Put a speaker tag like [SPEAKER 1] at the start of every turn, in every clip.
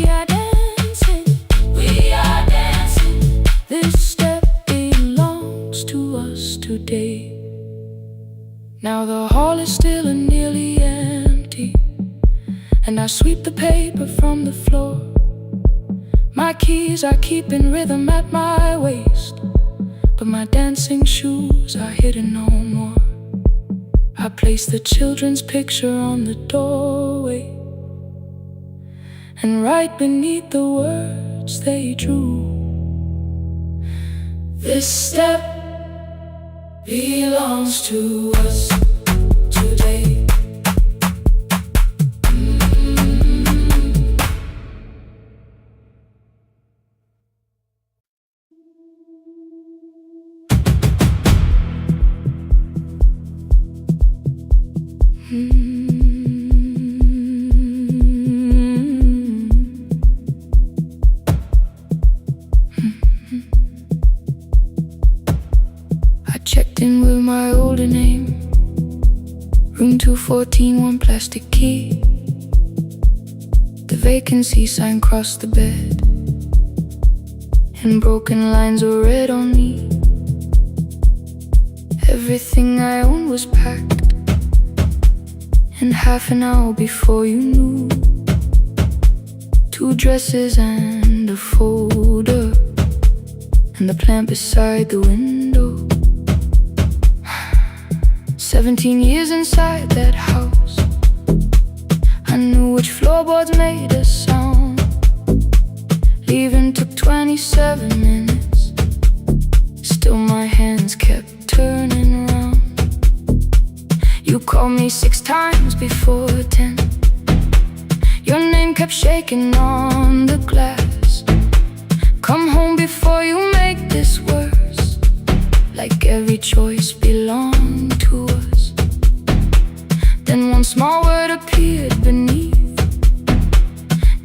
[SPEAKER 1] are dancing, we are dancing. This step belongs to us today. Now the hall is still and nearly empty, and I sweep the paper from the floor. My keys are keeping rhythm at my waist, but my dancing shoes are hidden no more. I place the children's picture on the doorway, and right beneath the words they drew, this step belongs to us today. I checked in with my older name, room 214, one plastic key. The vacancy sign crossed the bed, and broken lines were read on me. Everything I owned was packed, and half an hour before you knew, 2 dresses and a folder, and the plant beside the window. 17 years inside that house, I knew which floorboards made a sound. Leaving took 27 minutes, still my hands kept turning round. You called me 6 times before 10. Your name kept shaking on the glass. Come home before you make this worse, like every choice belonged to us. Then one small word appeared beneath,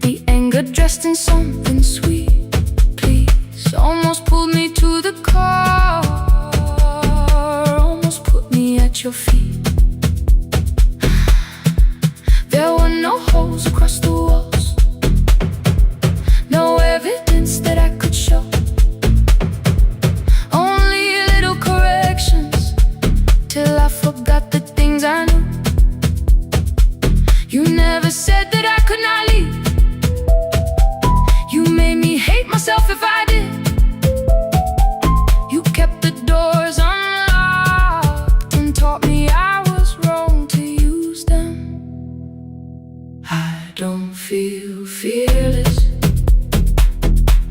[SPEAKER 1] the anger dressed in something sweet. Please, almost pulled me to the car, almost put me at your feet. There were no holes across the walls, no evidence that I could show, only little corrections, till I forgot the things I knew. You never said that I could not leave. You made me hate myself if I did. You kept the doors unlocked and taught me I was wrong to use them. I don't feel fearless,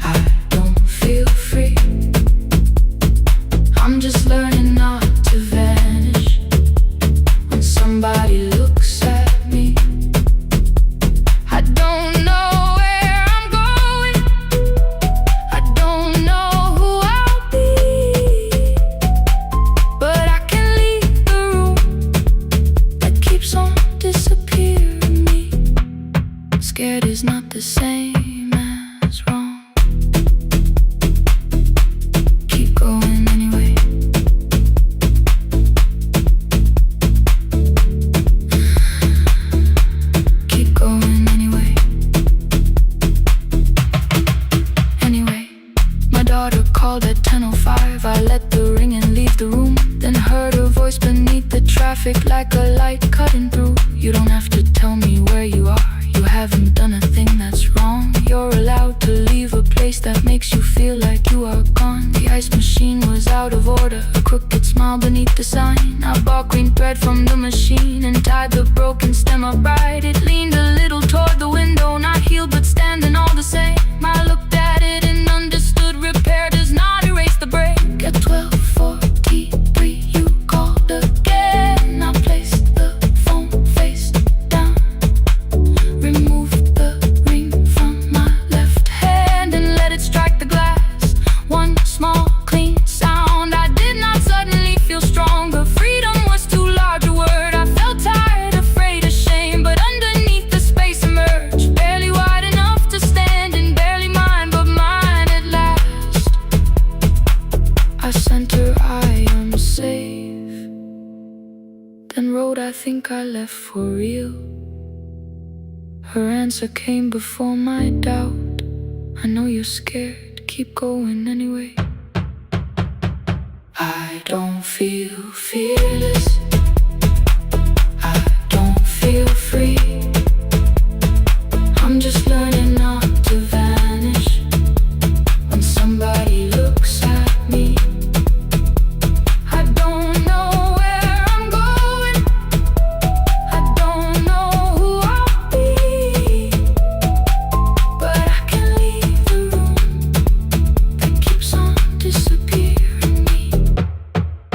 [SPEAKER 1] I don't feel free. I'm just learning not to vanish when somebody looks at me. I don't know where I'm going, I don't know who I'll be, but I can leave the room that keeps on disappearing me. Scared is not the same as wrong. Keep going anyway. Keep going anyway. Anyway, my daughter called at 10:05. I let the ring and leave the room, then heard her voice beneath the traffic like a light cutting through. You don't have to tell me where you are, you haven't done a thing that's wrong. You're allowed to leave a place that makes you feel like you are gone. The ice machine was out of order, a crooked smile beneath the sign. I bought green thread from the machine and tied the broken stem upright. It leaned a little toward the window, not healed but standing all the same. I looked at it and understood repair does not erase the break. At 12:43 you called again. I placed the phone face down, removed the ring from my left hand and let it strike the glass. One small clean sound. I did not suddenly feel stronger. Freedom was too large a word. I felt tired, afraid, ashamed, but underneath the space emerged, barely wide enough to stand and barely mine, but mine at last. I sent her, I am safe, then wrote, I think I left for real. Her answer came before my doubt. I know you're scared, keep going anyway. I don't feel fearless, I don't feel free. I'm just learning not to vanish when somebody looks at me. I don't know where I'm going, I don't know who I'll be, but I can leave the room that keeps on disappearing me.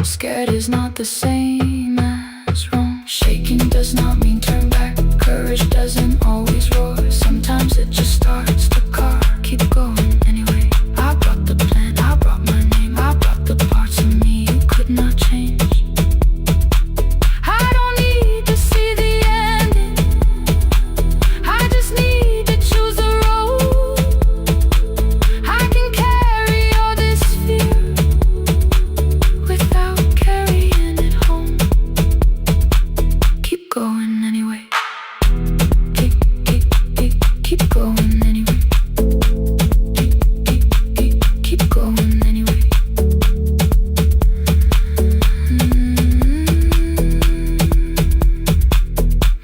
[SPEAKER 1] Scared is not the same as wrong. Shaking does not mean turn back. Courage doesn't always roar. Sometimes it just starts the car. Keep going anyway. I brought the plan, I brought my name, I brought the parts of me you could not change. I don't need to see the ending, I just need to choose the road. I can carry all this fear without carrying it home. Keep going anyway. Keep going anyway. Keep going anyway.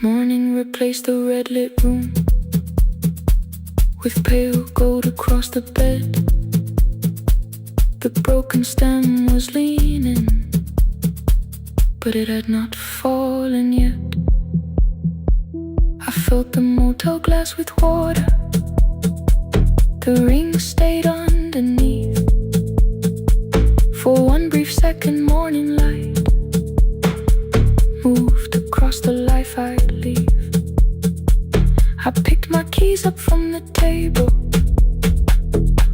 [SPEAKER 1] Morning replaced the red lit room with pale gold across the bed. The broken stem was leaning, but it had not fallen yet. I filled the motel glass with water. The ring stayed underneath. For one brief second, morning light moved across the life I'd leave. I picked my keys up from the table,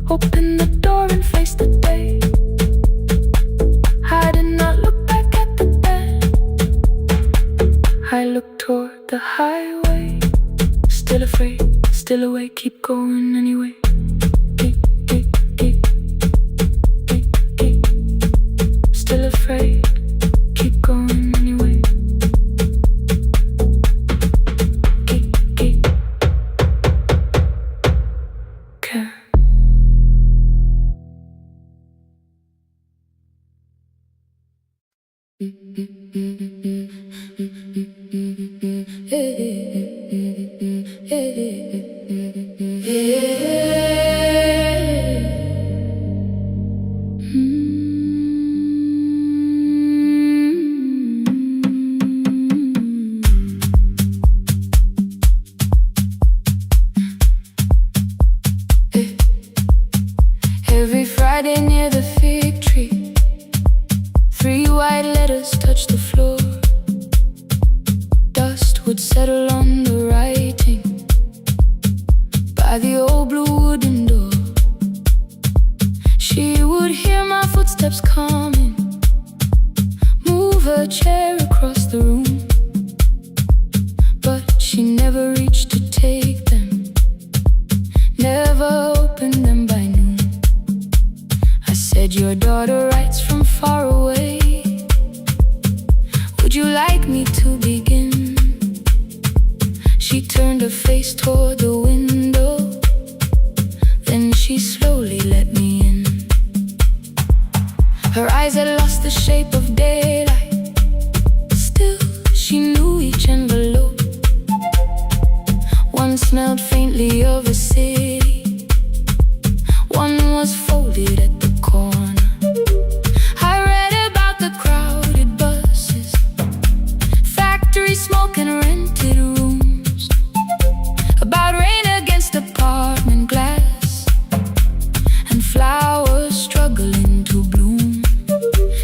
[SPEAKER 1] opened the door and faced the day. I did not look back at the bed, I looked toward the highway. Still afraid, still awake, keep going anyway. Still afraid, keep going anyway. Care. Every Friday near the fig tree, 3 white letters touched the floor. Dust would settle on the writing by the old blue wooden door. She would hear my footsteps coming, move her chair across the room, but she never reached to take them, never opened them by noon. I said, your daughter writes from far away, would you like me to begin? She turned her face toward the window, then she slowly let me in. Her eyes had lost the shape of daylight, still she knew each envelope. One smelled faintly of a city, one was folded at the corner. I read about the crowded buses, factory smoke and rented rooms, about rain against apartment glass and flowers struggling to bloom.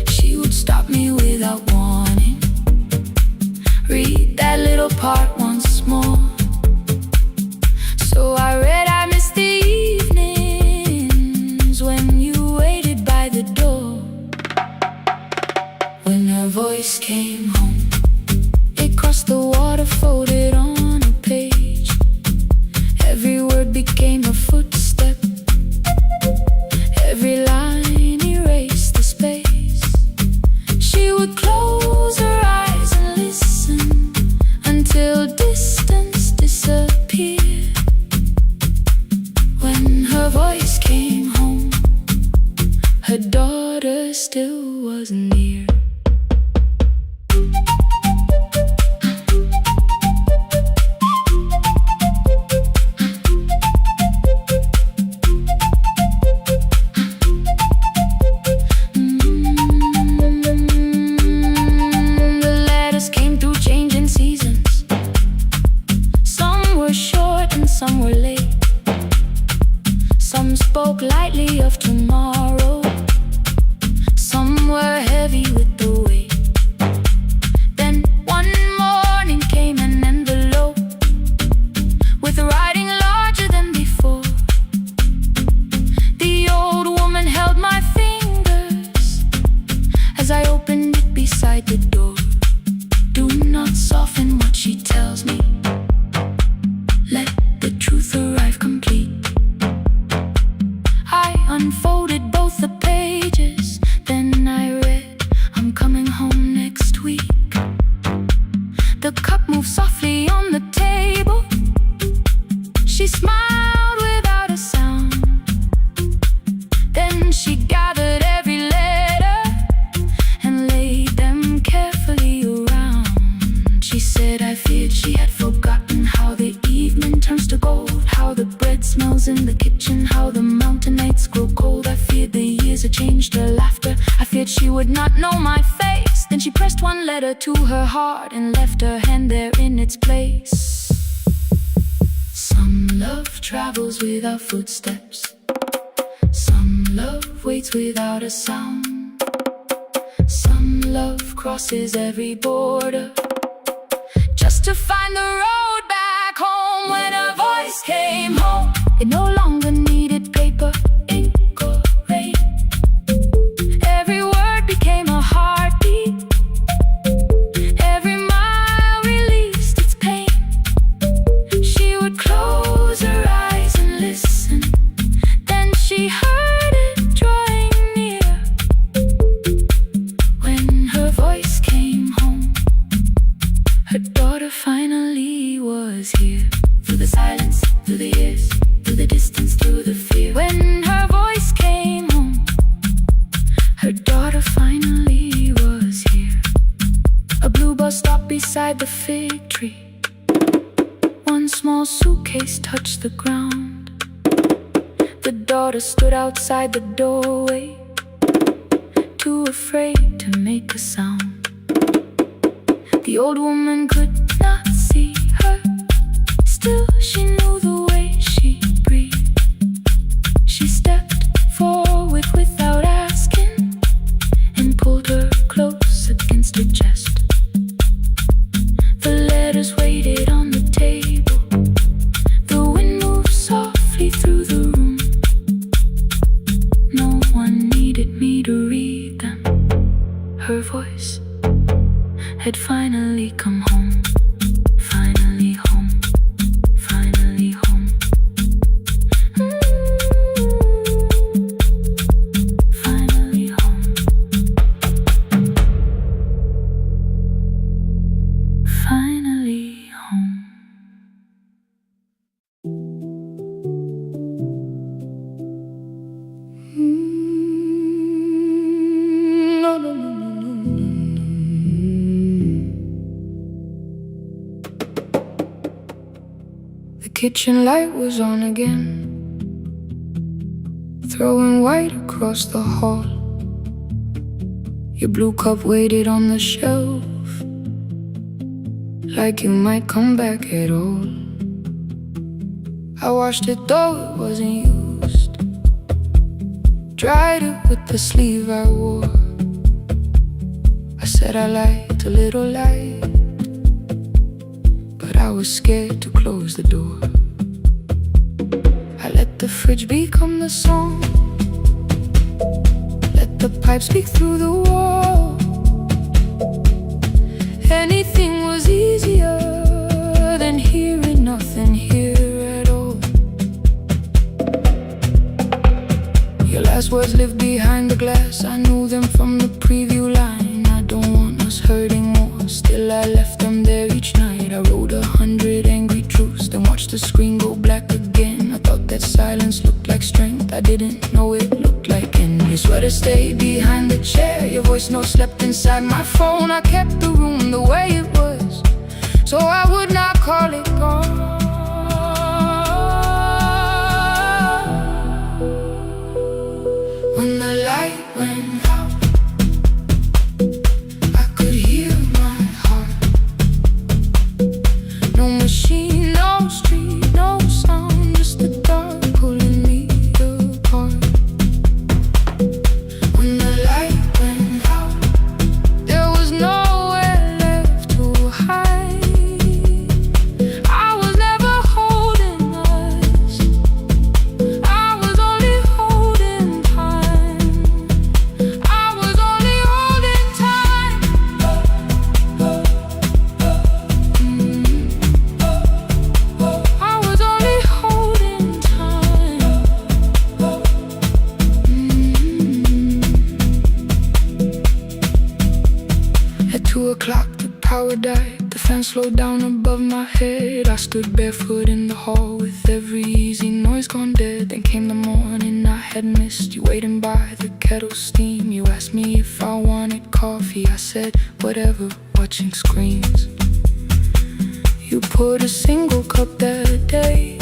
[SPEAKER 1] She would stop me without warning, read that little part once more. So I read, I missed the evenings when you waited by the door. When her voice came home, it crossed the water, folded on a page. Every word became a footstep, every line erased the space. She would close her eyes and listen until distance disappeared. her daughter still wasn't near. Some were late, some spoke lightly of tomorrow, some were heavy with the weight. Then one morning came an envelope with writing larger than before. The old woman held my fingers as I opened it beside the door. Do not soften what she tells me, let the truth arrive complete. I unfolded both the pages, then I read, I'm coming home next week. The cup moved softly on the table. She smiled without a sound. Then she gathered every letter and laid them carefully around. She said I feared she had forgotten how the evening turns to gold, how the bread smells in the kitchen, how the mountain nights grow cold. I feared the years had changed her laughter. I feared she would not know my face. Then she pressed one letter to her heart and left her hand there in its place. Some love travels without footsteps, some love waits without a sound, some love crosses every border just to find the road back home. When her voice came home, it no longer needed paper, ink or rain. Every word became a heartbeat, every mile released its pain. She would close her eyes and listen, then she heard it drawing near. When her voice came home, her daughter finally was here. Through the silence, through the years, through the distance, through the fear. When her voice came home, her daughter finally was here. A blue bus stopped beside the fig tree. One small suitcase touched the ground. The daughter stood outside the doorway, too afraid to make a sound. The old woman could not see her, still she knew the way she breathed. She stepped forward without asking and pulled her close against her chest. The letters waited on the table. The wind moved softly through the room. No one needed me to read them. Her voice had finally come home. Finally home. Finally home. Finally home. Finally home. No, no, no, no, no, no. The kitchen light was on again, throwing white across the hall. Your blue cup waited on the shelf, like you might come back at all. I washed it though it wasn't used, dried it with the sleeve I wore. I said I liked a little light, but I was scared to close the door. I let the fridge become the song, let the pipe speak through the wall. Anything was easier than hearing nothing here at all. Your last words lived behind the glass, I knew them from the preview line. I don't want us hurting more, still I left them there each night. I wrote 100 angry truths, then watched the screen go black again. I thought that silence looked like strength, I didn't know it looked like endless. but I stayed behind the chair. Your voice no slept inside my phone. I kept the room the way it was, so I would not call it gone. When the light went out, I could hear my heart. No machine, no street, no sound, just the dark pulling me apart. When the light went out, there was nowhere left to hide. I was never holding us, I was only holding time. I was only holding time. I was only holding time. At 2 o'clock the power died, the fan slowed down above my head. I stood barefoot in the hall with every easy noise gone dead. Then came the morning I had missed, you waiting by the kettle steam. You asked me if I wanted coffee, I said whatever, watching screens. You poured a single cup that day,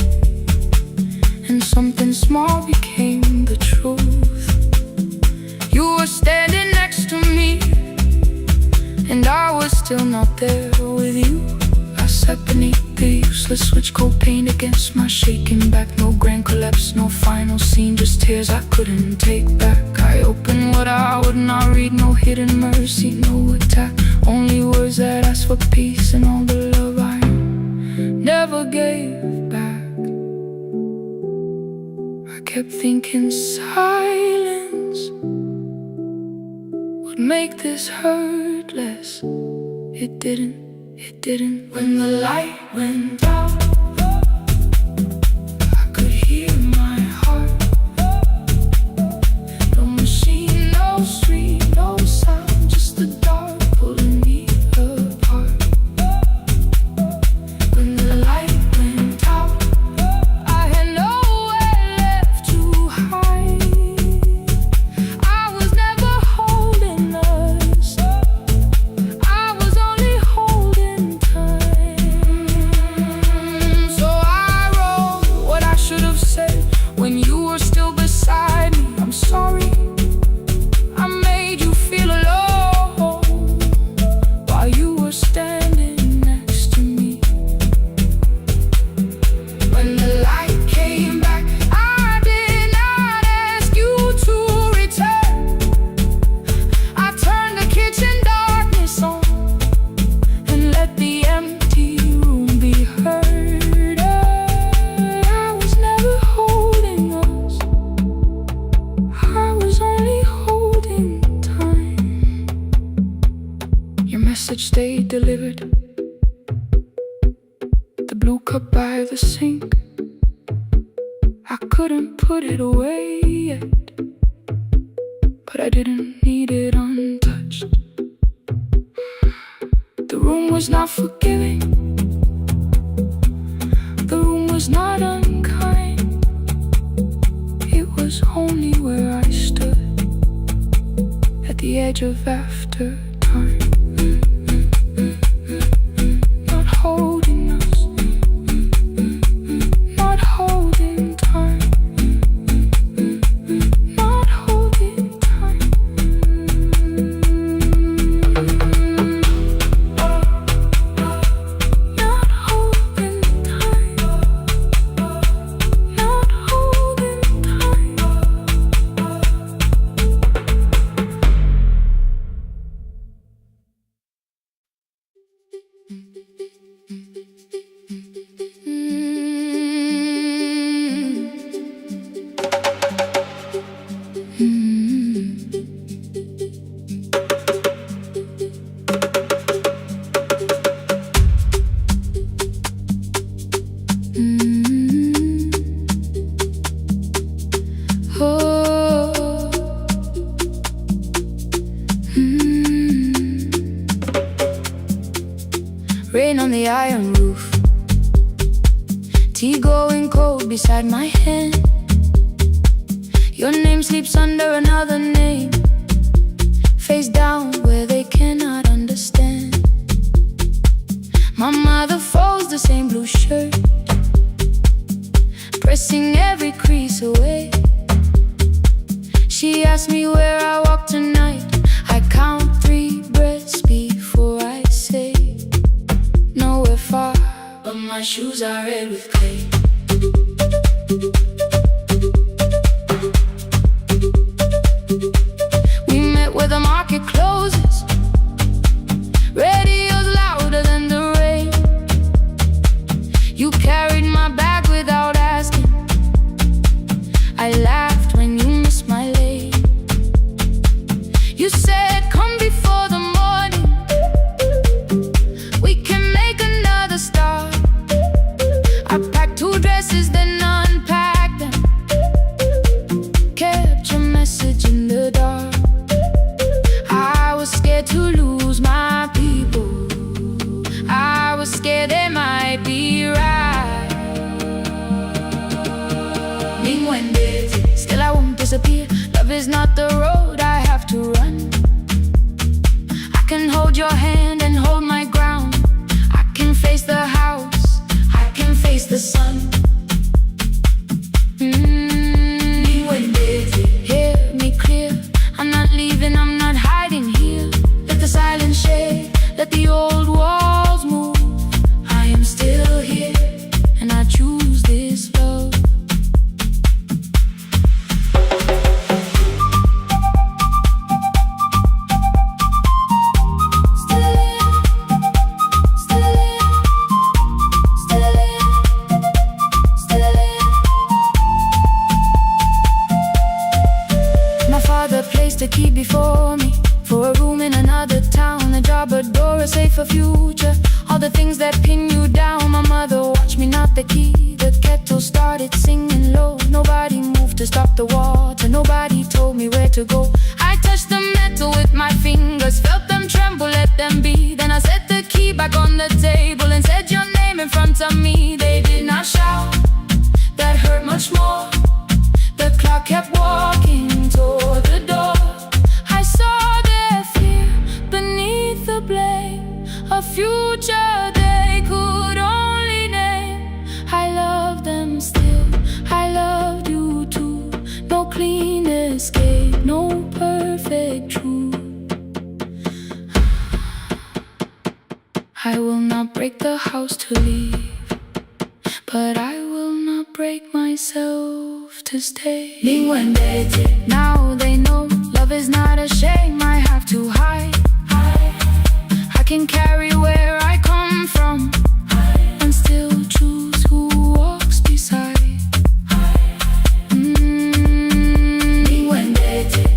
[SPEAKER 1] and something small became the truth. You were standing next to me, and I was still not there with you. I sat beneath the useless switch, cold paint against my shaking back. No grand collapse, no final scene, just tears I couldn't take back. I opened what I would not read, no hidden mercy, no attack, only words that asked for peace and all the love I never gave back. I kept thinking silence would make this hurt less. It didn't. When the light went out, I could hear my heart. No machine, no street, no sound, just the dark pulling me apart. When the light went out, I had nowhere left to hide. I was never holding us, I was only holding time. So I wrote what I should have said when you were still beside me. I'm sorry I made you feel alone while you were standing next to me. When the light came back, I did not ask you to return. I turned the kitchen darkness on and let the empty room be heard. I was never holding us, I was only holding time. Your message stayed delivered, the blue cup by the sink. I couldn't put it away yet, but I didn't need it untouched. The room was not forgiving, the room was not unkind. It was only where I stood at the edge of after time. Not holding us, not holding time, not holding time. Not holding time, not holding Rain on the iron roof, tea going cold beside my hand. Your name sleeps under another name. ask me where I walk tonight, I count 3 breaths before I say nowhere far, but my shoes are red with clay. We met where the market closes, radio's louder than the rain. You carried my bag without asking, I laughed when you missed my lane. You said come before the morning, we can make another start. I packed 2 dresses then unpacked them, kept your message in the dark. I was scared to lose my people, I was scared they might be right. Still I won't disappear, love is not the road I have to run. I can hold your hand and hold my ground, I can face the house, I can face the sun. Hear me clear, I'm not leaving, I'm not hiding here. Let the silence shake, let the old walls move. I am still here, and I choose this love. A key before me, for a room in another town, a job, a door, a safer future, all the things that pin you down. My mother watched me knot the key, the kettle started singing low. Nobody moved to stop the water, nobody told me where to go. I touched the metal with my fingers, felt them tremble, let them be. Then I set the key back on the table and said your name in front of me. They did not shout, that hurt much more. The clock kept walking toward the door. I saw their fear beneath the blame, a future they could only name. I love them still, I loved you too. No clean escape, no perfect truth. I will not break the house to leave, but I will not break myself to stay. Now they know love is not a shame I have to hide. I can carry where I come from and still choose who walks beside.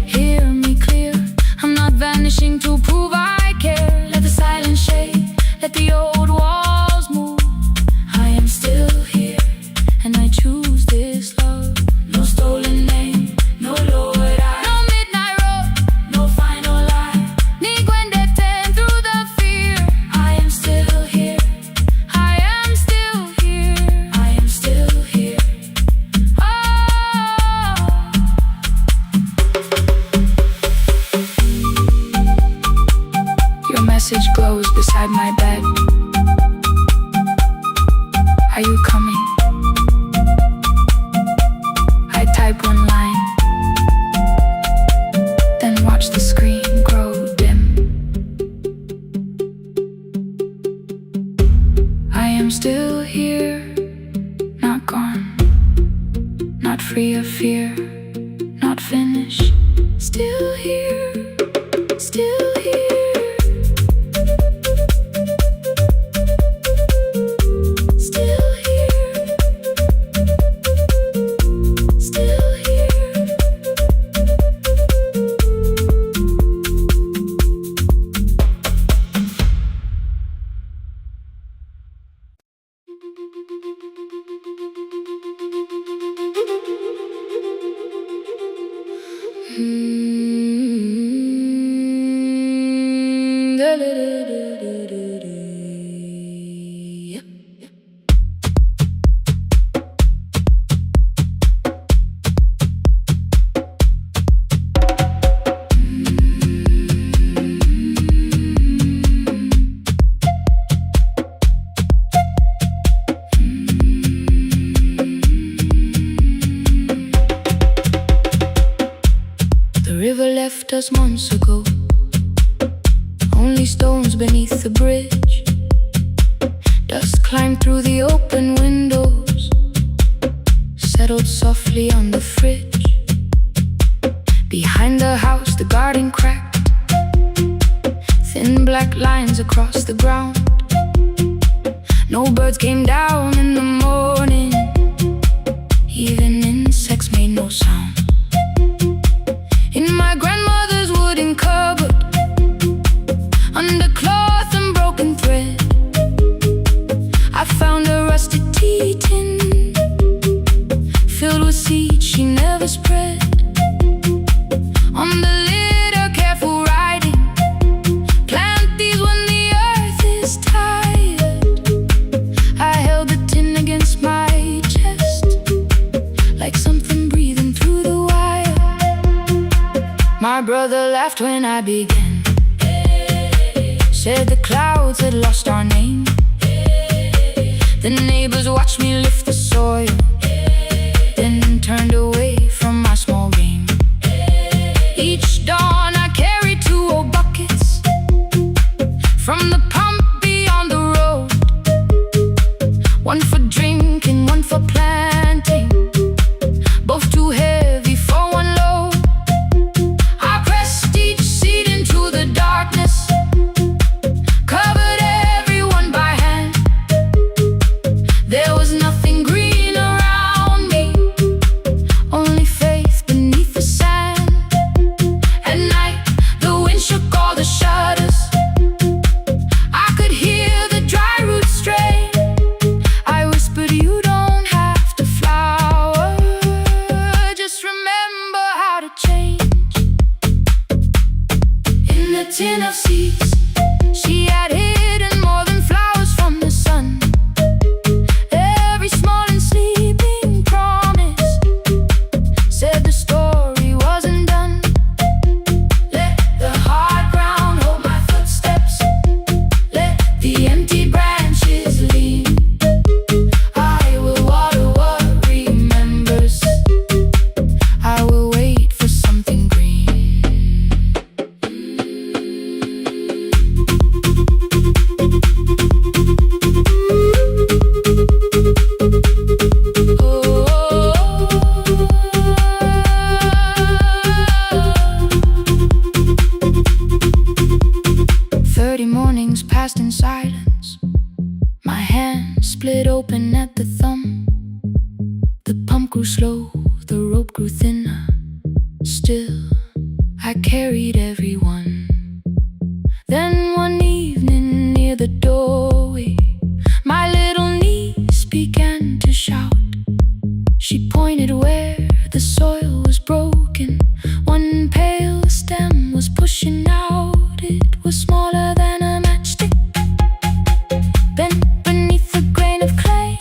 [SPEAKER 1] Hear me clear, I'm not vanishing to prove I care. Let the silence shake, let the old walls move. I am still here, and I choose this love. No stolen name, no lowered eye, no midnight road, no final lie. Ni ten through the fear. I am still here, I am still here, I am still here. Oh. Your message glows beside my bed. Are you coming? I type one line, then watch the screen grow dim. I am still here, not gone, not free of fear, not finished. Still here, still here. left us months ago. Only stones beneath the bridge. Dust climbed through the open windows, settled softly on the fridge. Behind the house, the garden cracked, thin black lines across the ground. No birds came down in the morning, even insects made no sound. In my grandmother's wooden cupboard, under cloth and broken thread, I found a rusted tea tin filled with seeds she never spread. On the lid a careful writing, plant these when the earth is tired. I held the tin against my chest, like something breathing through the wire. My brother laughed when I began, said the clouds had lost our name. The neighbors watched me lift the soil, then turned away from my small game. Each dawn I carried 2 old buckets from the pump beyond the road, one for drinking, one for planting, both too heavy for one load. I pressed each seed into the darkness, covered everyone by hand. There was nothing green around me, only faith beneath the sand. At night, the wind shook all the shutters. I could hear the dry roots stray. I whispered, you don't have to flower, just remember how to change. In the tin of seeds, she had hidden more than flowers from the sun. Every small and sleeping promise said the story wasn't done. Let the hard ground hold my footsteps, let the empty branches lean. I will water what remembers, I will wait for something green. Oh, 30 mornings passed in silence. My hand split open at the thumb. The pump grew slow, the rope grew thinner. Still, I carried everyone. Then one evening near the doorway, my little niece began to shout. She pointed where the soil was broken. One pale stem was pushing out. It was smaller than a matchstick, bent beneath a grain of clay.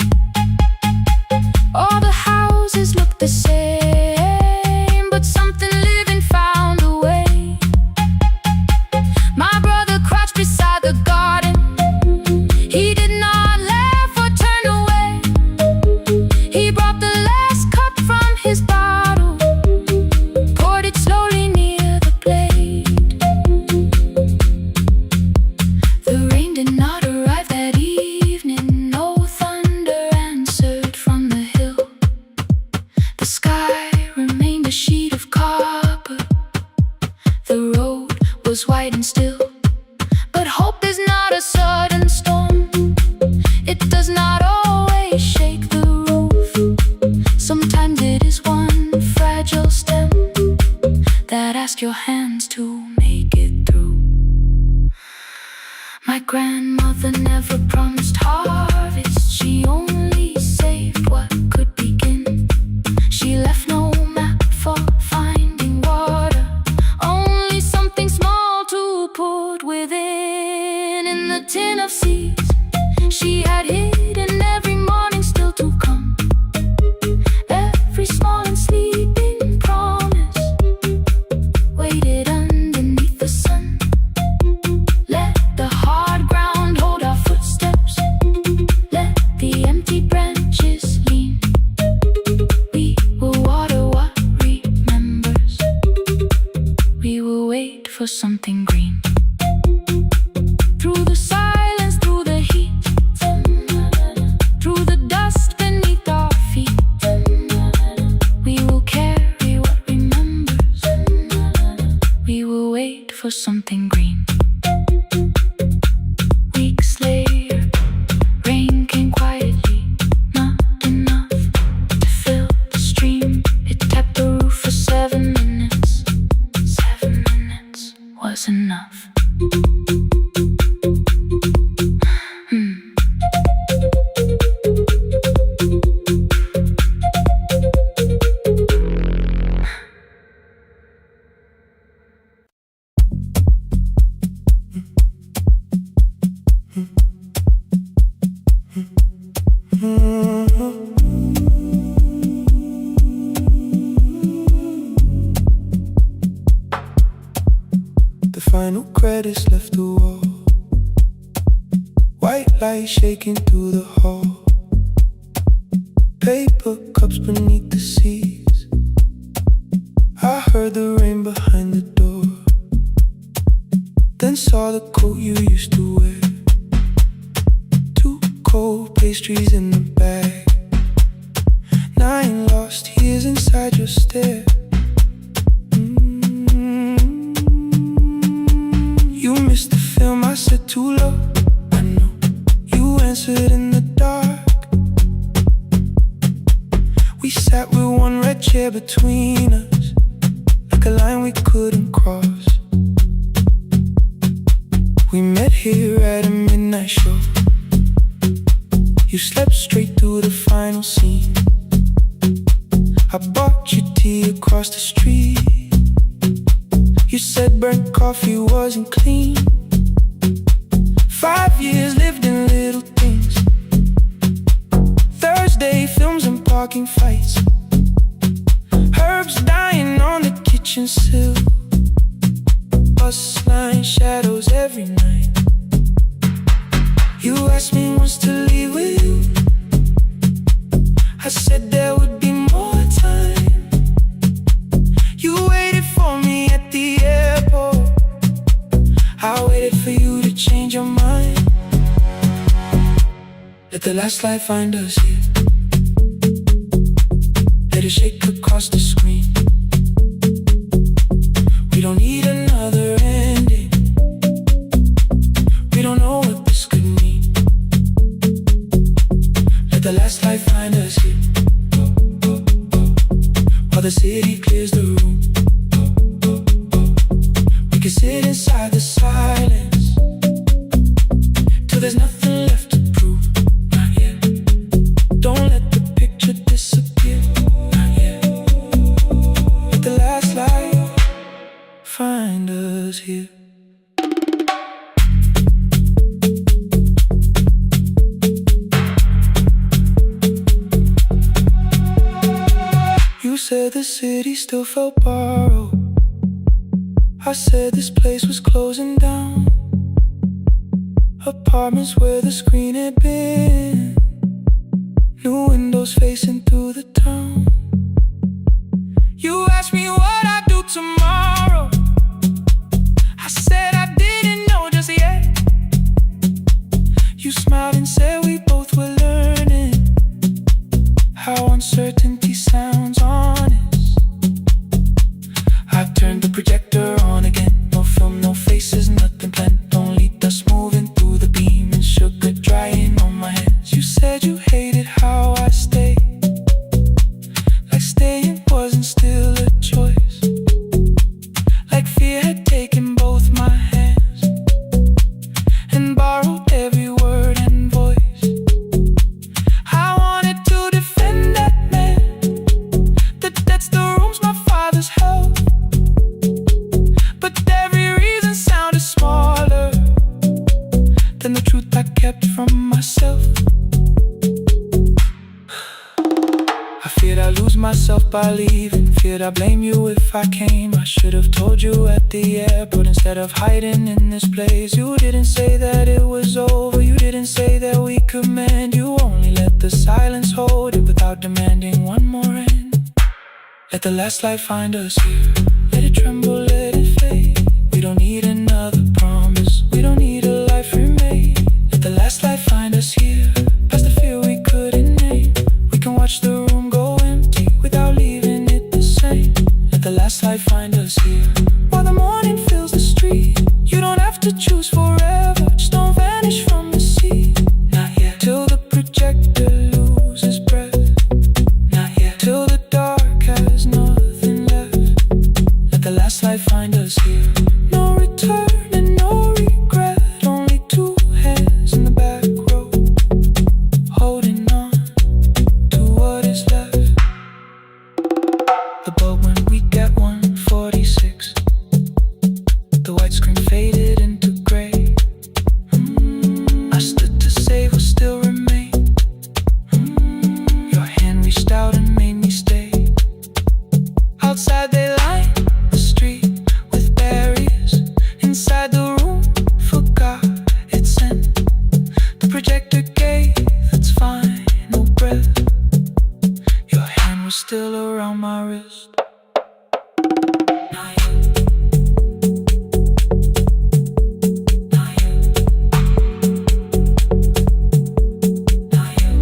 [SPEAKER 1] All the houses looked the same, but something living found a way. My brother crouched beside the garden. He did not laugh or turn away. He brought the last cup from his bottle, poured it slowly near the blade. The rain did not arrive that evening. No thunder answered from the hill. The sky remained a sheet of copper. The road was white and still. But hope is not a sudden storm. It does not always shake the roof. Sometimes it is one fragile stem that asks your hands to make it through. My grandmother never promised harvest. She only saved what could begin. She left no map for finding water, only something small to put within. In the tin of seeds, she had hidden every morning still to come. Every small and sleeping promise waited underneath the sun. Let the hard ground hold our footsteps, let the empty for something green. Through the silence, through the heat, through the dust beneath our feet, we will carry what remembers. We will wait for something green. Weeks later, rain came quietly, not enough to fill the stream. It tapped the roof for 7 minutes. 7 minutes was enough.
[SPEAKER 2] The final credits left the wall, white light shaking through the hall, paper cups beneath the seas. I heard the rain behind the door, then saw the coat you used to wear, 2 cold pastries in the bag, 9 lost years inside your stare. You missed the film, I said too low. I know you answered in the dark. We sat with 1 red chair between us, like a line we couldn't cross. We met here at a midnight show. You slept straight through the final scene. I bought you tea across the street. You said burnt coffee wasn't clean. 5 years lived in little things, Thursday films and parking fights, herbs dying on the kitchen sill, Basslines shadows every night. You asked me once to leave with you. I said there would be more time. You waited for me at the airport. I waited for you to change your mind. Let the last light find us here. Let it shake across the screen. We don't need another ending. We don't know what this could mean. Let the last light find us here, while the city clears the room. We can sit inside the silence till there's nothing left to prove. Not yet. Don't let the picture disappear. Not yet. Let the last light find us here. You said the city still felt borrowed. I said this place was closing down. Apartments where the screen had been, new windows facing through the town. You asked me what I'd do tomorrow. I said I didn't know just yet. You smiled and said we both were learning how uncertainty sounds honest. I turned the projector on again. No film, no faces, nothing planned. Only dust moving through the beam and sugar drying on my hands. You said you hated how I stayed, like staying wasn't still a choice, like fear had taken both my hands and borrowed every word and voice. I wanted to defend that man, that's the rooms my father's held, but every reason sounded smaller than the truth I kept from myself. I feared I'd lose myself by leaving, feared I'd blame you if I came. I should have told you at the airport instead of hiding in this place. You didn't say that it was over, you didn't say that we could mend. You only let the silence hold it without demanding one more end. Let the last light find us here. Let it tremble, let it fade. We don't need the bulb when we get 146. The white screen faded into gray. I stood to save what still remained. Your hand reached out and made me stay. Outside they lined the street with barriers. Inside the room forgot its scent. The projector gave its final breath. Your hand was still around my wrist. Not you. Not you. Not you. Not you.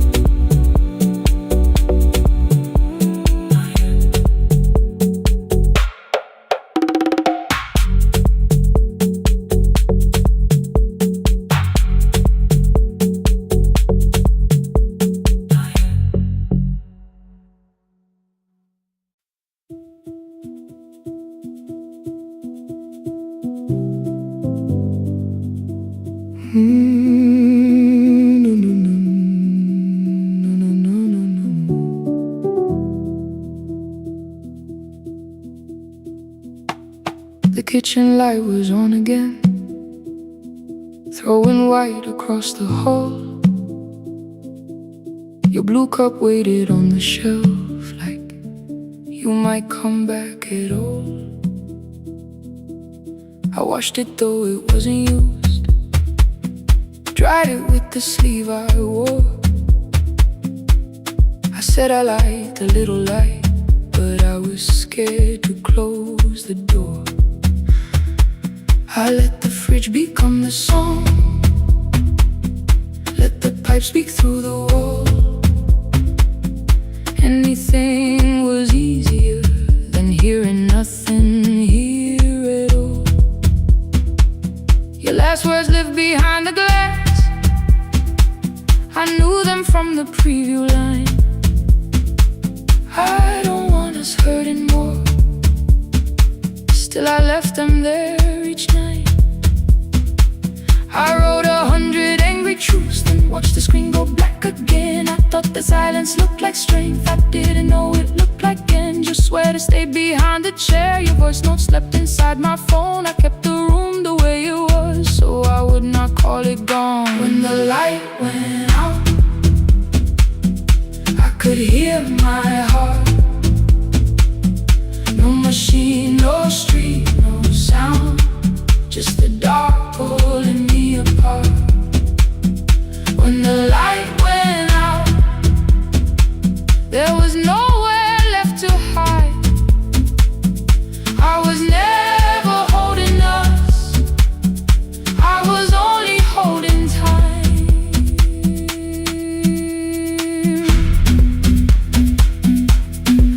[SPEAKER 1] The kitchen light was on again, throwing white across the hall. Your blue cup waited on the shelf like you might come back at all. I washed it though it wasn't used, dried it with the sleeve I wore. I said I liked a little light, but I was scared to close the door. I let the fridge become the song, let the pipe speak through the wall. Anything was easier than hearing nothing here at all. Your last words lived behind the glass, I knew them from the preview line. I don't want us hurting more, still I left them there each night. I wrote 100 angry truths, then watched the screen go black again. I thought the silence looked like strength, I didn't know it looked like end. Just swear to stay behind the chair. Your voice note slept inside my phone. I kept the room the way it was, so I would not call it gone. When the light went out, I could hear my heart. No machine, no street, no sound, just the dark pulling me apart. When the light went out, there was nowhere left to hide. I was never holding us, I was only holding time.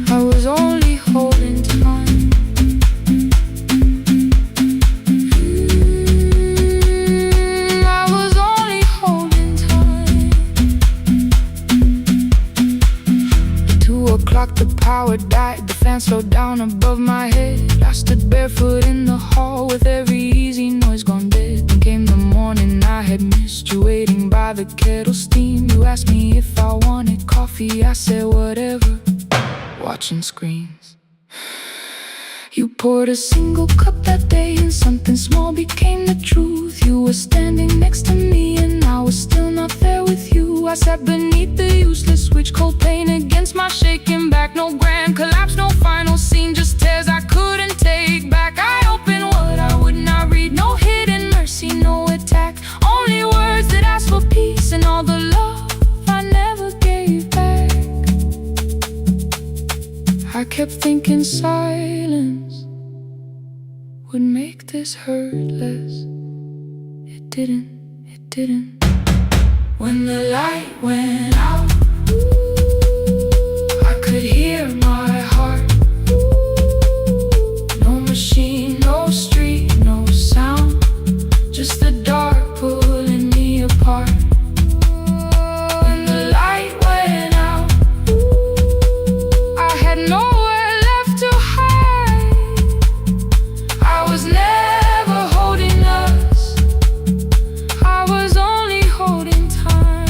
[SPEAKER 1] I was only holding time. I was only holding time. At 2 o'clock the power died, the fan slowed down above my head. I stood barefoot in the hall with every easy noise gone dead. Then came the morning I had missed you, waiting by the kettle steam. You asked me if I wanted coffee, I said whatever, watching screens. You poured a single cup that day and something small became the truth. You were standing next to me and I was still not there with you. I sat beneath the useless switch, cold pain against my shaking back. No grand collapse, no final scene, just tears I couldn't take back. I opened what I would not read, no hidden mercy, no attack. Only words that asked for peace and all the love I never gave back. I kept thinking silence would make this hurt less. It didn't, it didn't. When the light went out, I could hear my heart. No machine, no street, no sound, just the dark pulling me apart. When the light went out, I had nowhere left to hide. I was never holding us, I was only holding time.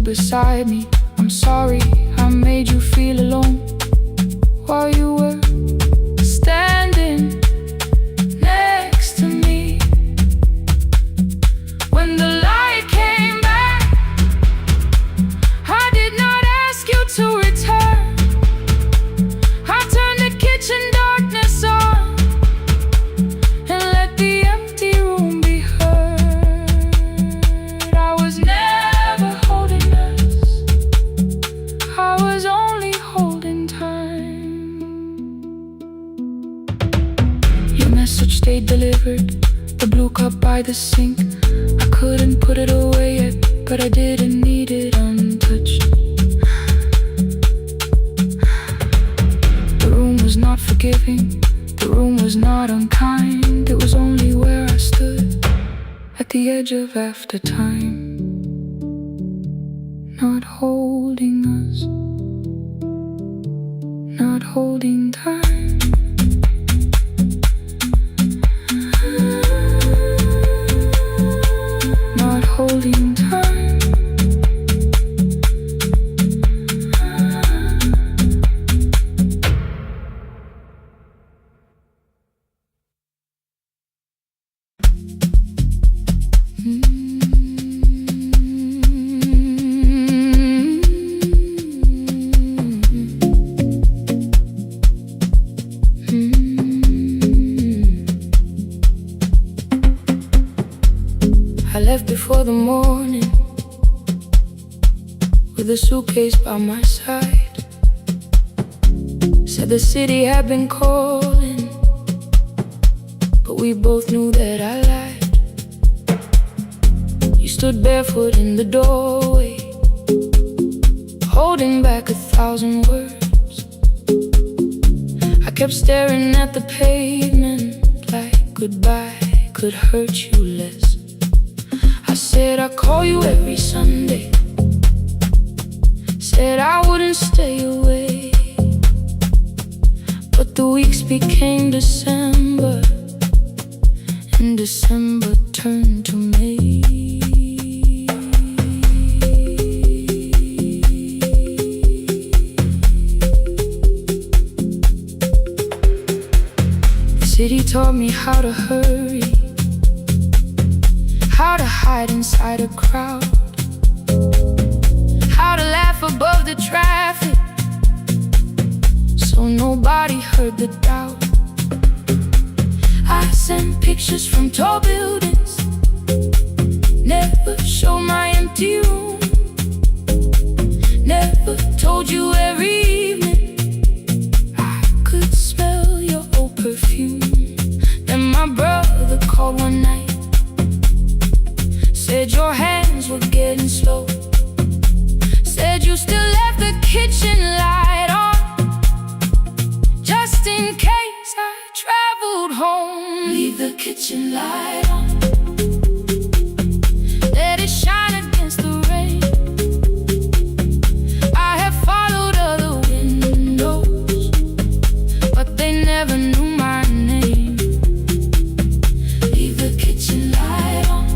[SPEAKER 1] beside me. I'm sorry I made you feel alone while you were standing next to me. When the light came back, I did not ask you to return. I turned the kitchen darkness on and let the empty room be heard. I was never holding us, I was only holding time. Your message stayed delivered, the blue cup by the sink. I couldn't put it away yet, but I didn't need it untouched. The room was not forgiving, the room was not unkind. It was only where I stood at the edge of after time, not holding us, not holding time. Not holding time. I left before the morning with a suitcase by my side. Said the city had been calling, but we both knew that I lied. You stood barefoot in the doorway, holding back 1,000 words. I kept staring at the pavement like goodbye could hurt you less. I said I'd call you every Sunday, said I wouldn't stay away. But the weeks became December, and December turned to May. The city taught me how to hurry, how to hide inside a crowd, how to laugh above the traffic so nobody heard the doubt. I sent pictures from tall buildings, never showed my empty room, never told you every evening I could smell your old perfume. Then my brother called one night, said your hands were getting slow, said you still left the kitchen light on, just in case I traveled home. Leave the kitchen light on, let it shine against the rain. I have followed other windows, but they never knew my name. Leave the kitchen light on,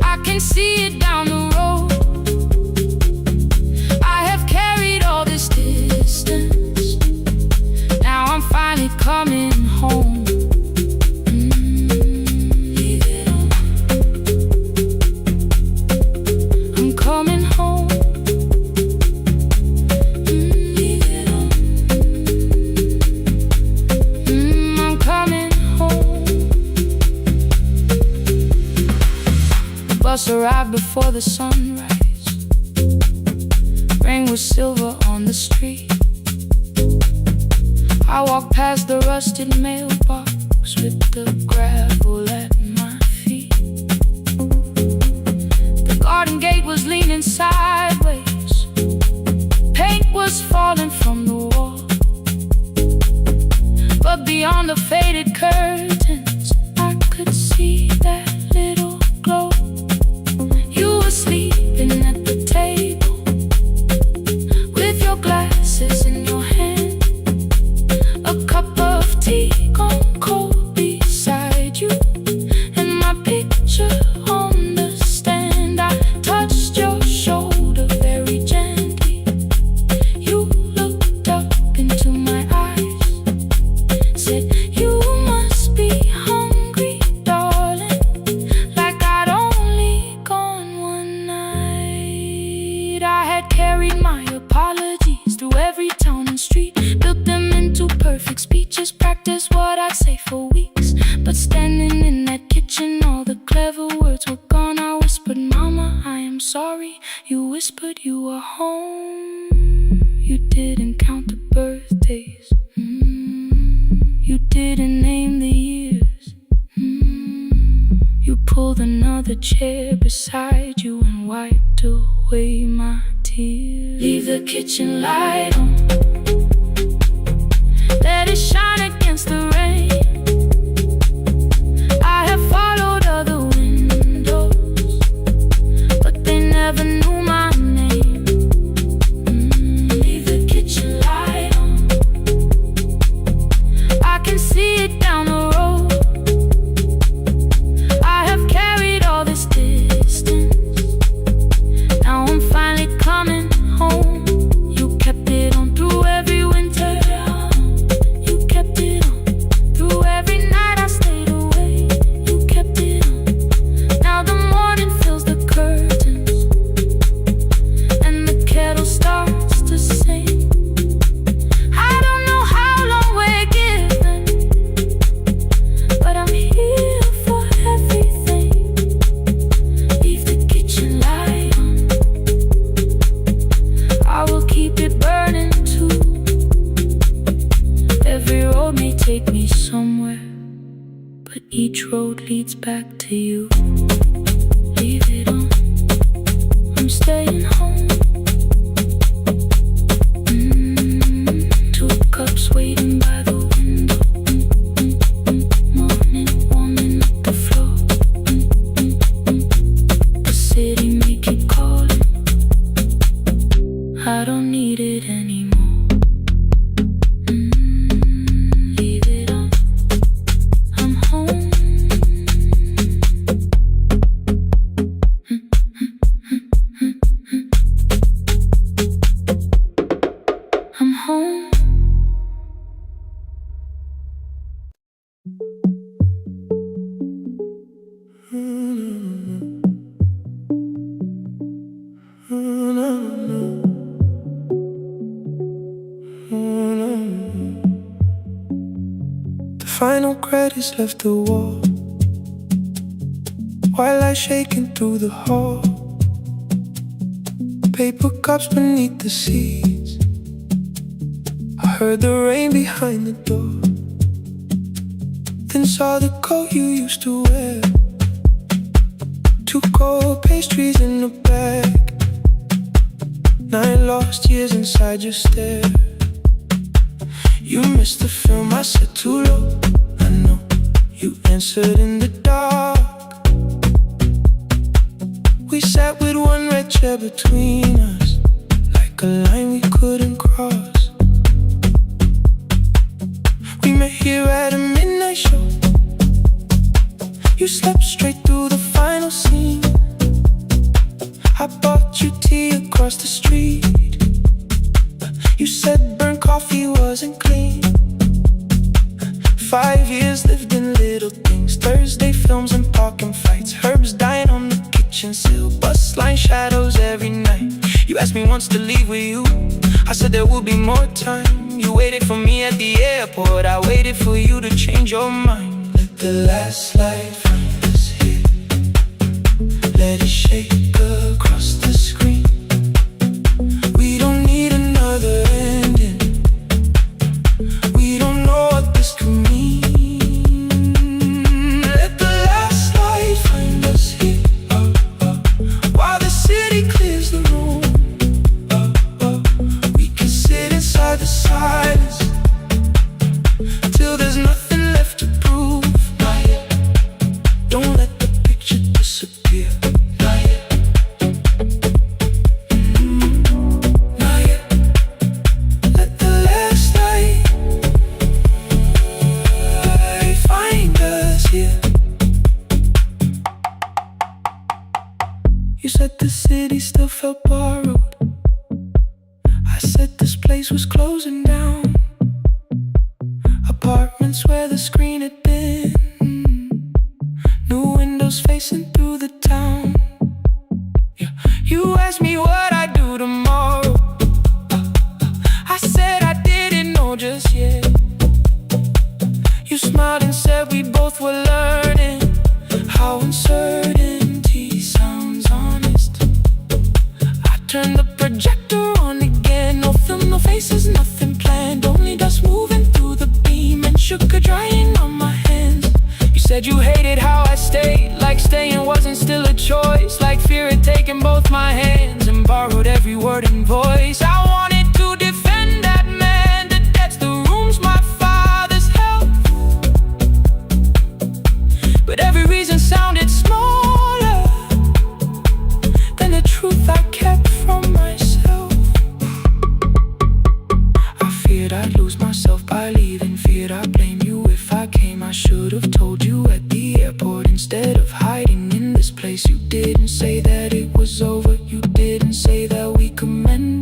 [SPEAKER 1] I can see it down the road. I have carried all this distance, now I'm finally coming home. Leave it on, I'm coming home. Leave it on, I'm coming home. The bus arrived before the sunrise, rain was silver on the street. I walked past the rusted mailbox with the gravel at my feet. The garden gate was leaning sideways, paint was falling from the wall, but beyond the faded curtains I could see that little glow. You were sleeping at the table with your glasses in your hand, a cup of tea gone cold beside you, and my picture on the stand. I touched carried my apologies through every town and street, built them into perfect speeches, practiced what I'd say for weeks. But standing in that kitchen, all the clever words were gone. I whispered, Mama, I am sorry. You whispered you were home. You didn't count the birthdays. You didn't name the years. You pulled another chair beside you and wiped away my tears. Leave the kitchen light on, let it shine against the rain. I have followed other windows, but they never knew my name. Leave the kitchen light on, I can see it down the road. I have carried all this distance, now I'm finally coming home. You kept it on through every winter, you kept it on through every night I stayed away. You kept it on, now the morning fills the curtains and the kettle starts to sing. I don't know how long we're given, but I'm here for everything. Leave the kitchen light on, I will keep it burning too. Every road may take me somewhere, but each road leads back to you. Leave it on, I'm staying home. Two cups waiting by the window. Morning warming up the floor. The city may keep calling, I don't need it anymore. Leave it on, I'm home. I'm home.
[SPEAKER 2] The final credits left the wall, white light shaking through the hall. Paper cups beneath the seats, I heard the rain behind the door. Then saw the coat you used to wear, two cold pastries in a bag, 9 lost years inside your stare. You missed the film, I said too low, I know. You answered in the dark. We sat with one red chair between us, like a line we couldn't cross. We met here at a midnight show. You slept straight through the final scene. I bought you tea across the street. You said burnt coffee wasn't clean. 5 years lived in little things, Thursday films and parking fights, herbs dying on the kitchen sill, bus line shadows every night. You asked me once to leave with you, I said there would be more time. You waited for me at the airport, I waited for you to change your mind. Let the last light find us here, let it shake across the screen. We don't need another ending, we don't know what this could mean. Let the last light find us here, while the city clears the room. We can sit inside the silence till there's nothing left to prove. Not yet. Don't let the picture disappear. Not yet. Not yet. Let the last light find us here. You said the city still felt borrowed, I said this place was closing down. Apartments where the screen had been, new windows facing through the town. Yeah. You asked me what I'd do tomorrow, smiled and said we both were learning how uncertainty sounds honest. I turned the projector on again. No film, no faces, nothing planned. Only dust moving through the beam and sugar drying on my hands. You said you hated how I stayed, like staying wasn't still a choice, like fear had taken both my hands and borrowed every word and voice. I wanted to defend that man, the debts, the rooms my fathers held, but every reason sounded smaller than the truth I kept from myself. I feared I'd lose myself by leaving, feared I'd blame you if I came. I should have told you at the airport instead of hiding in this place. You didn't say that it was over, you didn't say that we could mend.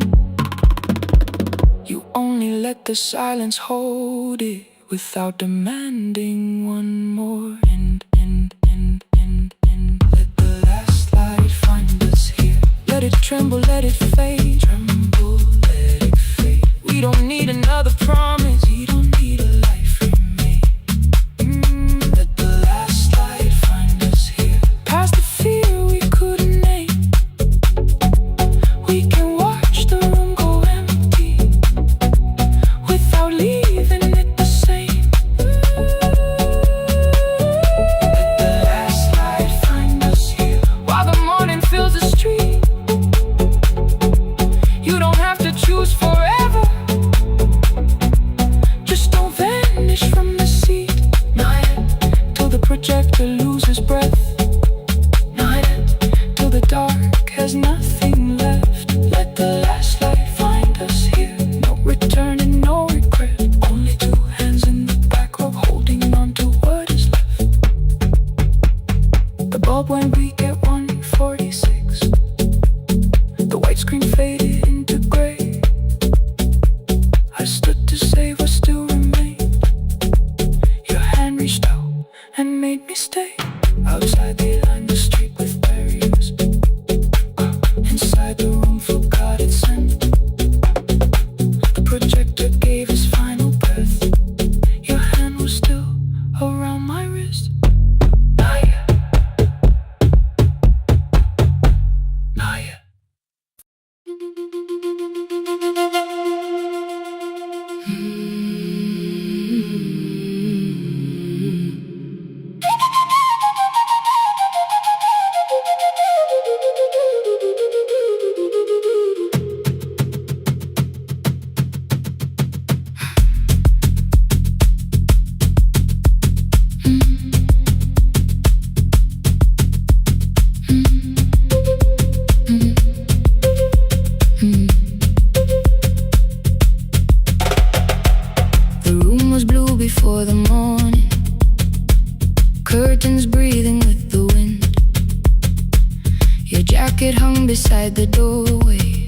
[SPEAKER 2] You only let the silence hold it without demanding one more. Let the last light find us here. Let it tremble, let it fade. Tremble, let it fade. We don't need another promise. We don't need a life remade. Let the last light find us here. Past the fear we couldn't name. We can watch the room go empty without leaving it the same. Let the last light find us here. While the morning fills the street, you don't have to choose forever. Just don't vanish from the seat. Not yet, till the projector loses breath. Not yet, till the dark has nothing left. Let the last light find us here. No return and no regret. Only two hands in the back row holding on to what is left. The bulb went weak at 1:46. The white screen faded into gray. I stood to save what still remained. Your hand reached out and made me stay. Outside they lined the street with barriers. Inside the room forgot its scent. The projector gave its final breath. Your hand was still around my wrist. Not yet. Not yet. The room was blue before the morning, curtains breathing with the wind. Your jacket hung beside the doorway,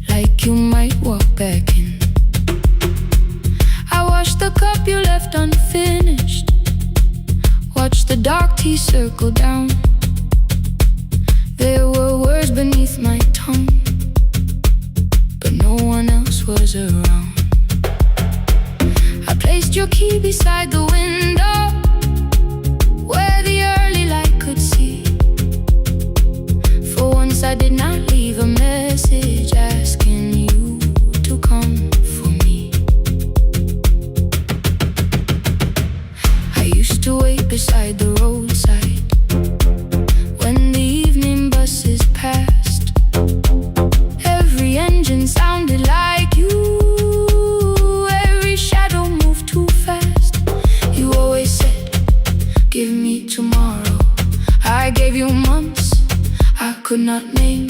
[SPEAKER 2] like you might walk back in. I washed the cup you left unfinished, watched the dark tea circle down. There were words beneath my tongue, but no one else was around. I placed your key beside the window, where the early light could see. For once I did not leave a message asking you to come for me. I used to wait beside the roadside when the evening buses passed. Every engine sounded like you, every shadow moved too fast. You always said, give me tomorrow. I gave you months I could not name.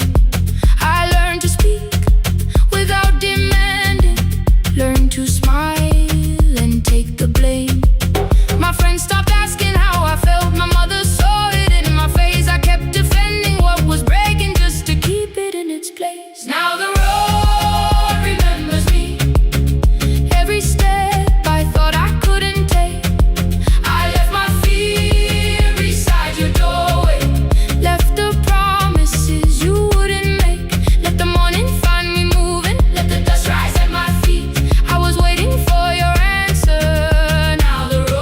[SPEAKER 2] I learned to speak without demanding, learned to smile and take the blame. My friends stopped asking how I felt. My mother saw it in my face. I kept defending what was breaking just to keep it in its place. Now the road remembers me. Every step I thought I couldn't take, I left my fear beside your doorway, left the promises you wouldn't make. Let the morning find me moving, let the dust rise at my feet. I was waiting for your answer. Now the road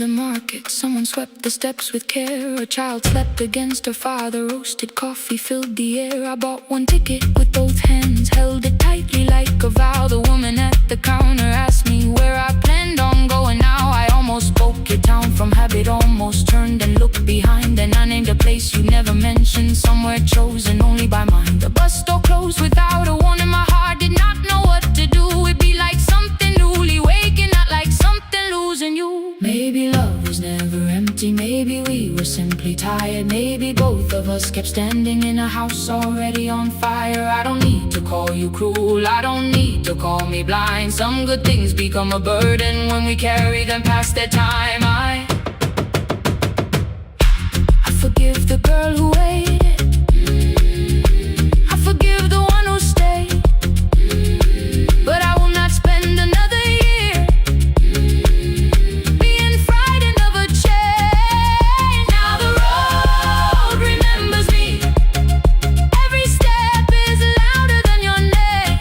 [SPEAKER 1] the market, someone swept the steps with care. A child slept against her father, roasted coffee filled the air. I bought one ticket with both hands, held it tightly like a vow. The woman at the counter asked me where I planned on going now. I almost spoke your town from habit, almost turned and looked behind. Then I named a place you never mentioned, somewhere chosen only by mine. The bus store closed without a warning, my heart did not know what to do. It'd be like something newly waking, not like something losing you. Maybe love was never empty, maybe we were simply tired. Maybe both of us kept standing in a house already on fire. I don't need to call you cruel, I don't need to call me blind. Some good things become a burden when we carry them past their time. I forgive the girl who waited, I forgive the one who stayed, but I will not spend another year being frightened of a change. Now the road remembers me, every step is louder than your name.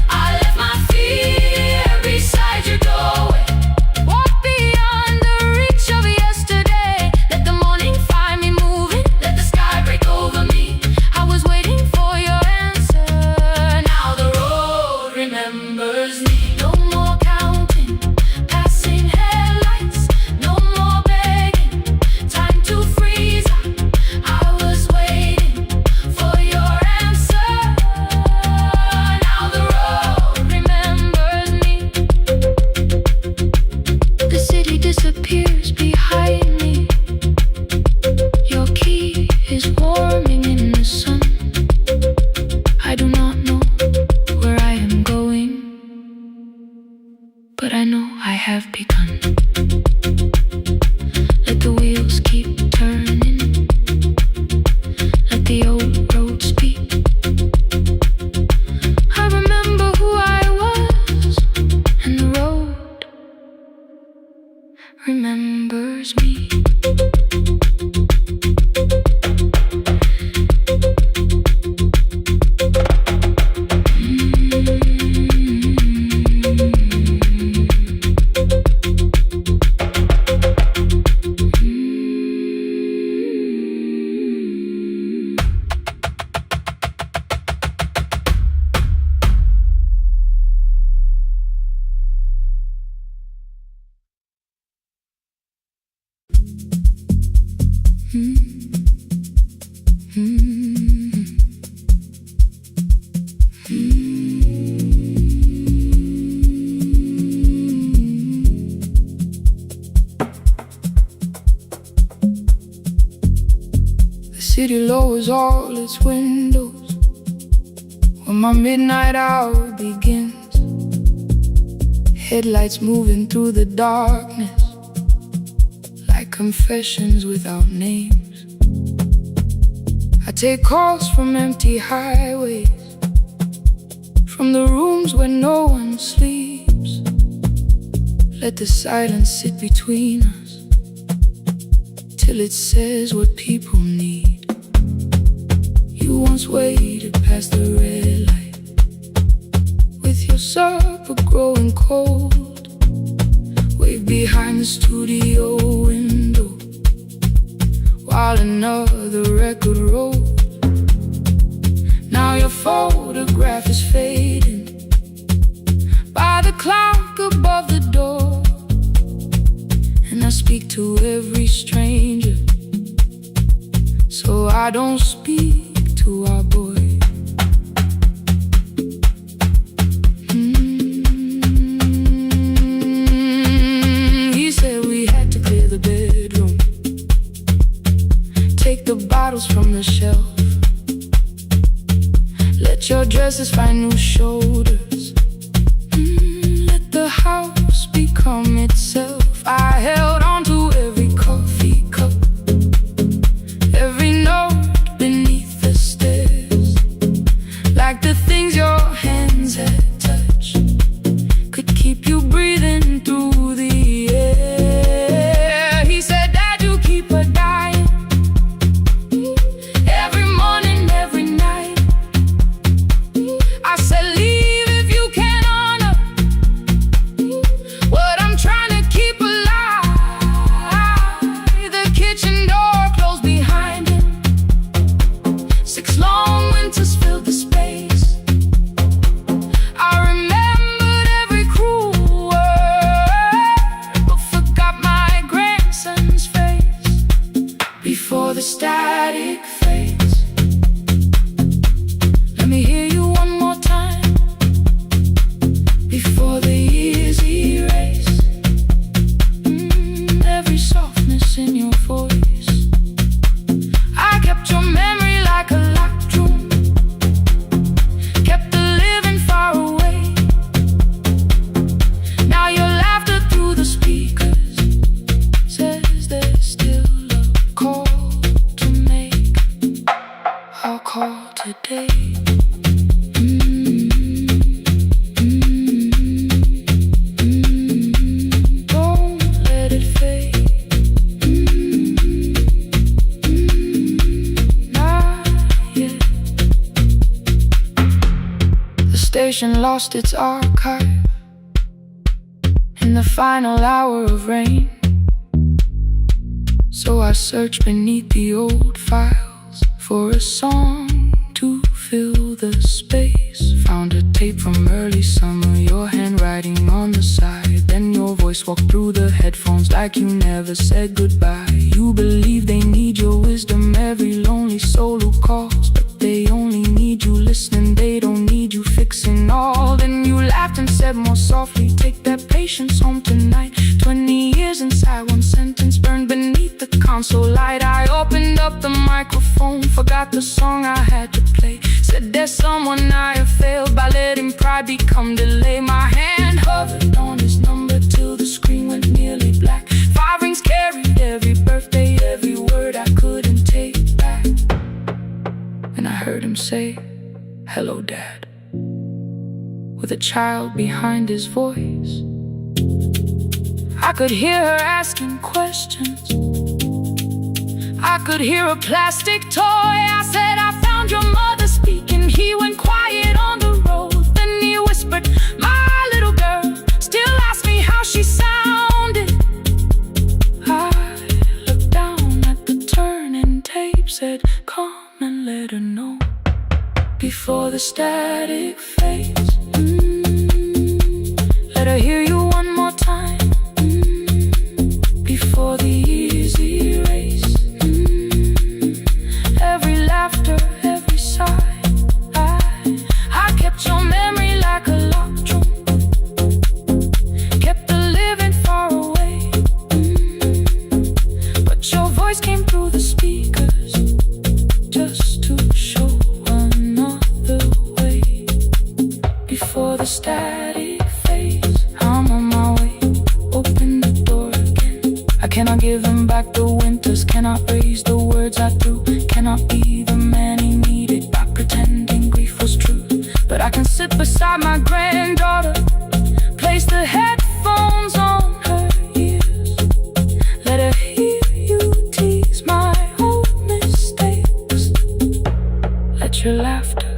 [SPEAKER 1] I left my fear beside your doorway, walk beyond the reach of yesterday. Let the morning find me moving, let the sky break over me. I was waiting for your answer, now the road remembers me. No more counting, passing headlights, no more begging, time to freeze. I was waiting for your answer, now the road remembers me. The city disappears behind me, your key is warming in the sun. I do not know where I am going, but I know I have begun. Let the wheels keep turning, let the old road speak. I remember who I was, and the road remembers me. The city lowers all its windows when my midnight hour begins. Headlights moving through the darkness like confessions without names. I take calls from empty highways, from the rooms where no one sleeps. Let the silence sit between us till it says what people need. You once waited past the red light with your supper growing cold, waved behind the studio window while another record rolled. Now your photograph is fading by the clock above the door, and I speak to every stranger, so I don't speak to our boy. He said we had to clear the bedroom, take the bottles from the shelf, let your dresses find new shoulders, let the house become itself. I held on to every coffee cup, every note beneath the stairs, like the things your hands had touched could keep you breathing through the air. He said, Dad, you keep her dying, every morning, every night. I said, leave if station lost its archive in the final hour of rain. So I searched beneath the old files for a song to fill the space. Found a tape from early summer, your handwriting on the side. Then your voice walked through the headphones like you never said goodbye. You believe they need your wisdom, every lonely soul who calls, but they only need you listening, they don't need you fixing all. Then you laughed and said more softly, take that patience home tonight. 20 years inside one sentence burned beneath the console light. I opened up the microphone, forgot the song I had to play. Said there's someone I have failed by letting pride become delay. My hand hovered on his number till the screen went nearly black. 5 rings carried every birthday, every word I couldn't take back. And I heard him say, hello dad, with a child behind his voice. I could hear her asking questions, I could hear a plastic toy. I said, I found your mother speaking. He went quiet on the road. Then he whispered, my little girl still asks me how she sounded. I looked down at the turning tape, said, come and let her know before the static fades. Let her hear you one more time before the easy race. Every laughter, every sigh, I kept your memory like a locked room, kept her living far away. But your voice came through the speakers just to show another way. Before the static fades, I'm on my way, open the door again. I cannot give him back the winters, cannot raise the words I threw, cannot be the man he needed by pretending grief was true. But I can sit beside my granddaughter, place the headphones on her ears, let her hear you tease my old mistakes. Let your laughter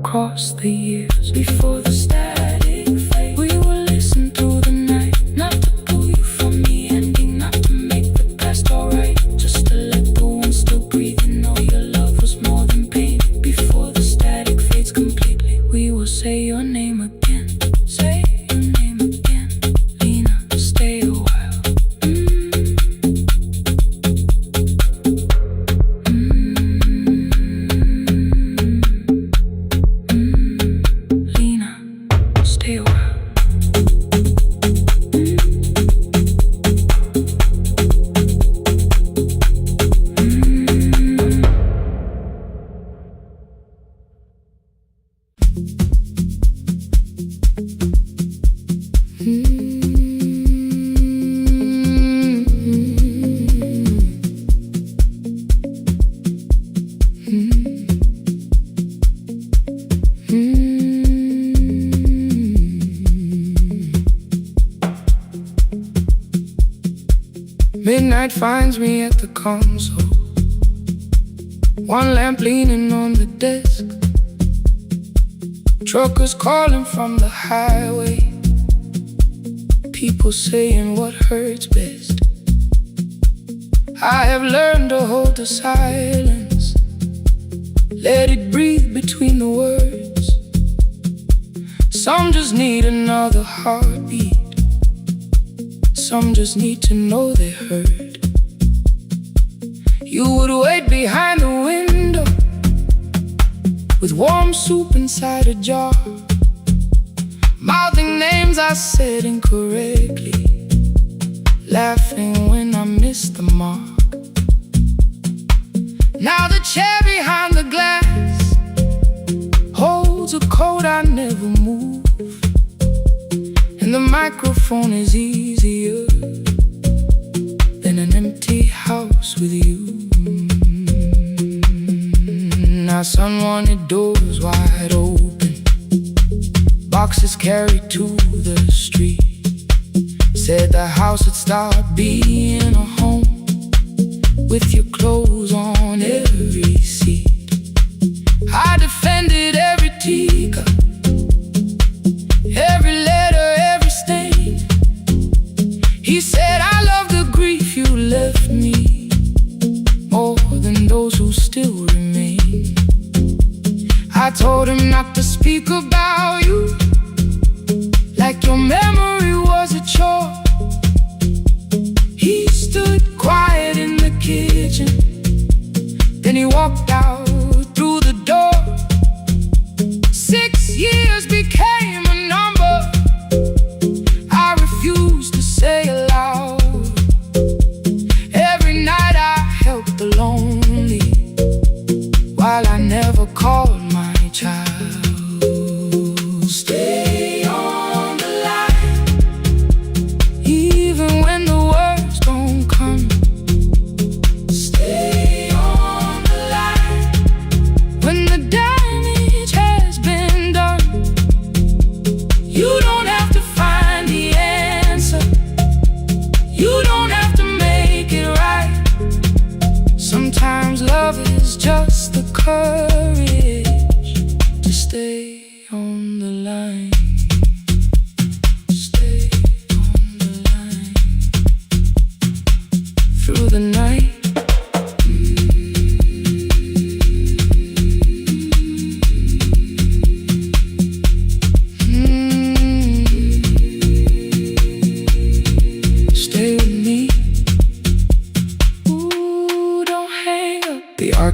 [SPEAKER 1] cross the years. Before the static fade, we will listen through the night, not to pull you from the ending, not to make the past alright, just to let the one still breathing know your love was more than pain. Before the static fades completely, we will say your name again, say your name again. Lena, stay a while. Lena, stay a while. Midnight finds me at the console, one lamp leaning on the desk. Truckers calling from the highway, people saying what hurts best. I have learned to hold the silence, let it breathe between the words. Some just need another heartbeat, some just need to know they heard. You would wait behind the window with warm soup inside a jar, mouthing names I said incorrectly, laughing when I missed the mark. Now the chair behind the glass holds a coat I never move, and the microphone is easier than an empty house with you. Now son wanted doors wide open, boxes carried to the street. Said the house would start being a home, with your clothes on every seat. I defended every teacup,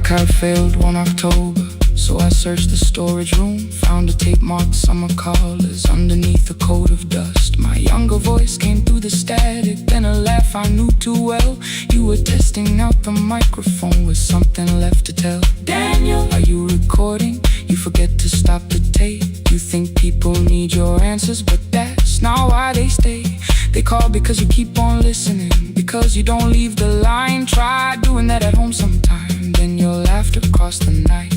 [SPEAKER 2] card failed one October, so I searched the storage room, found a tape marked summer callers underneath a coat of dust. My younger voice came through the static, then a laugh I knew too well. You were testing out the microphone with something left to tell. Daniel, are you recording? You forget to stop the tape. You think people need your answers, but that's not why they stay. They call because you keep on listening, because you don't leave the line. Try doing that at home sometime, then you'll laugh across the night.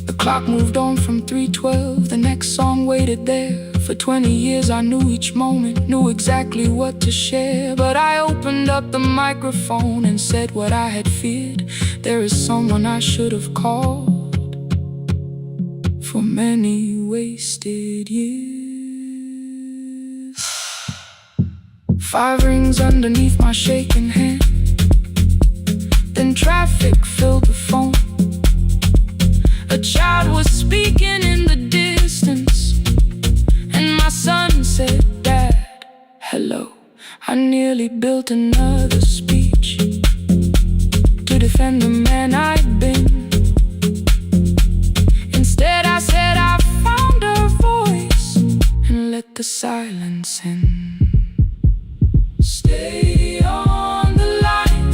[SPEAKER 2] The clock moved on from 3:12, the next song waited there. For 20 years I knew each moment, knew exactly what to share. But I opened up the microphone and said what I had feared. There is someone I should have called for many wasted years. 5 rings underneath my shaking hand, then traffic filled the phone. A child was speaking in the distance, and my son said, "Dad, hello." I nearly built another speech to defend the man I'd been. Instead I said I found a voice and let the silence in. Stay on the line,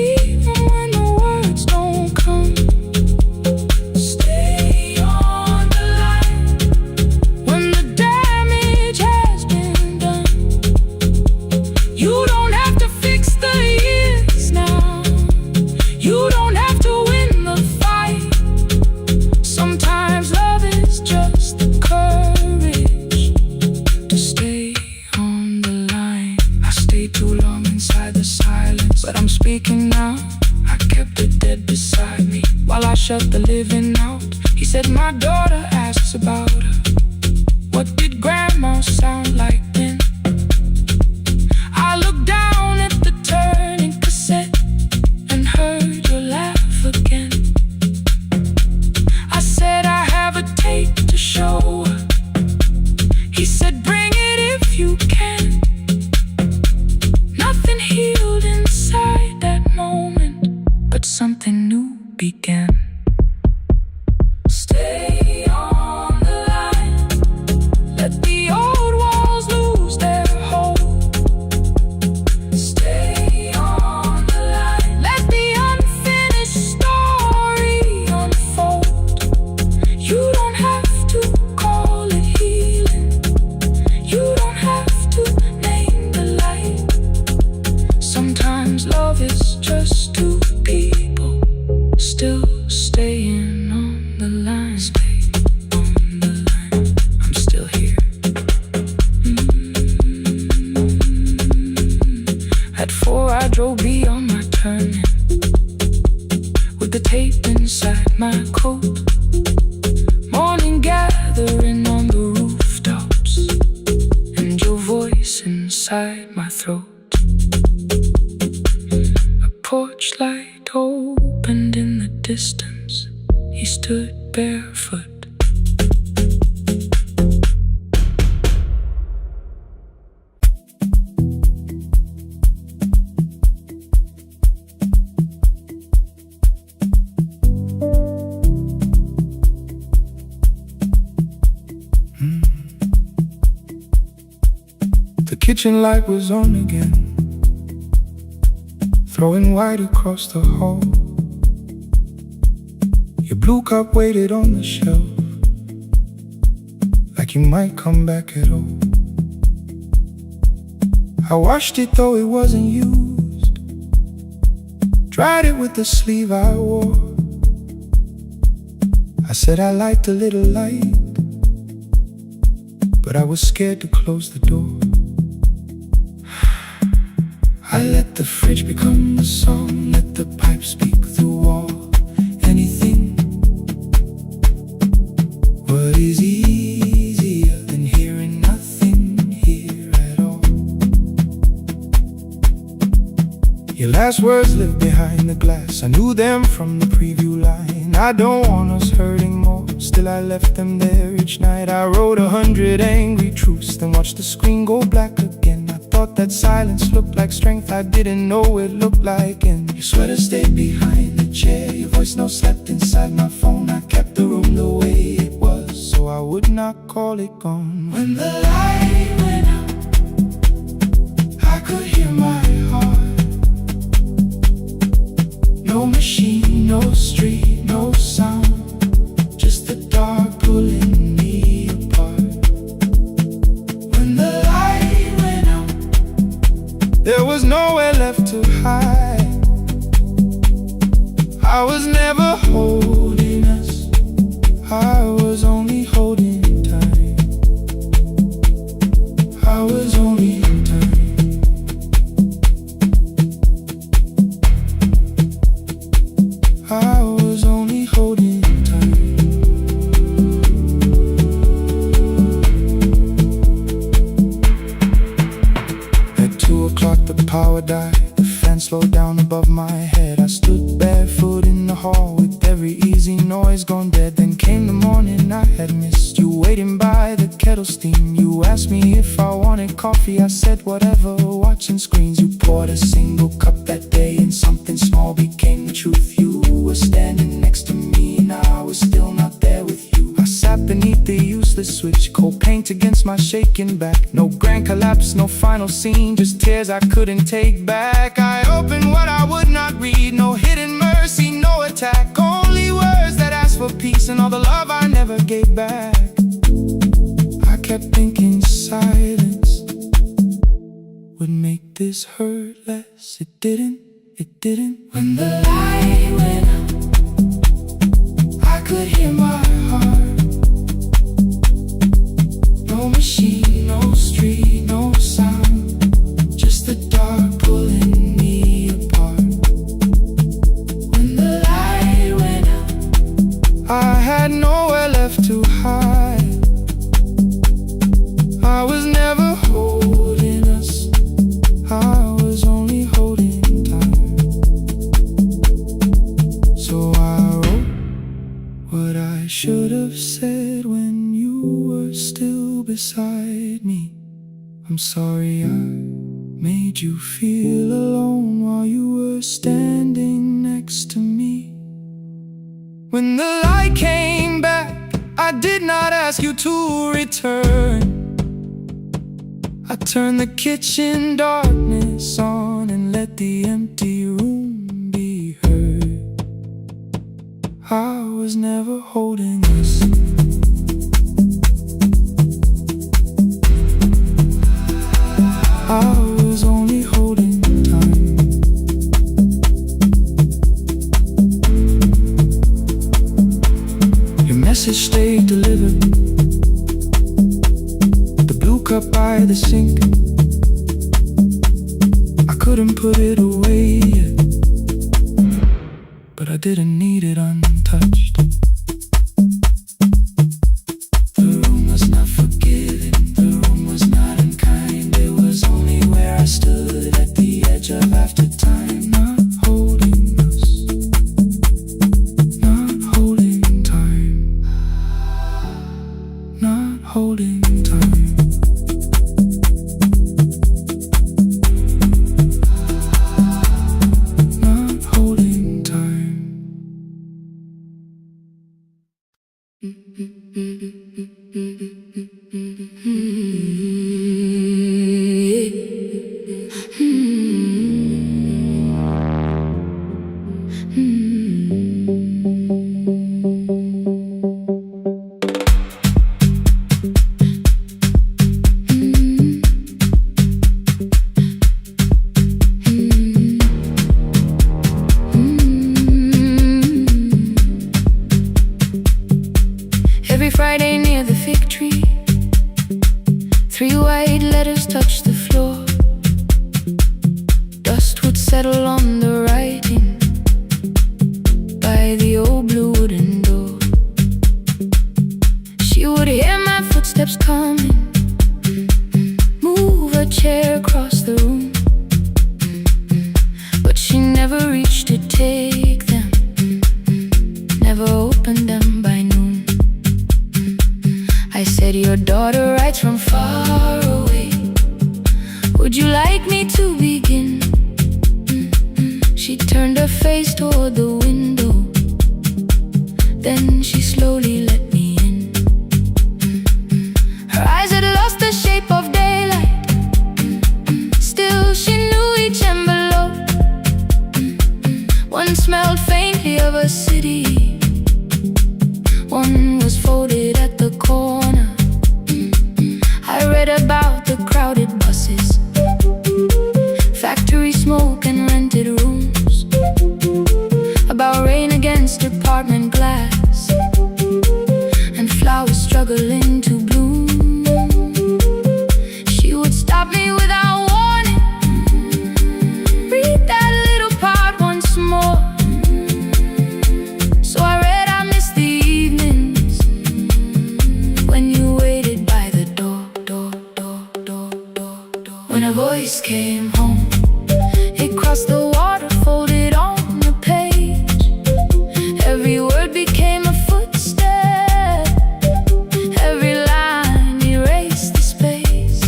[SPEAKER 2] even when the words don't come. Stay on the line when the damage has been done. You don't have to fix the years now. You don't have to win the fight. Sometimes love is just the courage to stay on the line. I stayed too long inside the silence, but I'm speaking now. I kept the dead beside me while I shut the living out. He said, "My daughter asks about her. What did grandma sound like then?" I looked down at the turning cassette and heard your laugh again. I said, "I have a tape to show her." He said, "Bring it if you can." Nothing healed inside that moment, but something new began. Stay on the line, let the old walls lose their hold. Stay on the line, let the unfinished story unfold. You don't have to call it healing, you don't have to name the light. Sometimes love is just two people still staying on the line. Stay on the line, I'm still here. At 4 I drove beyond my turning, with the tape inside my coat. Morning gathering on the rooftops, and your voice inside my throat. A porch light opened in the distance. He stood barefoot. The kitchen light was on again, throwing white across the hall. Your blue cup waited on the shelf, like you might come back at all. I washed it though it wasn't used, dried it with the sleeve I wore. I said I liked a little light, but I was scared to close the door. I let the fridge become the song, let the pipe speak the wall. Anything. What is easier than hearing nothing here at all? Your last words lived behind the glass. I knew them from the preview line. I don't want us hurting more, still I left them there each night. I wrote 100 angry truths, then watched the screen go black again. I thought thought that silence looked like strength. I didn't know it looked like. And your sweater stayed behind the chair, your voice no slept inside my phone. I kept the room the way it was, so I would not call it gone. When the light went out, I could hear my heart. No machine, no street, no sound, just the dark pulling me apart. When the light went out, there was nowhere left to hide. I was never holding us, I was only holding time. I was only time. I was only holding time. At 2 o'clock the power died, the fan slowed down above my head. I stood barefoot in the hall with every easy noise gone dead. Then came the morning I had missed, you waiting by the kettle steam. You asked me if I wanted coffee, I said whatever, watching screens. You poured a single cup that day and something small became the truth. You were standing next to me and I was still not there with you. I sat beneath the useless switch, cold paint against my shaking back. No grand collapse, no final scene, just tears I couldn't take back. I opened what I would not read, no hidden mercy, no attack, only words that asked for peace and all the love I never gave back. I kept thinking silence would make this hurt less. It didn't, it didn't. When the light went out, I could hear my heart. No machine, no street, no sound, just the dark pulling me apart. When the light went out, I had nowhere left to hide. I was never holding us, I was only holding time. So I wrote what I should have said when you were still beside me. I'm sorry I made you feel alone while you were standing next to me. When the light came back, I did not ask you to return. I turned the kitchen darkness on and let the empty room be heard. I was never holding us, I was only holding time. Your message stayed delivered, the blue cup by the sink. I couldn't put it away yet, but I didn't need it untouched. The room was not forgiving, the room was not unkind. It was only where I stood at the edge of after time. Not holding us, not holding time, not holding time. Not holding time.
[SPEAKER 1] Every Friday near the fig tree, 3 white letters touched the floor. Dust would settle on the writing by the old blue wooden door. She would hear my footsteps coming, move a chair across the room, but she never reached to take them, never opened them by noon. I said, your daughter writes from far away, would you like One smelled faintly of a city. One was folded at the corner. I read about the crowded buses, factory smoke and rented rooms, about rain against apartment glass and flowers struggling to bloom. She would stop me without warning, read that little part once more. So I read I missed the evenings when you waited by the door. When a voice came home, it crossed the water, folded on the page. Every word became a footstep, every line erased the space.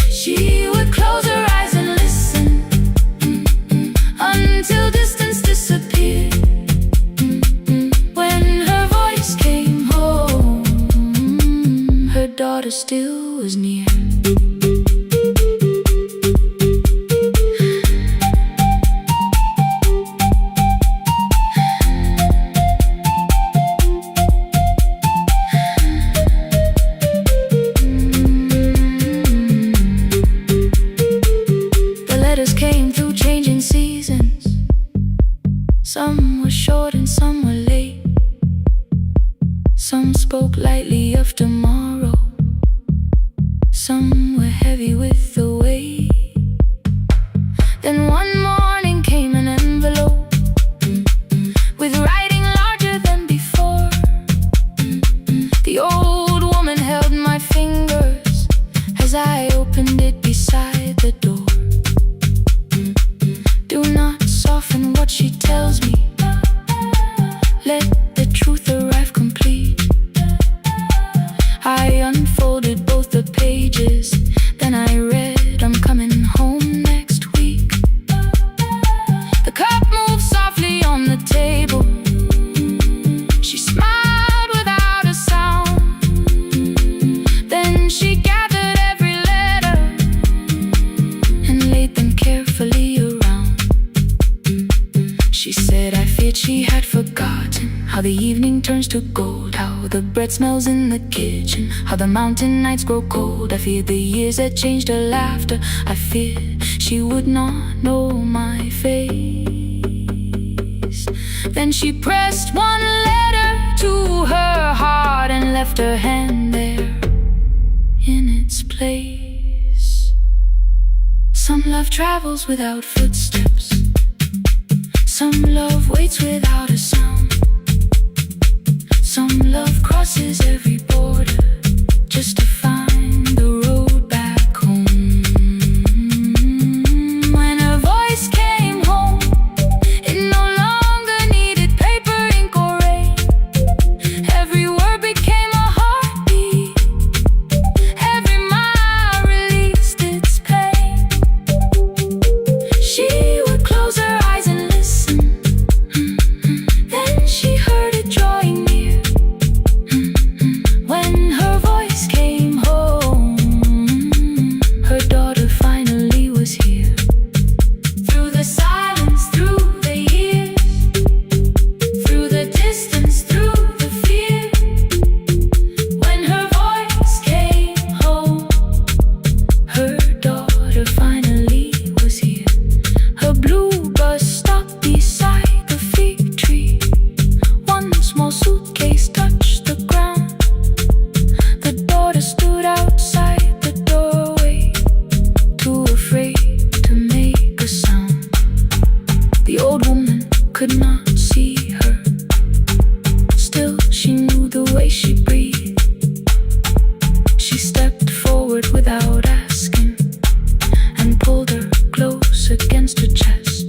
[SPEAKER 1] She would close her eyes and listen until distance disappeared. When her voice came home, her daughter still was near. Came through changing seasons. Some were short and some were late. Some spoke lightly of tomorrow. Some were heavy with the weight. Then one morning came an envelope with writing larger than before. The old woman held my fingers as I opened it beside the door. Do not soften what she tells me. Let the truth arrive complete. I unfolded both the pages. Then I read, I'm coming home next week. The cup moved softly on the table. She smiled without a sound. Then she gathered every letter and laid them carefully around. She said, I feared she had forgotten how the evening turns to gold, how the bread smells in the kitchen, how the mountain nights grow cold. I feared the years that changed her laughter. I feared she would not know my face. Then she pressed one letter to her heart and left her hand there in its place. Some love travels without footsteps. Some love waits without a sound. Some love crosses every border just to find the road back home. When her voice came home, it no longer needed paper, ink, or rain. Every word became a heartbeat. Every mile released its pain. She would close her eyes and listen. Then she heard it drawing near. When her voice came home, her daughter finally was here. Through the silence, through the years, through the distance, through the fear. When her voice came home, her daughter finally was here. Her blue bus stopped beside the fig tree. One small suitcase touched the ground. The daughter stood outside the doorway, too afraid to make a sound. The old woman could not see her. Still, she knew the way she breathed. She stepped forward without asking and pulled her close against her chest.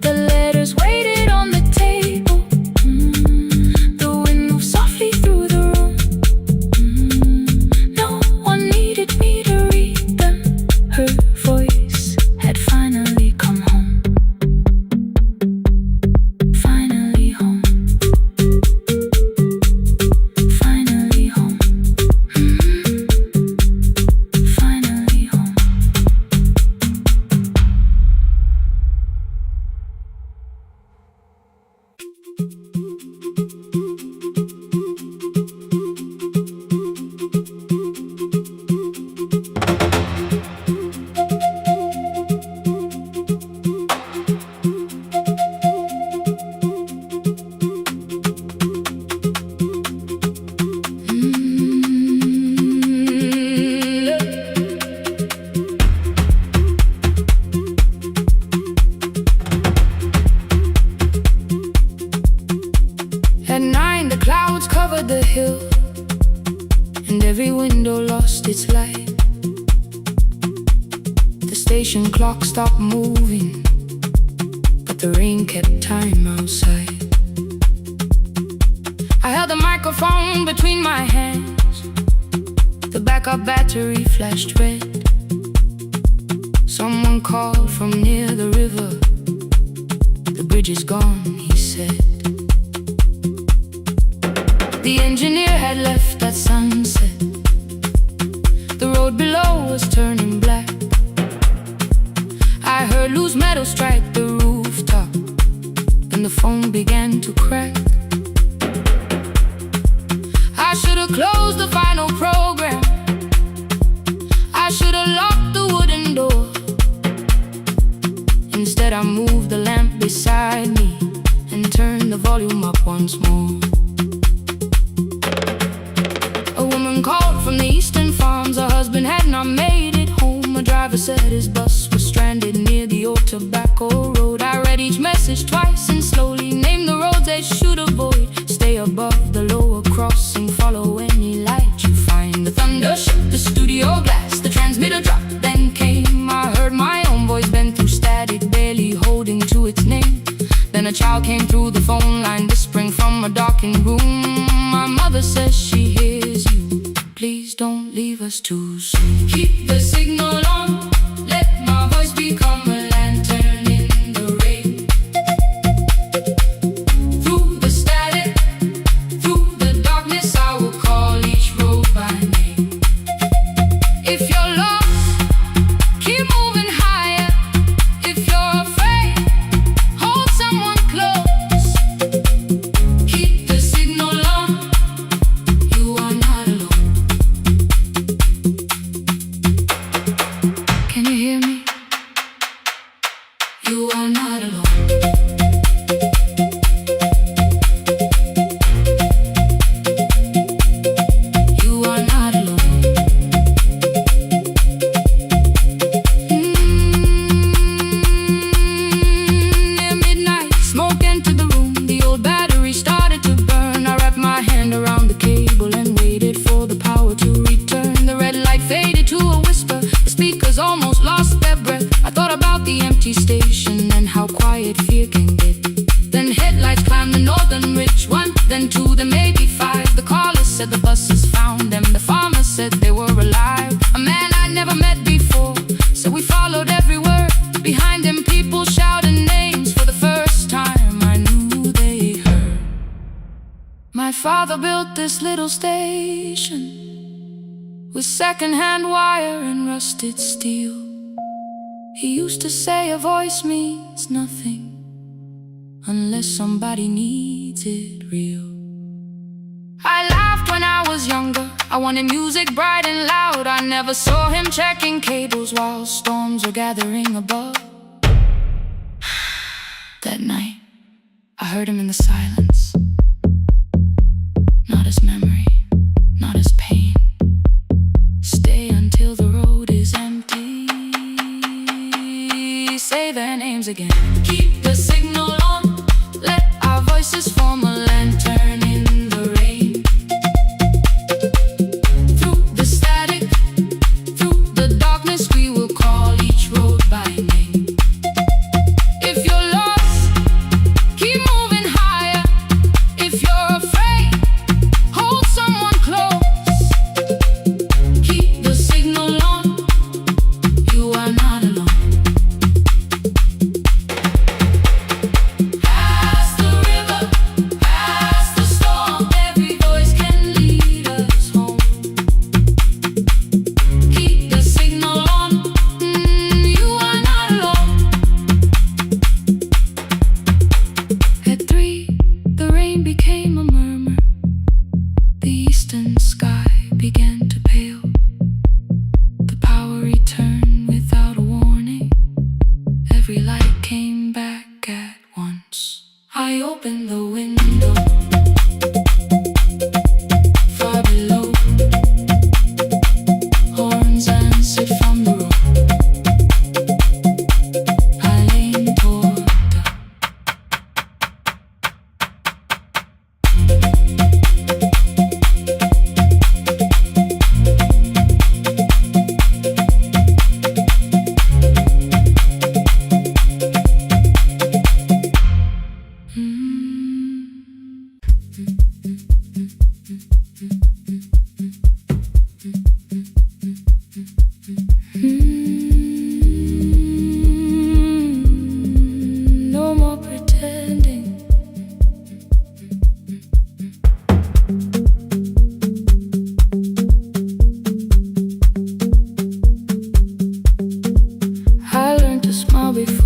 [SPEAKER 1] The letters waited on the table. The wind moved softly through the room. No one needed me to read them. Her voice had finally come home. Finally home. Finally home. Finally home. lost its light. The station clock stopped moving, but the rain kept time outside. I held the microphone between my hands. The backup battery flashed red. Someone called from near the river. The bridge is gone, he said. The engineer had left at sunset. The road below was turning black. I heard loose metal strike the rooftop, and the phone began to crack. I should have closed the final program. I should have locked the wooden door. Instead I moved the lamp beside me and turned the volume up once more. A woman called from the eastern farms. Her husband had not made it home. A driver said his bus was stranded near the old tobacco road. I read each message twice and slowly named the roads they should avoid. Stay above the lower crossing, follow any light you find. The thunder shook the studio glass, the transmitter dropped, then came. I heard my own voice bend through static, barely holding to its name. Then a child came through the phone line, whispering from a darkened room. My mother says she hears you. Please don't leave us too soon. Keep the signal on, let my voice become a lantern in the rain. Through the static, through the darkness, I will call each road by name. If you're lost, keep moving higher. If you're afraid, hold someone close. Keep the signal on, you are not alone. Can you hear me? You are not alone. You are not alone. Near midnight, smoke entered the room. The old battery started to burn. I wrapped my hand around the cable and waited for the power to return. The red light faded to a whisper. The speakers almost lost their breath. I thought about the empty station and how quiet fear can get. Then headlights climbed the northern ridge. One, then two, then maybe five. The caller said the buses found them. The farmer said they were alive. A man I'd never met before, so we followed every word. Behind him people shouted names. For the first time I knew they heard. My father built this little station with second-hand wire and rusted steel. He used to say a voice means nothing unless somebody needs it real. I laughed when I was younger. I wanted music bright and loud. I never saw him checking cables while storms were gathering above. That night, I heard him in the silence. Not as memory, not as pain. Stay until the road is empty. Say their names again. Keep the signal on, let our voices form a lantern in the rain. Through the static, through the darkness, we will call each road by name. If you're lost, keep moving higher. If you're afraid, hold someone close. Keep the signal on, you are not alone. Past the river, past the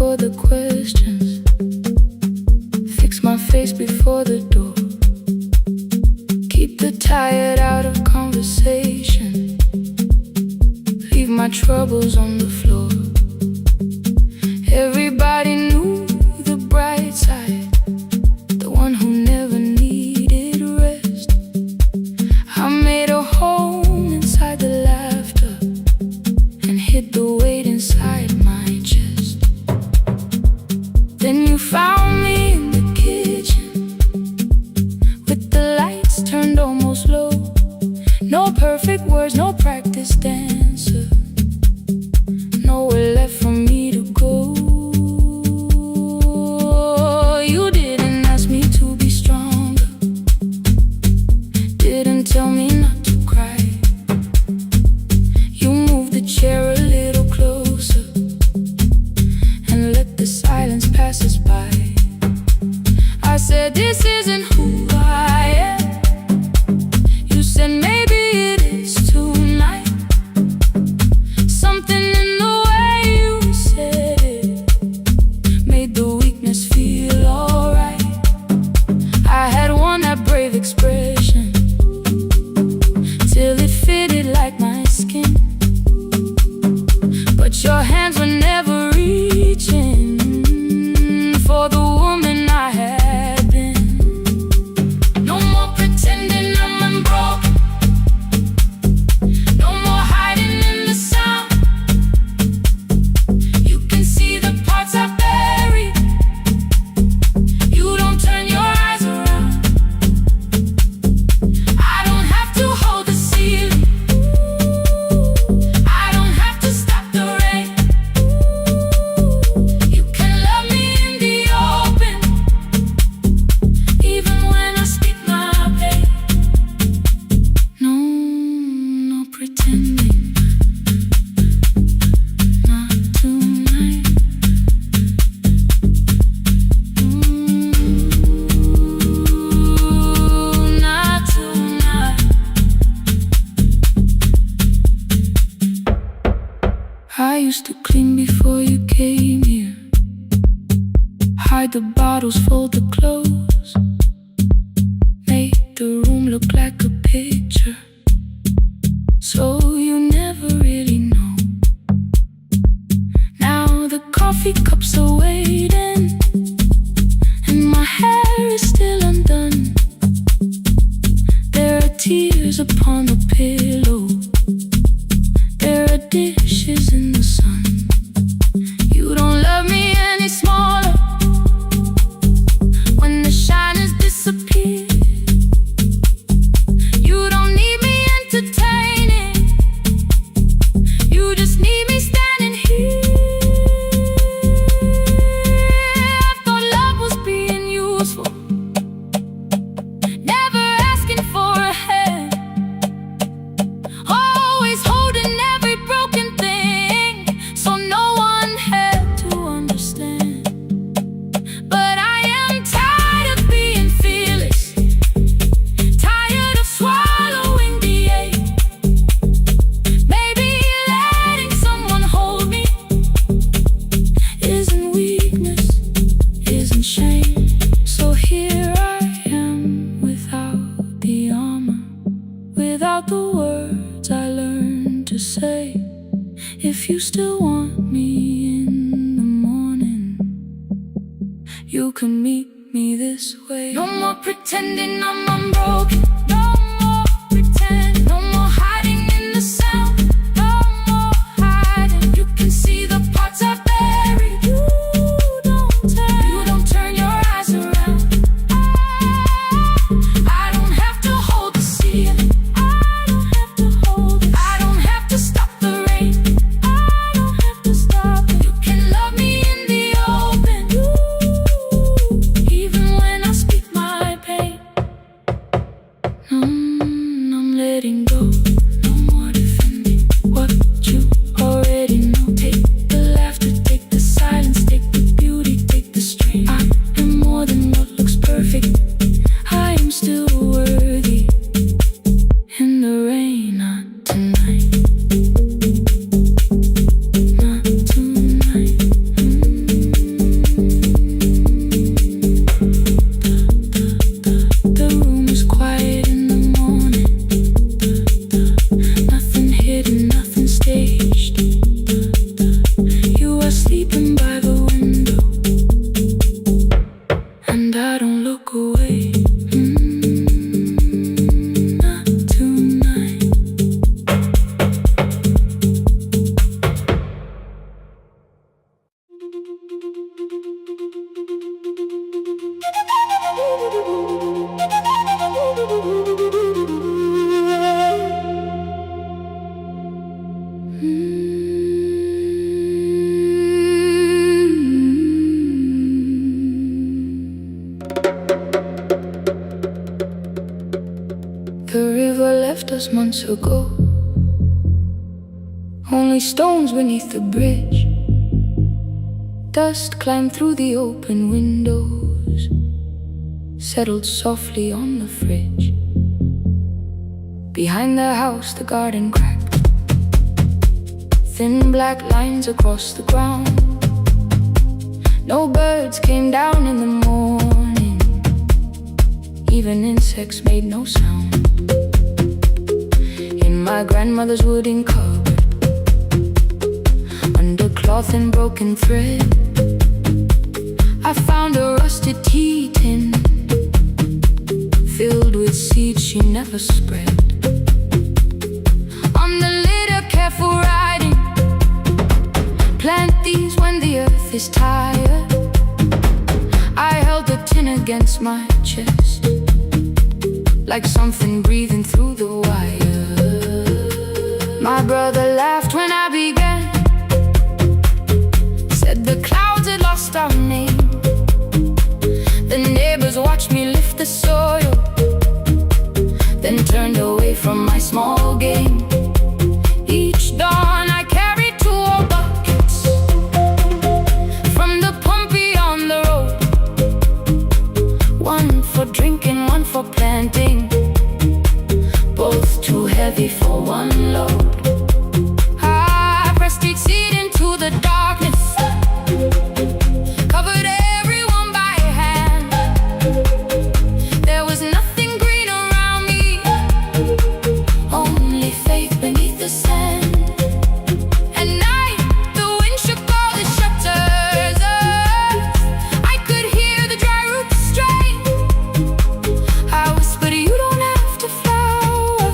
[SPEAKER 1] for the questions. Fix my face before the door. Keep the tired out of conversation. Leave my troubles on the floor. Everybody knew the bright side, the one who never needed rest. I made a home inside the laughter and hid the weight inside my chest. Then you found me in the kitchen with the lights turned almost low. No perfect words, no practice dancer, nowhere left for me to go. You didn't ask me to be stronger, didn't tell me not to cry. You moved the chair a little closer and let the silence pass us by. I said, this isn't who I am. You said, maybe it is tonight. Something in the way you said it made the weakness feel alright. I had worn that brave expression till it fitted like my skin, but your hands were never reaching for the woman I had been. No more pretending I'm unbroken, no more hiding in the sound. You can see the parts I buried. You don't turn your eyes around. I don't have to hold the ceiling, I don't have to stop the rain. You can love me in the open, even when I speak my pain. No, no pretending, not tonight. Not tonight. I used to clean before you came here, hide the bottles, fold the clothes, make the room look like a picture, so you never really know. Now the coffee cups are waiting and my hair is still undone. There are tears upon the pillow, there are dishes in the sun. You don't love me any smaller when the shine has disappeared. You don't need me entertaining, you just need me standing here. I thought love was being useful, never asking for a hand, always holding every broken thing, so no one had to understand. But I am tired of being fearless, tired of swallowing the ache. Maybe letting someone hold me isn't weakness, isn't shame. So here I am without the armor, without the words I learned to say. If you still want me in the morning, you can meet me this way. No more pretending I'm unbroken, no more pretend, no more hiding in the sound, no more hiding. You can see the parts I buried. You don't turn your eyes around. I don't have to hold the ceiling, I don't have to hold it. I don't have to stop the rain, I don't have to stop it. You can love me in the open, even when I speak my pain. No. was months ago. Only stones beneath the bridge. Dust climbed through the open windows, settled softly on the fridge. Behind the house the garden cracked, thin black lines across the ground. No birds came down in the morning, even insects made no sound. In my grandmother's wooden cupboard, under cloth and broken thread, I found a rusted tea tin filled with seeds she never spread. On the lid a careful writing: plant these when the earth is tired. I held the tin against my chest, like something breathing through the wire. My brother laughed when I began, said the clouds had lost our name. The neighbors watched me lift the soil, then turned away from my small game. Each dawn I carried 2 old buckets from the pump beyond the road, one for drinking, one for planting, both too heavy for one load. I pressed each seed into the darkness, covered everyone by hand. There was nothing green around me, only faith beneath the sand. At night the wind shook all the shutters. I could hear the dry roots strain. I whispered, you don't have to flower,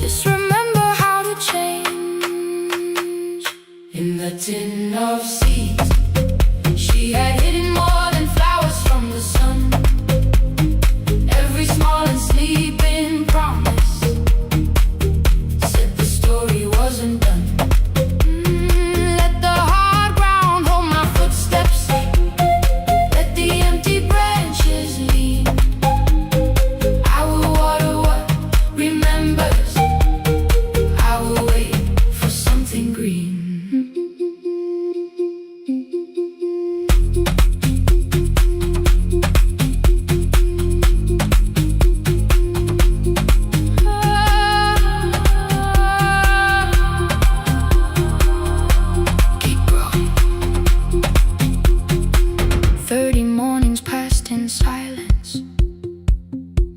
[SPEAKER 1] just remember how to change. In the tin of seeds, she had hidden more than flowers from the sun. Every small and sleeping promise said the story wasn't done. Let the hard ground hold my footsteps, let the empty branches lean. I will water what remembers, I will wait for something green. Keep growing. 30 mornings passed in silence.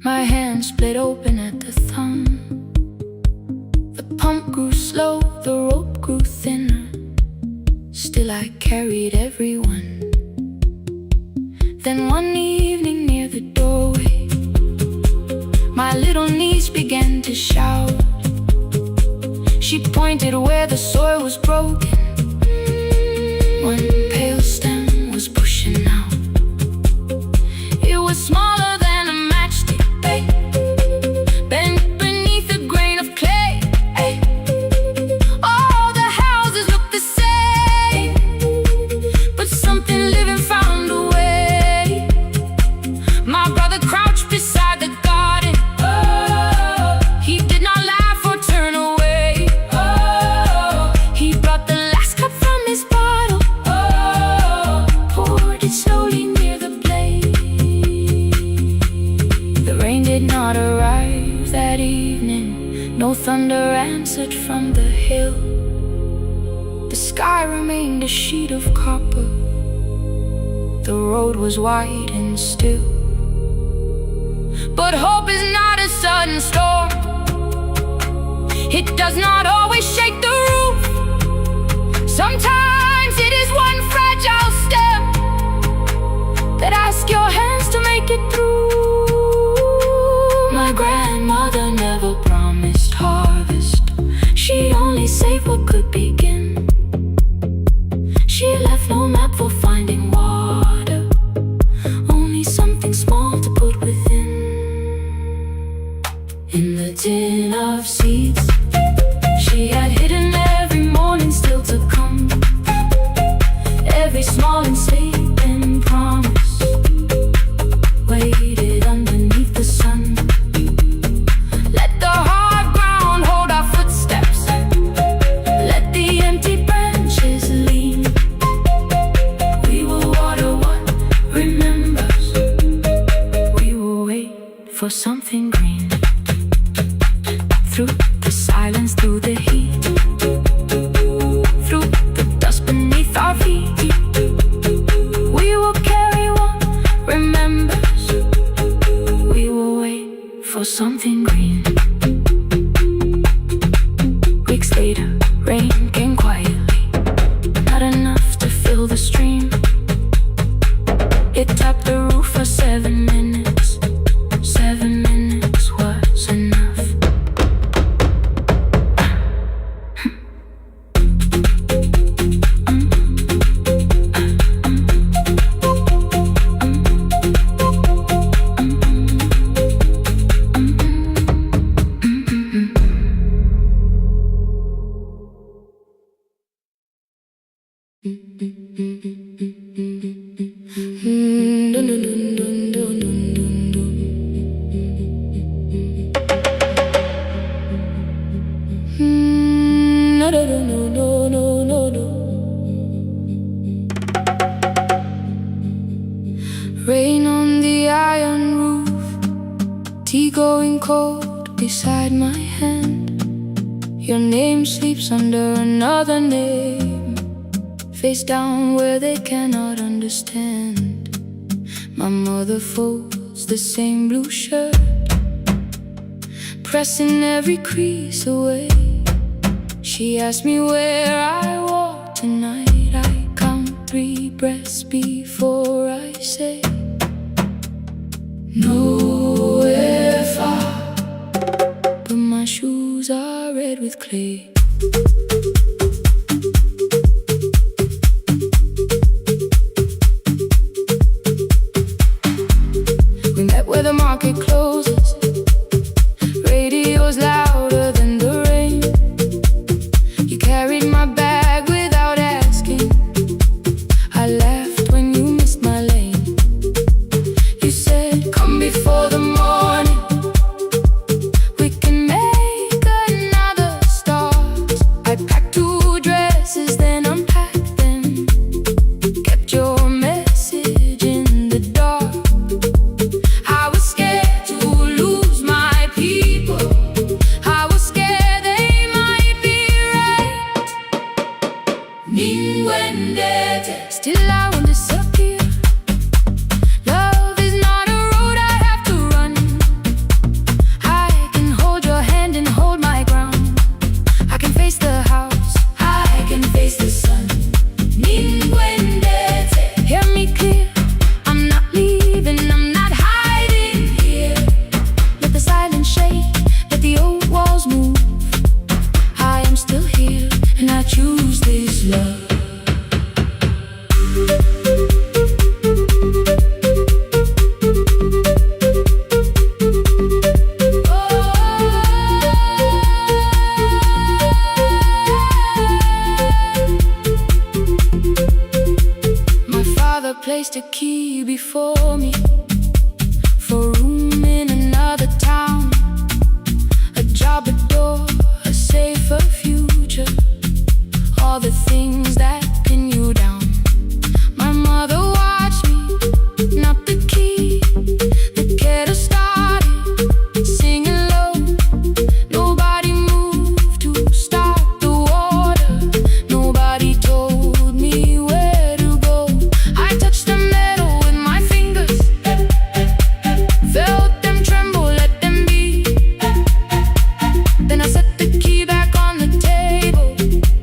[SPEAKER 1] My hand split open at the thumb. The pump grew slow, the rope grew thinner. Still I carried everyone. Then one evening near the doorway, my little niece began to shout. She pointed where the soil was broken. One pale stem was pushing out. It was smaller than a matchstick, babe, bent beneath a grain of clay. Ay. All the houses looked the same, but something living found a way. My brother crouched beside the garden. He did not laugh or turn away. He brought the last cup from his bottle, poured it slowly near the blaze. The rain did not arrive that evening, no thunder answered from the hill. The sky remained a sheet of copper, the road was wide and still. But hope is not a sudden storm, it does not always shake the roof. Sometimes it is one fragile step that asks your hands to make it through. My grandmother never promised harvest, she only saved what could begin. She left no map for finding water, only something small to put within. In the tin of seeds, she had hidden every morning still to come. Every small and sleeping promise waited underneath the sun. Let the for something green. Through the silence, through the heat, through the dust beneath our feet, we will carry what remembers. We will wait for something green. Weeks later, rain came quietly, not enough to fill the stream. It tapped the roof for 7 minutes. 7 minutes was enough.
[SPEAKER 2] Rain on the iron roof, tea going cold beside my hand. Your name sleeps under another name, face down where they cannot understand. My mother folds the same blue shirt, pressing every crease away. She asked me where I walk tonight. I count 3 breaths before I say nowhere far, but my shoes are red with clay. We met where the market closes, radio's louder than the rain. You carried my bag without asking. I laughed when you missed my lane. You said, come before the morning, we can make another start. I packed 2 dresses, then unpacked them, kept your message in the dark. I was scared to lose my people, I was scared they might be right. Still I won't disappear. Love is not a road I have to run. I can hold your hand and hold my ground. I can face the house, I can face the sun. Hear me clear, I'm not leaving, I'm not hiding here. Let the silence shake, let the old walls move. I am still here, and I choose this love. My father placed a key before me for room in another town, a job, a door, a safer future, all the things that pin you down. My mother watched me, not the key, the kettle started singing low. Nobody moved to stop the water, nobody told me where to go. I touched the metal with my fingers, felt them tremble, let them be. Then I set the key back on the table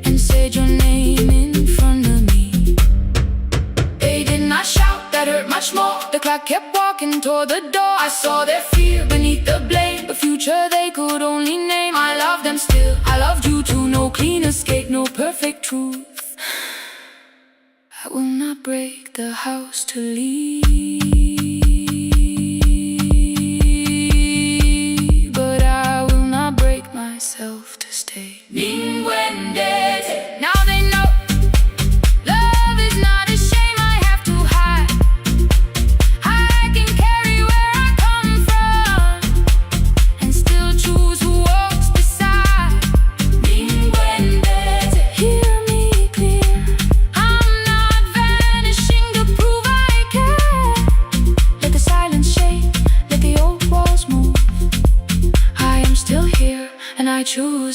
[SPEAKER 2] and said your name in front of me. They did not shout, that hurt much more. The clock kept walking toward the door. I saw their fear beneath the blame, a future they could only name. I love them still, I loved you too. No clean escape, no perfect truth. I will not break the house to leave, but I will not break myself to stay. Now they know love is not a shame I have to hide. I can carry where I come from and still choose who walks beside. Hear me clear, I'm not vanishing to prove I care.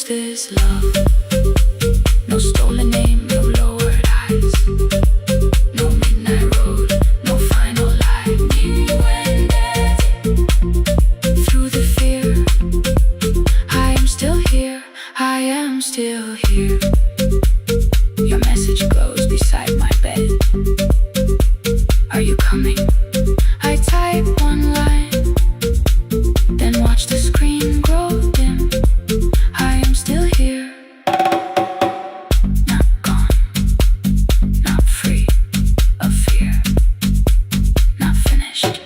[SPEAKER 1] this love? No stolen name, no lowered eyes, no midnight road, no final lie. You and through the fear, I am still here, I am still here. Your message glows beside my bed. Are you coming? I type one line, then watch the screen grow dim. I am still here, not gone, not free of fear, not finished,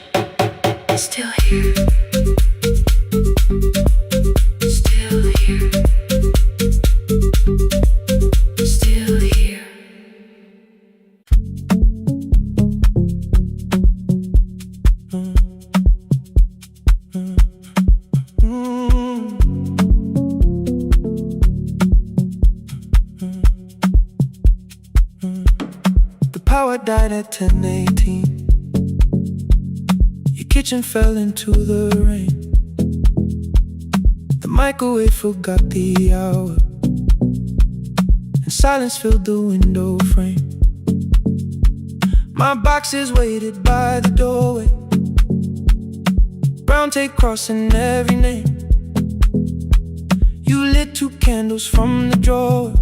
[SPEAKER 1] still here, still here, still here.
[SPEAKER 2] The power died at 10:18. Your kitchen fell into the rain. The microwave forgot the hour, and silence filled the window frame. My boxes waited by the doorway, brown tape crossing every name. You lit 2 candles from the drawer,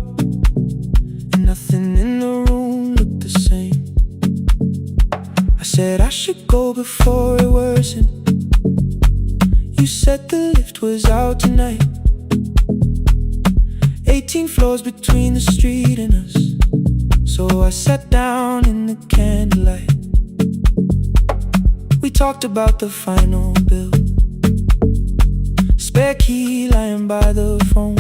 [SPEAKER 2] and nothing in the room looked the same. I said I should go before it worsened. You said the lift was out tonight. 18 floors between the street and us, so I sat down in the candlelight. We talked about the final bill, spare key lying by the phone,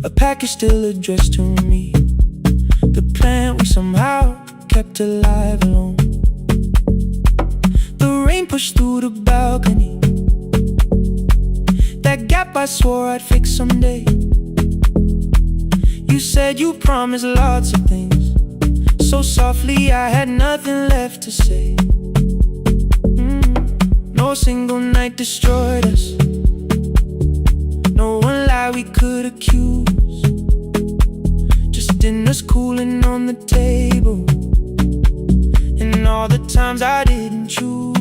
[SPEAKER 2] a package still addressed to me, the plant we somehow kept alive alone. The rain pushed through the balcony, that gap I swore I'd fix someday. You said you promised lots of things, so softly I had nothing left to say. No single night destroyed us, no one lie we could accuse, just dinners cooling on the table, and all the times I didn't choose.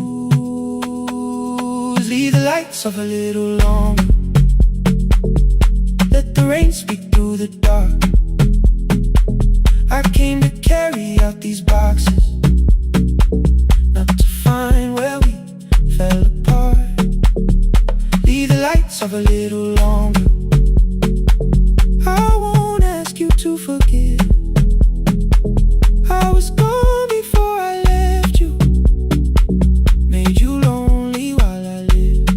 [SPEAKER 2] Leave the lights off a little longer, let the rain speak through the dark. I came to carry out these boxes, not to find where we fell apart. Leave the lights off a little longer. I won't ask you to forgive. I was gone before I left you, made you lonely while I lived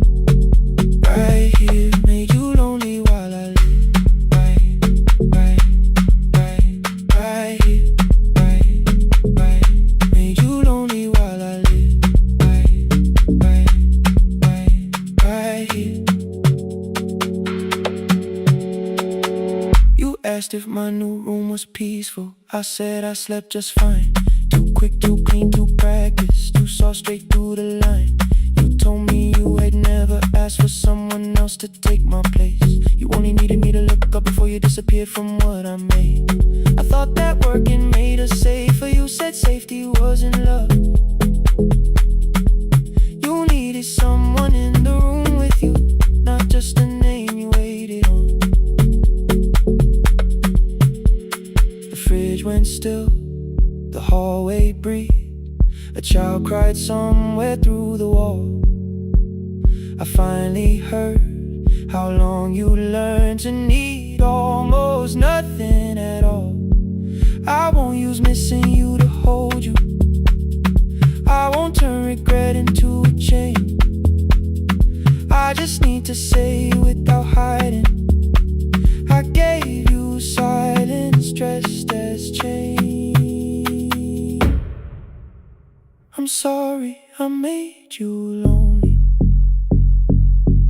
[SPEAKER 2] right here, made you lonely while I lived right here, right, made you lonely while I lived right here. You asked if my new room was peaceful. I said I slept just fine. Too quick, too clean, too practiced. You saw straight through the line. You told me you had never asked for someone else to take my place. You only needed me to look up before you disappeared from what I made. I thought that working made us safer. You said safety was in love. You needed someone in the room with you, not just a name you waited on. The fridge went still, the hallway breathed. A child cried somewhere through the wall. I finally heard how long you learned to need almost nothing at all. I won't use missing you to hold you. I won't turn regret into a chain. I just need to say without hiding, I gave you silence dressed as change. I'm sorry I made you lonely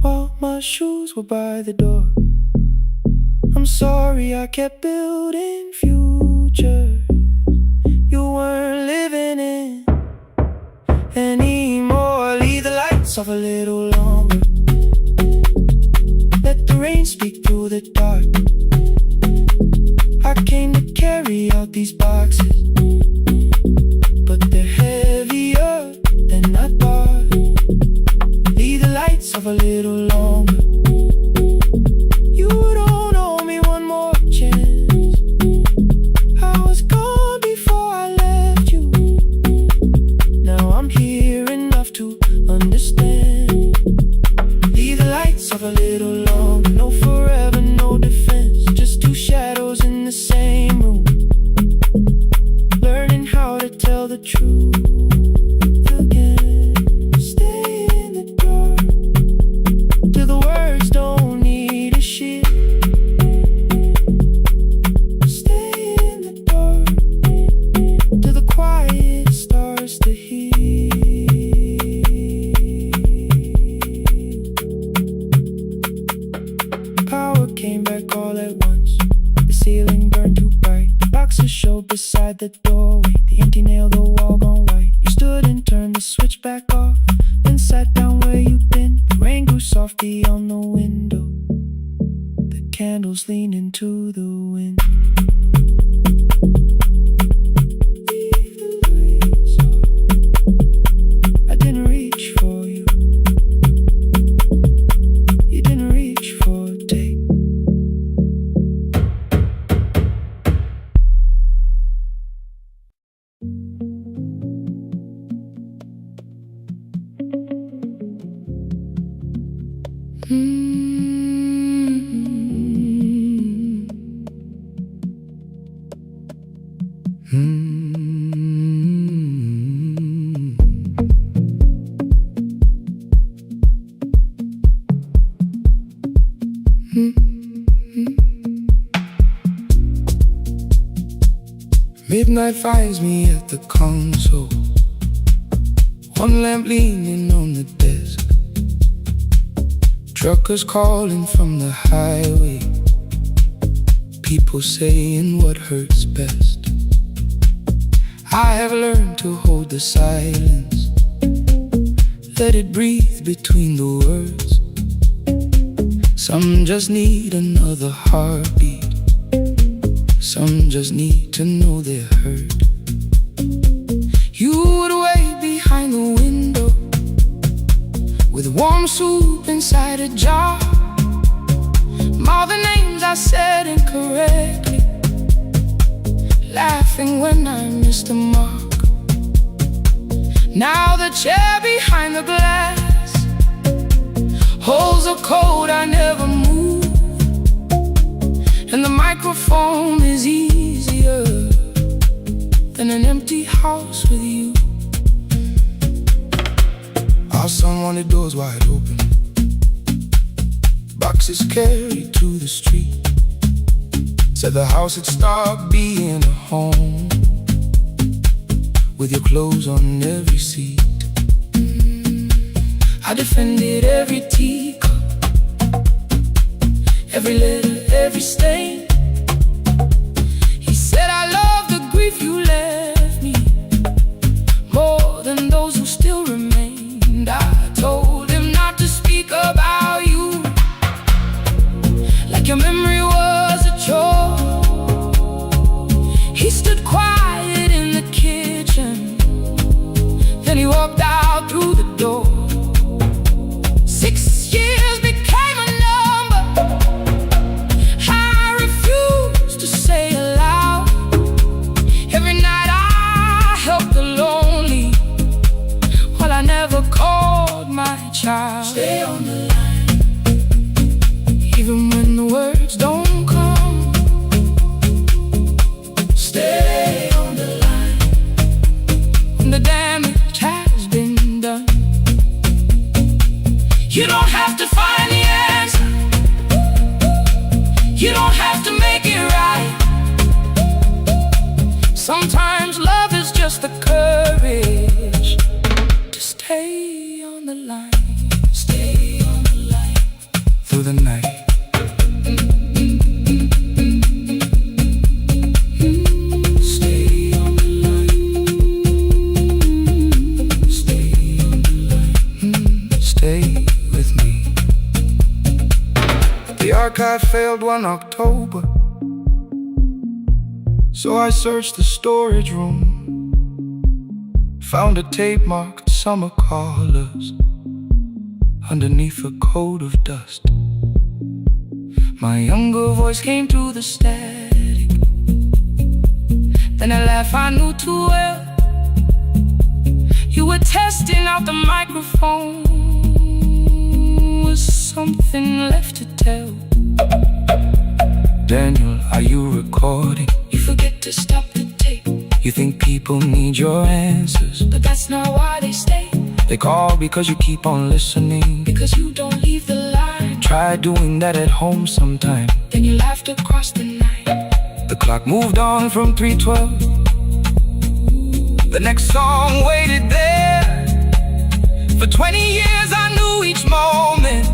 [SPEAKER 2] while my shoes were by the door. I'm sorry I kept building futures you weren't living in anymore. Leave the lights off a little longer, let the rain speak but they're heavier than I thought. Leave the lights off a little longer. You don't owe me one more chance. I was gone before I left you. Now I'm here enough to understand. Leave the lights off a little longer. No forever, no defense. Just two shadows in the same room, learning how to tell the truth again. Stay in the dark till the words don't need a shield. Stay in the dark till the quiet starts to heal. Power came back all at once. The ceiling burned too bright. The boxes showed beside the doorway. The empty nail, the wall gone white. You stood and turned the switch back off, then sat down where you'd been. The rain grew soft beyond the window. The candles leaned into the wind. Leave the lights off. I didn't reach for you. You didn't reach for a take. Midnight finds me at the console, one lamp leaning on the desk. Truckers calling from the highway, people saying what hurts best. I have learned to hold the silence, let it breathe between the words. Some just need another heartbeat, some just need to know they're heard. You would wait behind the window with warm soup inside a jar. All the names I said incorrectly, laughing when I missed the mark. Now the chair behind the glass holds a code I never moved, and the microphone is easier than an empty house with you. Our son wanted doors wide open, boxes carried to the street. Said the house had stopped being a home, with your clothes on every seat. I defended every teacup, every letter, every stain. He said I love the grief you left me more than those who still remained. I told him not to speak about you like your memory was a chore. He stood quiet in the kitchen, then he walked out through the door. 6 years became a number I refused to say aloud. Every night I helped the lonely, while I never called my child. Stay on the line, even when the words don't come. Stay on the line, when the damage has been done. You don't have to find the answer, you don't have to make it right. Sometimes love is just the courage to stay on the line. Stay on the line through the night. Stay on the line. Stay on the line. Stay with me. The archive failed one October. So I searched the storage room, found a tape marked summer colors underneath a coat of dust. My younger voice came through the static. Then a laugh I knew too well. You were testing out the microphone. Was something left to tell? Daniel, are you recording?
[SPEAKER 1] You forget to stop the tape.
[SPEAKER 2] You think people need your answers,
[SPEAKER 1] but that's not why they stay.
[SPEAKER 2] They call because you keep on listening,
[SPEAKER 1] because you don't leave the line.
[SPEAKER 2] Try doing that at home sometime.
[SPEAKER 1] Then you laughed across the night.
[SPEAKER 2] The clock moved on from 3:12. The next song waited there. For 20 years I knew each moment,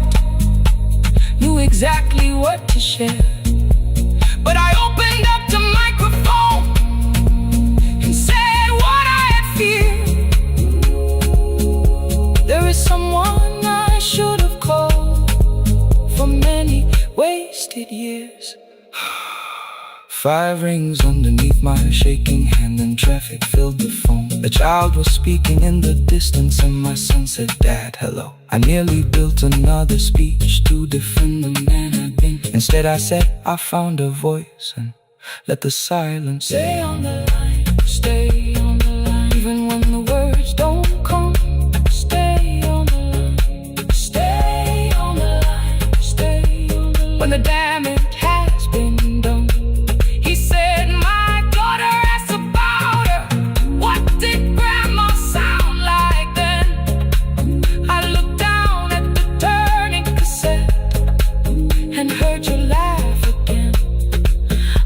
[SPEAKER 2] knew exactly what to share. But I opened up the microphone and said what I had feared. There is someone I should have called for many wasted years. 5 rings underneath my shaking hand, and traffic filled the phone. The child was speaking in the distance, and my son said, "Dad, hello." I nearly built another speech to defend the man I'd been. Instead I said, I found a voice, and let the silence
[SPEAKER 1] stay on the line, stay on the line. Even when the words don't come, stay on the line, stay on the line, stay on the line. When the damage has been done, he said, my daughter asked about her. What did grandma sound like then? I looked down at the turning cassette and heard you laugh again.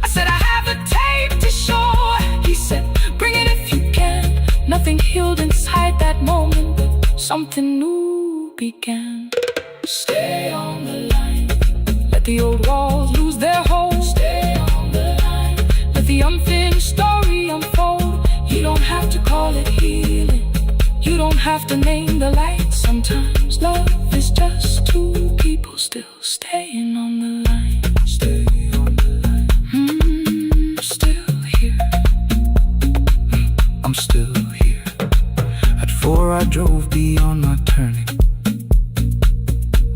[SPEAKER 1] I said, I have a tape to show. He said, bring it if you can. Nothing healed inside that moment, but something new began. Stay on the line, let the old walls lose their hold. Stay on the line, let the unfinished story unfold. You don't have to call it healing, you don't have to name the light. Sometimes love is just 2 people still staying on the line. Stay on the line. Still here.
[SPEAKER 2] I'm still here. At 4 I drove beyond my turning,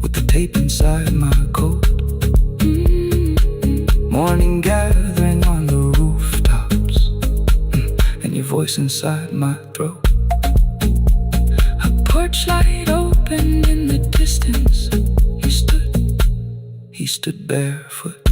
[SPEAKER 2] with the tape inside my coat. Morning gathering on the rooftops, and your voice inside my throat.
[SPEAKER 1] A porch light opened in the distance.
[SPEAKER 2] He stood barefoot.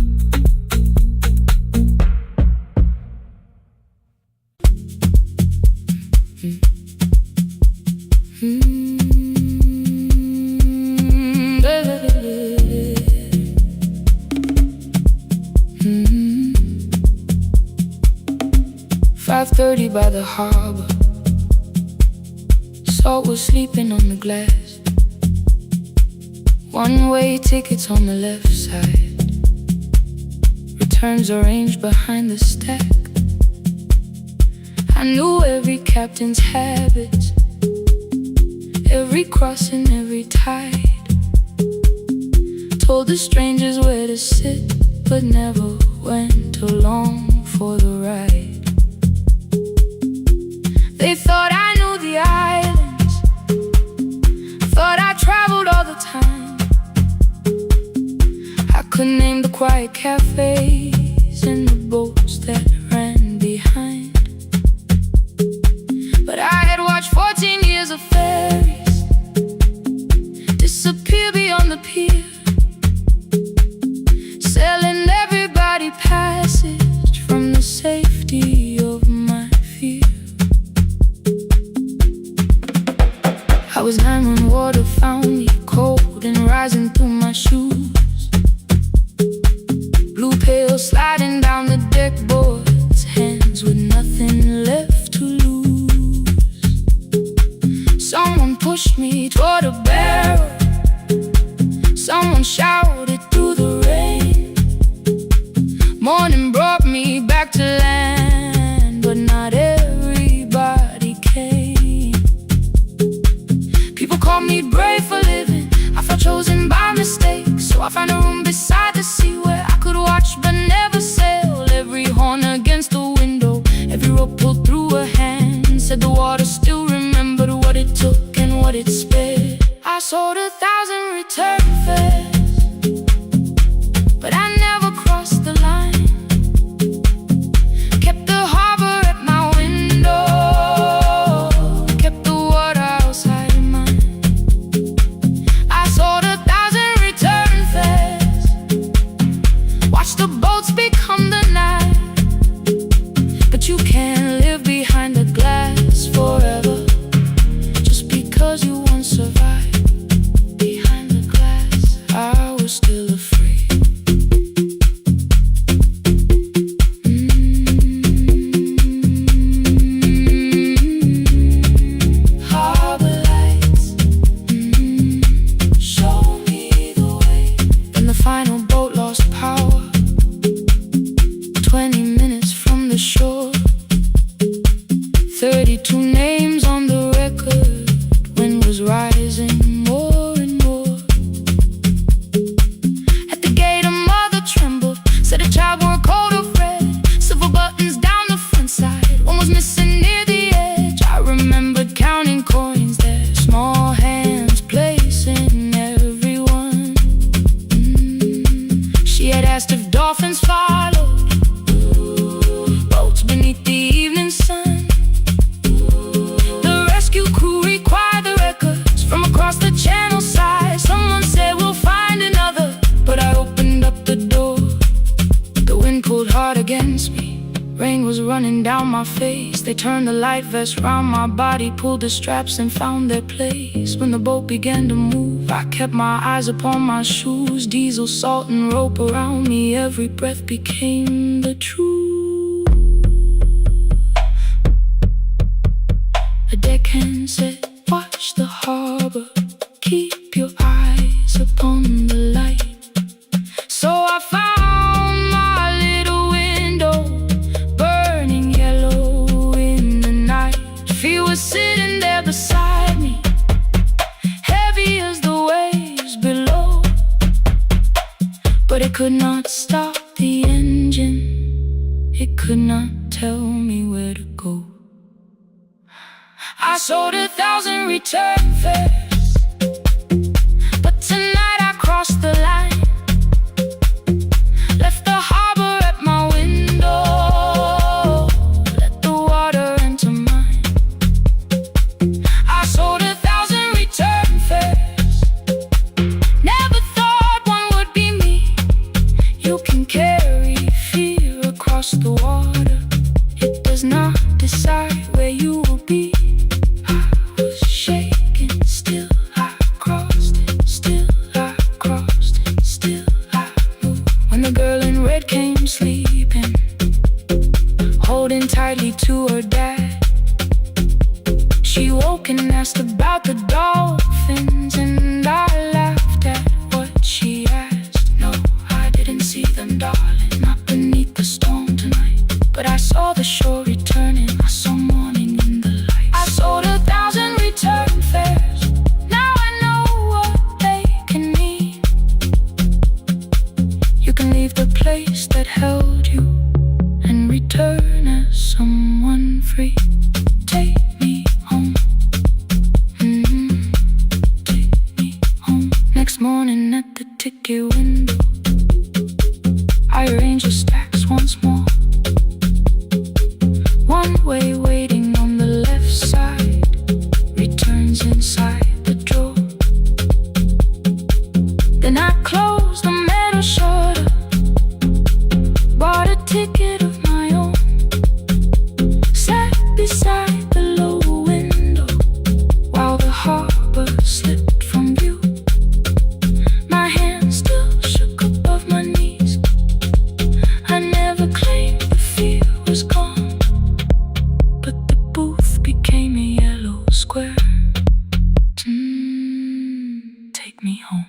[SPEAKER 1] .30 by the harbor. Salt was sleeping on the glass. One-way tickets on the left side. Returns arranged behind the stack. I knew every captain's habits, every crossing, every tide. Told the strangers where to sit, but never went along for the ride. They thought I knew the islands, thought I traveled all the time. I could name the quiet cafes and the boats that ran behind. But I had watched 14 years of ferries disappear beyond the pier, selling everybody passage from the safety of my fear. I was 9 when water found me, cold and rising through my shoes. Blue pail sliding down the deck boards, hands with nothing left to lose. Someone pushed me toward a barrel, someone shouted through the rain. Morning brought me back to land, but not everybody came. People call me brave for living, I felt chosen by mistake. So I found a room beside the sea where I could watch but never sail. Every horn against the wind through her hand. Said the water still remembered what it took and what it spared. I sold 1,000 return fares, but I never crossed the line. Kept the harbor at my window, kept the water outside of mine. I sold 1,000 return fares, watched the boats become the night. But you can't live behind the glass forever, just because you once survived. Behind the glass, I was still afraid. Harbor lights, show me the way. Then the final boat lost power, 20 minutes from the shore. 32 names on the record, wind was rising more and more. At the gate a mother trembled, said a child wore a coat of red, silver buttons down the front side, one was missing near the edge. I remembered counting coins there, small hands placing everyone. She had asked if dolphins followed, boats beneath the evening sun. The rescue crew required the records from across the channel side. Someone said we'll find another, but I opened up the door. The wind pulled hard against me, rain was running down my face. They turned the light vest round my body, pulled the straps and found their place. When the boat began to move, I kept my eyes upon my shoes. Diesel, salt and rope around me, every breath became the truth. A deckhand said, watch the harbor, keep your eyes upon the light. So I found my little window, burning yellow in the night. Fear was sitting there beside me, heavy as the waves below. But it could not stop the engine, it could not tell me where to go. I sold 1,000 return fares, but tonight I crossed the line. Left the harbor at my window, let the water enter mine. I sold 1,000 return fares, never thought one would be me. You can carry fear across the water, it does not decide where you will be. Shaking, still I crossed it, still I crossed it, still I moved. When the girl in red came sleeping, holding tightly to her dad, she woke and asked about the dolphins, and I laughed at what she asked. No, I didn't see them, darling, not beneath the storm tonight. But I saw the shore returning, I saw morning in the light. I sold 1,000 return fares, now I know what they can mean. You can leave the place that held you and return as someone free. Take me home, take me home. Next morning at the ticket window, I arranged the stacks once more. One way waiting on the left side, returns inside the drawer. Then I closed the metal shutter, bought a ticket of my own, sat beside the low window while the harbor slipped from view. My hands still shook above my knees, I never claimed the fear was gone, but the booth became a yellow square. Take me home.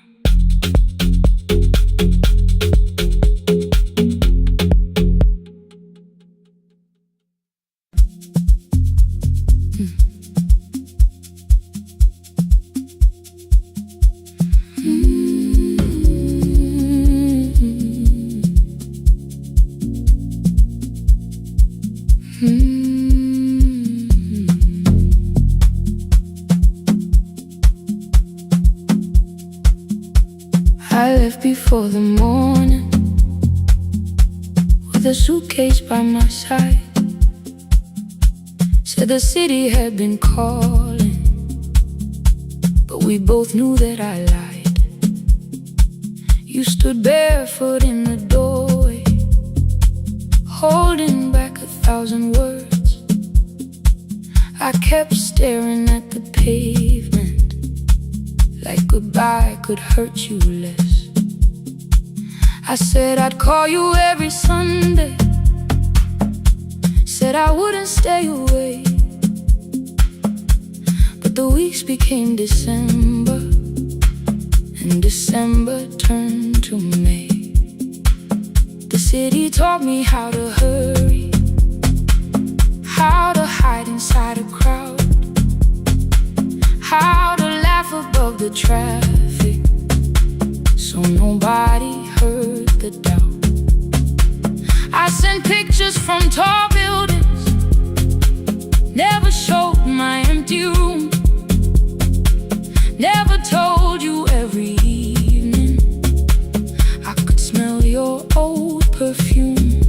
[SPEAKER 1] before the morning, with a suitcase by my side. Said the city had been calling, but we both knew that I lied. You stood barefoot in the doorway, holding back 1,000 words. I kept staring at the pavement, like goodbye could hurt you less. I said I'd call you every Sunday, said I wouldn't stay away. But the weeks became December, and December turned to May. The city taught me how to hurry, how to hide inside a crowd, how to laugh above the traffic, so nobody heard the doubt. I sent pictures from tall buildings, never showed my empty room, never told you every evening I could smell your old perfume.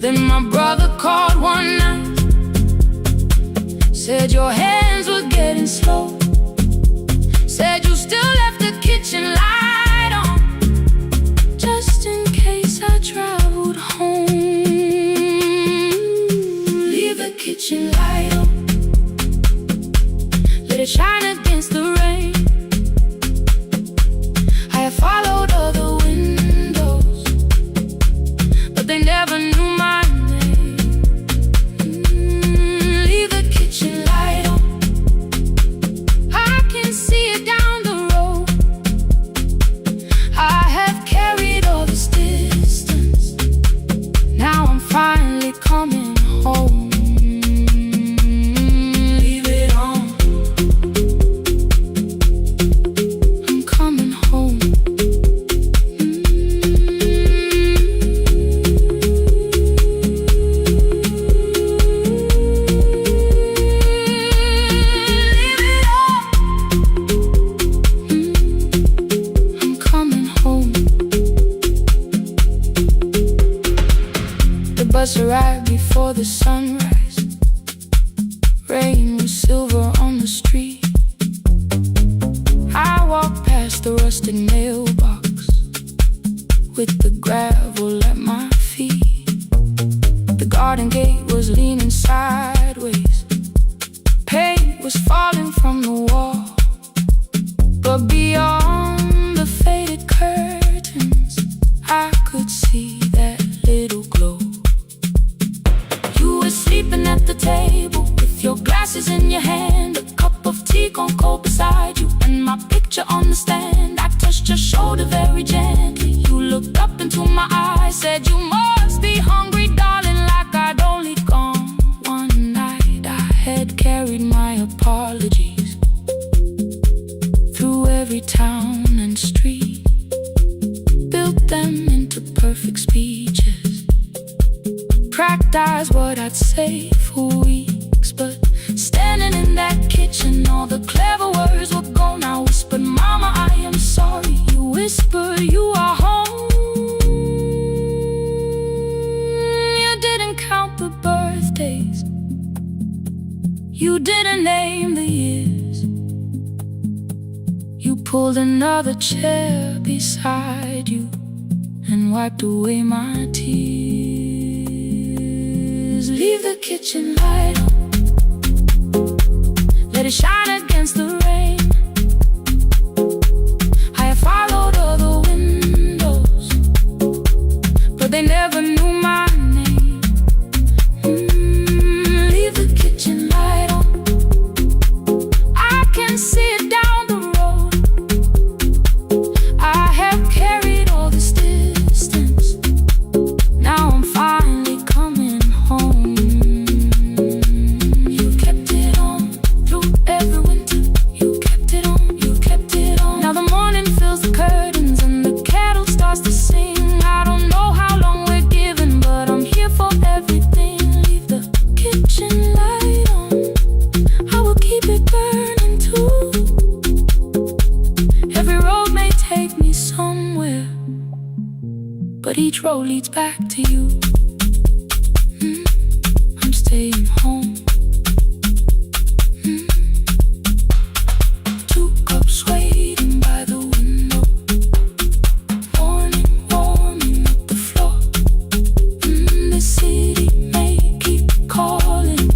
[SPEAKER 1] Then my brother called one night, said your hands were getting slow, said you still left the kitchen light on, just in case I traveled home. Leave the kitchen light on, let it shine against the rain. I have followed other windows, but they never knew my name. Leave the kitchen light on, I can see it down the road. I have carried all this distance, now I'm finally coming home. Leave it on, I'm coming home. Leave it on, I'm coming home. The bus arrived before the sunrise, rain was silver on the street. I walked past the rusted mailbox with the gravel at my feet. The garden gate was leaning sideways, paint was falling from the wall, but beyond the faded curtains I could see that little glow. You were sleeping at the table with your glasses in your hand, a cup of tea gone cold beside you, and my picture on the stand. I touched your shoulder very gently, you looked up into my eyes, said you must be hungry, darling, like I'd only gone one night. I had carried my apologies through every town and street, built them into perfect speeches, cracked eyes what I'd say for weeks. But standing in that kitchen, all the clever words were gone. I whispered, Mama, I am sorry. You whispered, you are home. You didn't count the birthdays, you didn't name the years. You pulled another chair beside you and wiped away my tears. Leave the kitchen light on, let it shine against the rain. I have followed other windows, but they never knew my name. Leave the kitchen light on, I can see it down the road. I have carried all this distance, now I'm finally coming home. You kept it on through every winter, road leads back to you. I'm staying home. 2 cups waiting by the window. Morning warming up the floor. The city may keep calling.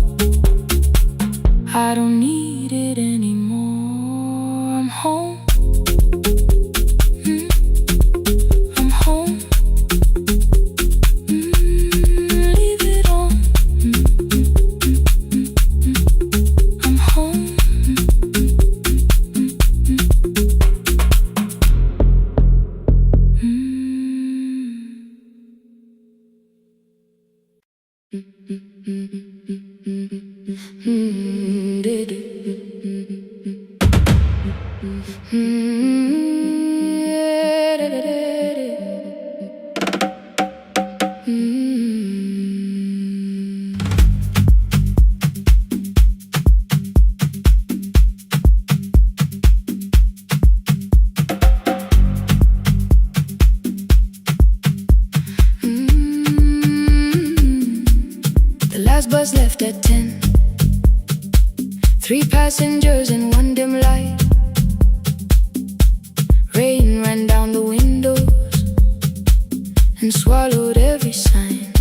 [SPEAKER 1] I don't need it anymore. I'm home. I'm home. Leave it on. I'm home. The last bus left at 10. 3 passengers and 1 dim light. Rain ran down the windows and swallowed every sign.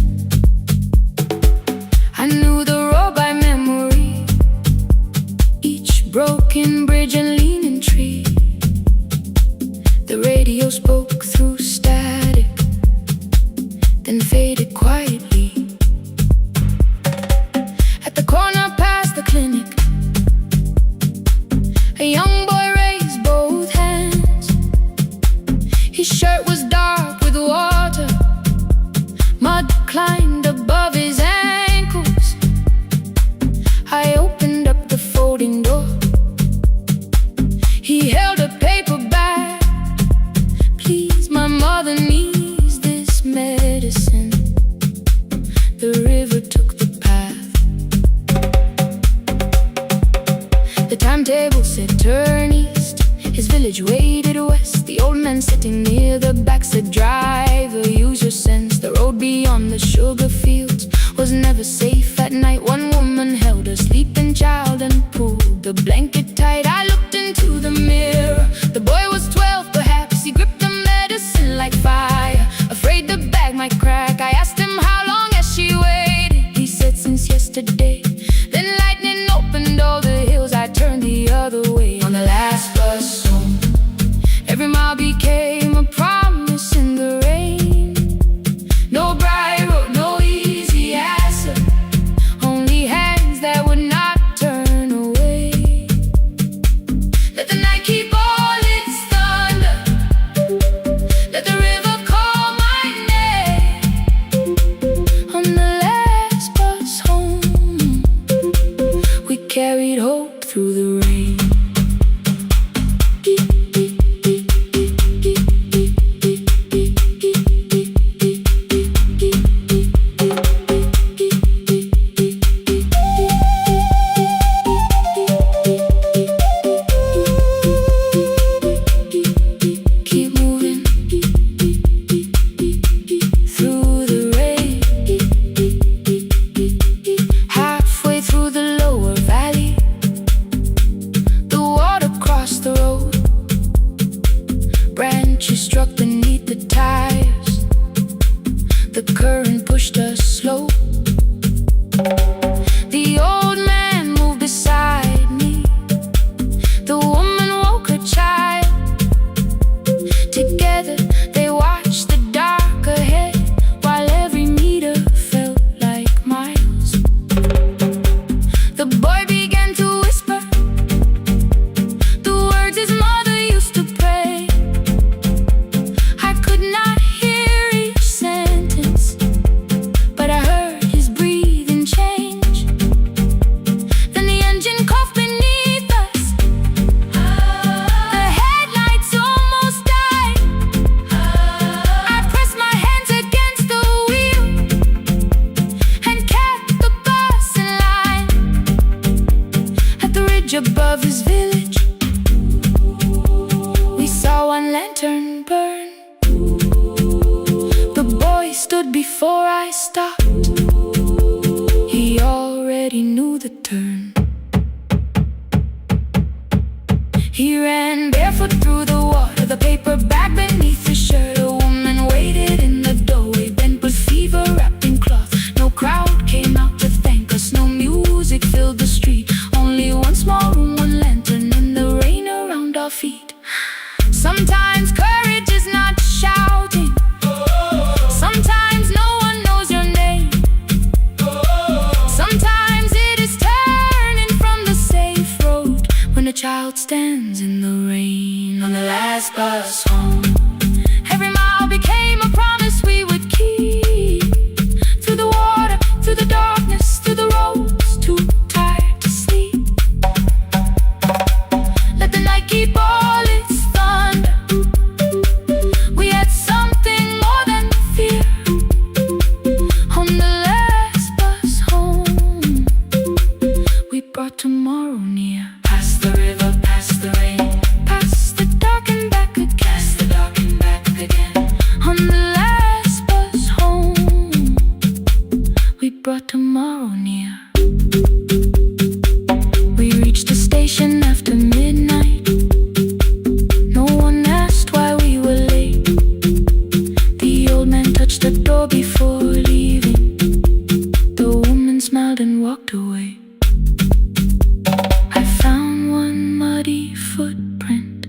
[SPEAKER 1] I knew the road by memory, each broken bridge and leaning tree. The radio spoke through static, then faded quietly. At the corner past the clinic, a young boy raised both hands. His shirt was dark with water. Mud climbed above his ankles. I opened up the folding door. He held a paper bag. Please, my mother needs this medicine. The river took the path. The timetable said turn east. His village waded west. The old man sitting near the back said, driver, use your sense. The road beyond the sugar fields was never safe at night. One woman held a sleeping child and pulled the blanket tight. I looked into the mirror. The boy was 12 perhaps. He gripped the medicine like fire, afraid the bag might crack. I asked him how long has she waited. He said since yesterday. Then lightning opened all the hills. I turned the other way on the last bus home. Every mile became a promise in the rain. No bright road, no easy answer, only hands that would not turn away. Let the night keep all its thunder. Let the river call my name. On the last bus home, we carried hope through the rain. Keep moving through the rain. Halfway through the lower valley, the water crossed the road. Branches struck beneath the tires. The current pushed us slow. The old man moved beside me. The woman woke her child. Together they watched the dark ahead, while every meter felt like miles. The boy began to whisper the words his mother used to pray. I could not hear each sentence, but I heard his breathing change. Then the engine coughed beneath us. The headlights almost died. I pressed my hands against the wheel and kept the bus in line. At the ridge above his village, we saw one lantern burn. The boy before I stopped. He already knew the turn. He ran barefoot through the water, the paper bag beneath his shirt. A woman waited in the doorway, bent with fever, wrapped in cloth. No crowd came out to thank us, no music filled the street. Only one small room, one lantern in the rain around our feet. Sometimes courage is not shouting. Sometimes no one knows your name. Sometimes it is turning from the safe road when a child stands in the rain on the last bus home. Every mile became a promise we would keep. Through the water, through the darkness, through the roads, too tired to sleep. Let the night keep all its thunder. We had something more than fear. On the last bus home, we brought tomorrow near. Past the river, past the rain, past the dark and back again. Past the dark and back again. On the last bus home, we brought tomorrow near. We reached the station after midnight. No one asked why we were late. The old man touched the door before leaving. The woman smiled and walked away. I found one muddy footprint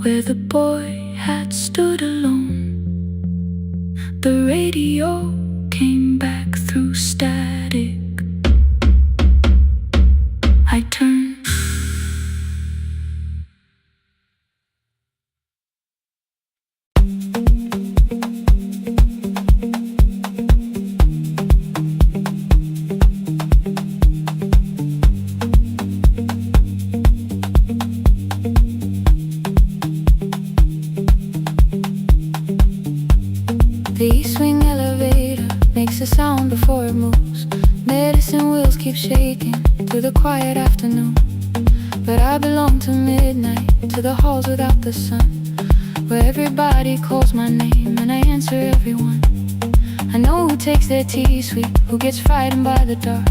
[SPEAKER 1] where the boy had stood alone. The radio came back through static. I turned. The E-swing elevator makes a sound before it moves. Medicine wheels keep shaking through the quiet afternoon. But I belong to midnight, to the halls without the sun, where everybody calls my name and I answer everyone. I know who takes their tea sweet, who gets frightened by the dark.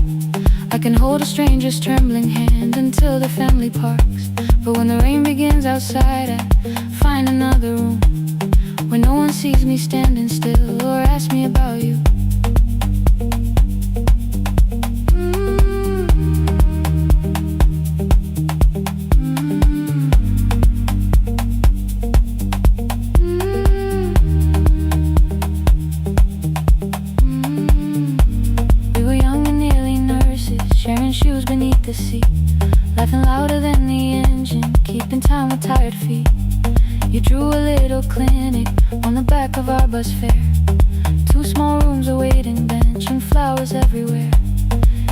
[SPEAKER 1] I can hold a stranger's trembling hand until the family parks. But when the rain begins outside, I find another room where no one sees me standing still or asks me about you. We were young and nearly nurses, sharing shoes beneath the seat, laughing louder than the engine, keeping time with tired feet. You drew a little clinic on the back of our bus fare. 2 small rooms, a waiting bench, and flowers everywhere.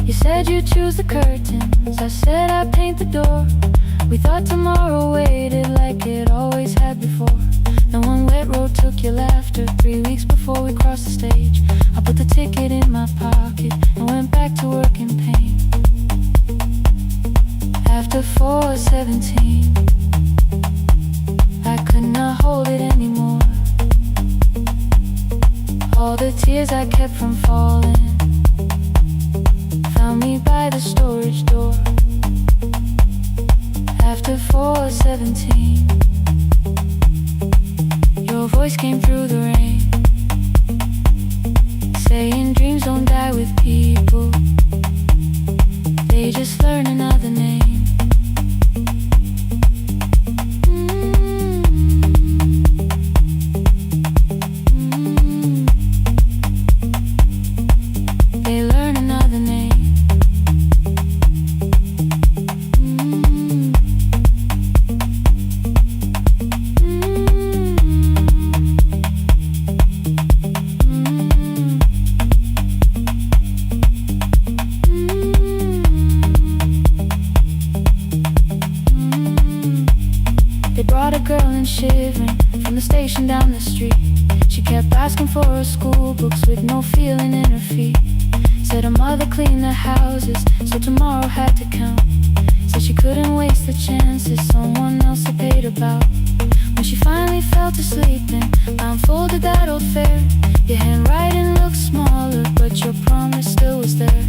[SPEAKER 1] You said you'd choose the curtains, I said I'd paint the door. We thought tomorrow waited like it always had before. Then one wet road took your laughter. 3 weeks before we crossed the stage, I put the ticket in my pocket and went back to work in pain. After 4:17, I could not hold it anymore. All the tears I kept from falling found me by the storage door. After 4:17, your voice came through the rain, saying dreams don't die with people, they just learn another name. Shivering from the station down the street, she kept asking for her school books with no feeling in her feet. Said her mother cleaned the houses, so tomorrow had to count. Said she couldn't waste the chances someone else had paid about. When she finally fell to sleep and blindfolded that old fare, Your handwriting looks smaller, but your promise still was there.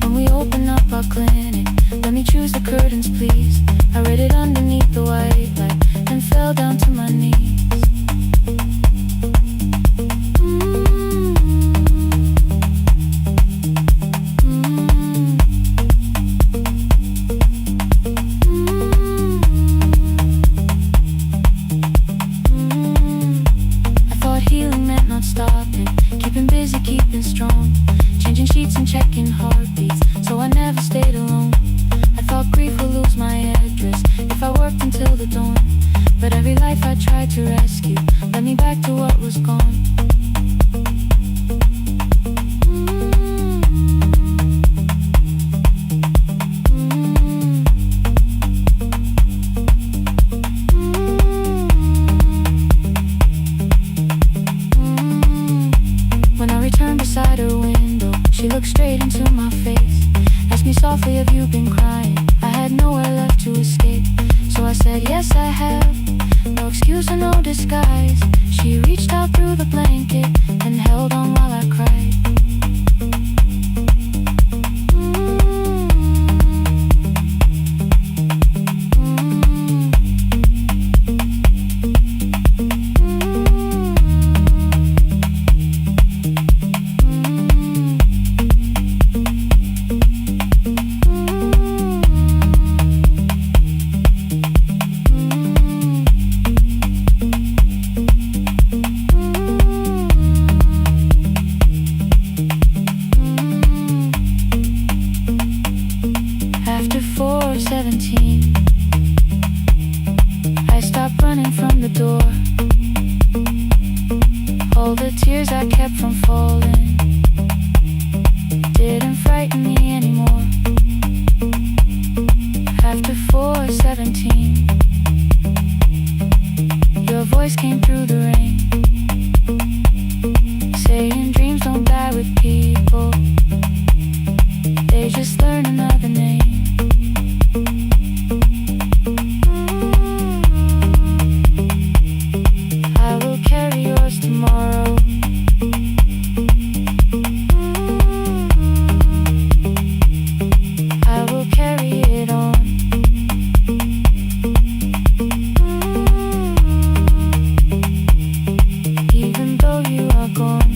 [SPEAKER 1] When we open up our clinic, let me choose the curtains, please. I read it underneath the white light and fell down to my knees. Keeping strong, changing sheets and checking heartbeats, so I never stayed alone. I thought grief would lose my address if I worked until the dawn, but every life I tried to rescue led me back to what was gone. Beside her window, she looked straight into my face, asked me softly, have you been crying? I had nowhere left to escape, so I said, yes I have, no excuse or no disguise. She reached out through the blanket and held on while I cried. After 4:17, I stopped running from the door. All the tears I kept from falling didn't frighten me anymore. After 4:17, your voice came through the rain, saying dreams don't die with people, they just learn another name. I will carry yours tomorrow. I will carry it on. Even though you are gone.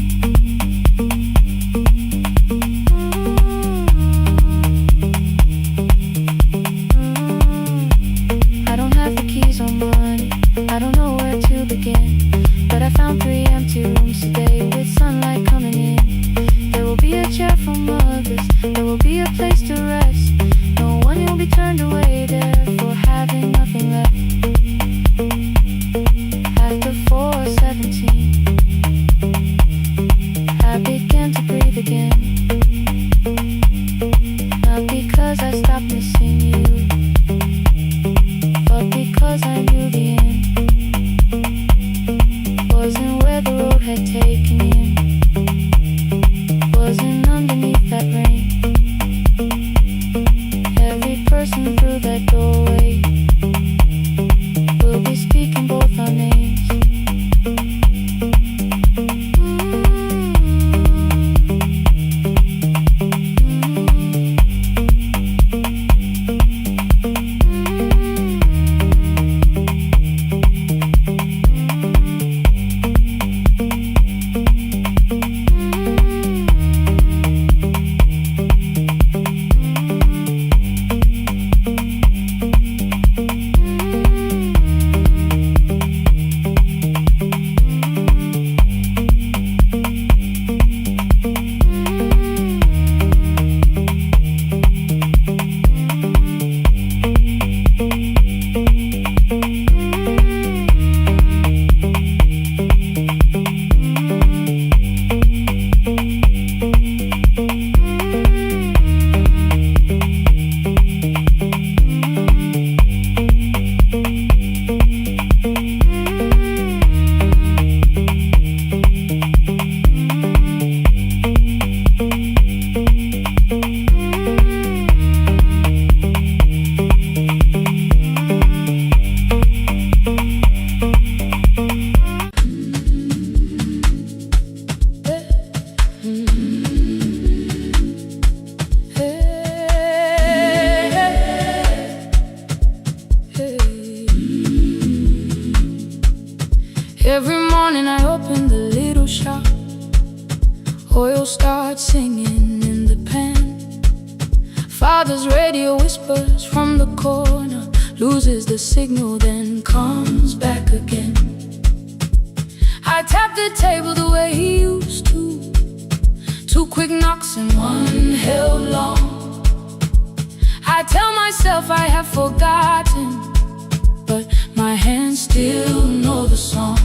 [SPEAKER 1] I don't have the keys or money, I don't know where to begin, but I found 3 empty rooms today with sunlight coming in. There will be a chair for mothers, there will be a place to rest. No one will be turned away there for having nothing left. After 4:17, I began to breathe again. Not because I stopped missing you, but because I knew the end wasn't where the road had taken me, wasn't underneath that rain. Every person through that doorway will be speaking both our names. father's radio whispers from the corner, loses the signal, then comes back again. I tap the table the way he used to, 2 quick knocks and 1 held long. I tell myself I have forgotten, but my hands still know the song.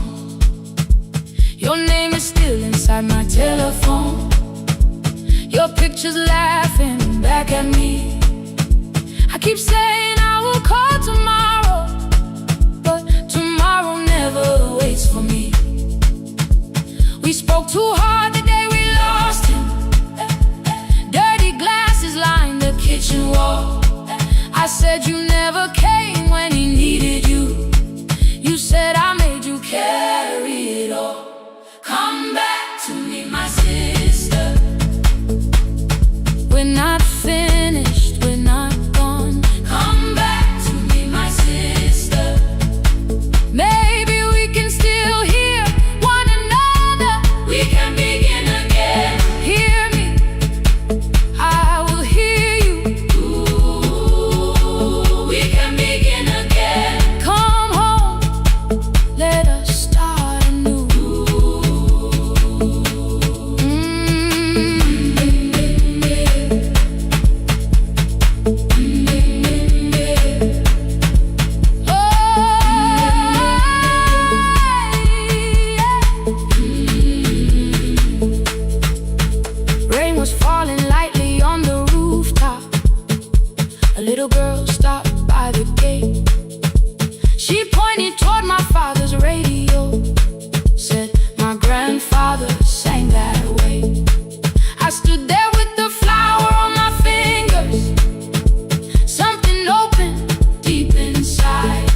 [SPEAKER 1] Your name is still inside my telephone, your picture's laughing back at me. I keep saying I will call tomorrow, but tomorrow never waits for me. We spoke too hard the day we lost him. Dirty glasses lined the kitchen wall. I said you never came when he needed you. You said I made you carry it all. Come back to me, my sister. We're not finished, we're not gone. Come back to me, my sister. Maybe we can still hear one another. We can begin again. Hear me, I will hear you. Ooh, we can begin again. Come home, let us start anew. Rain was falling lightly on the rooftop. A little girl stopped by the gate. She pointed toward my father's radio, said my grandfather sang that way. I stood there with the flower on my fingers. Something opened deep inside.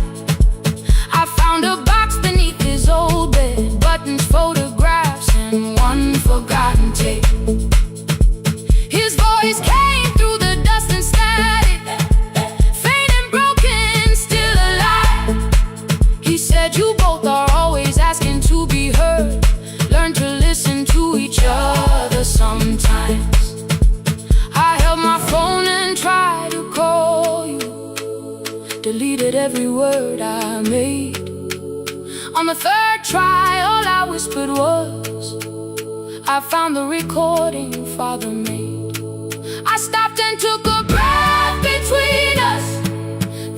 [SPEAKER 1] I found a box beneath his old bed, buttons, photographs, and 1 forgotten tape. His voice came through the dust and static, faint and broken, still alive. He said you both are always asking to be heard. Learn to listen to each other sometimes. I held my phone and tried to call you, deleted every word I made. On the 3rd try, all I whispered was, I found the recording Father made. I stopped and took a breath between us,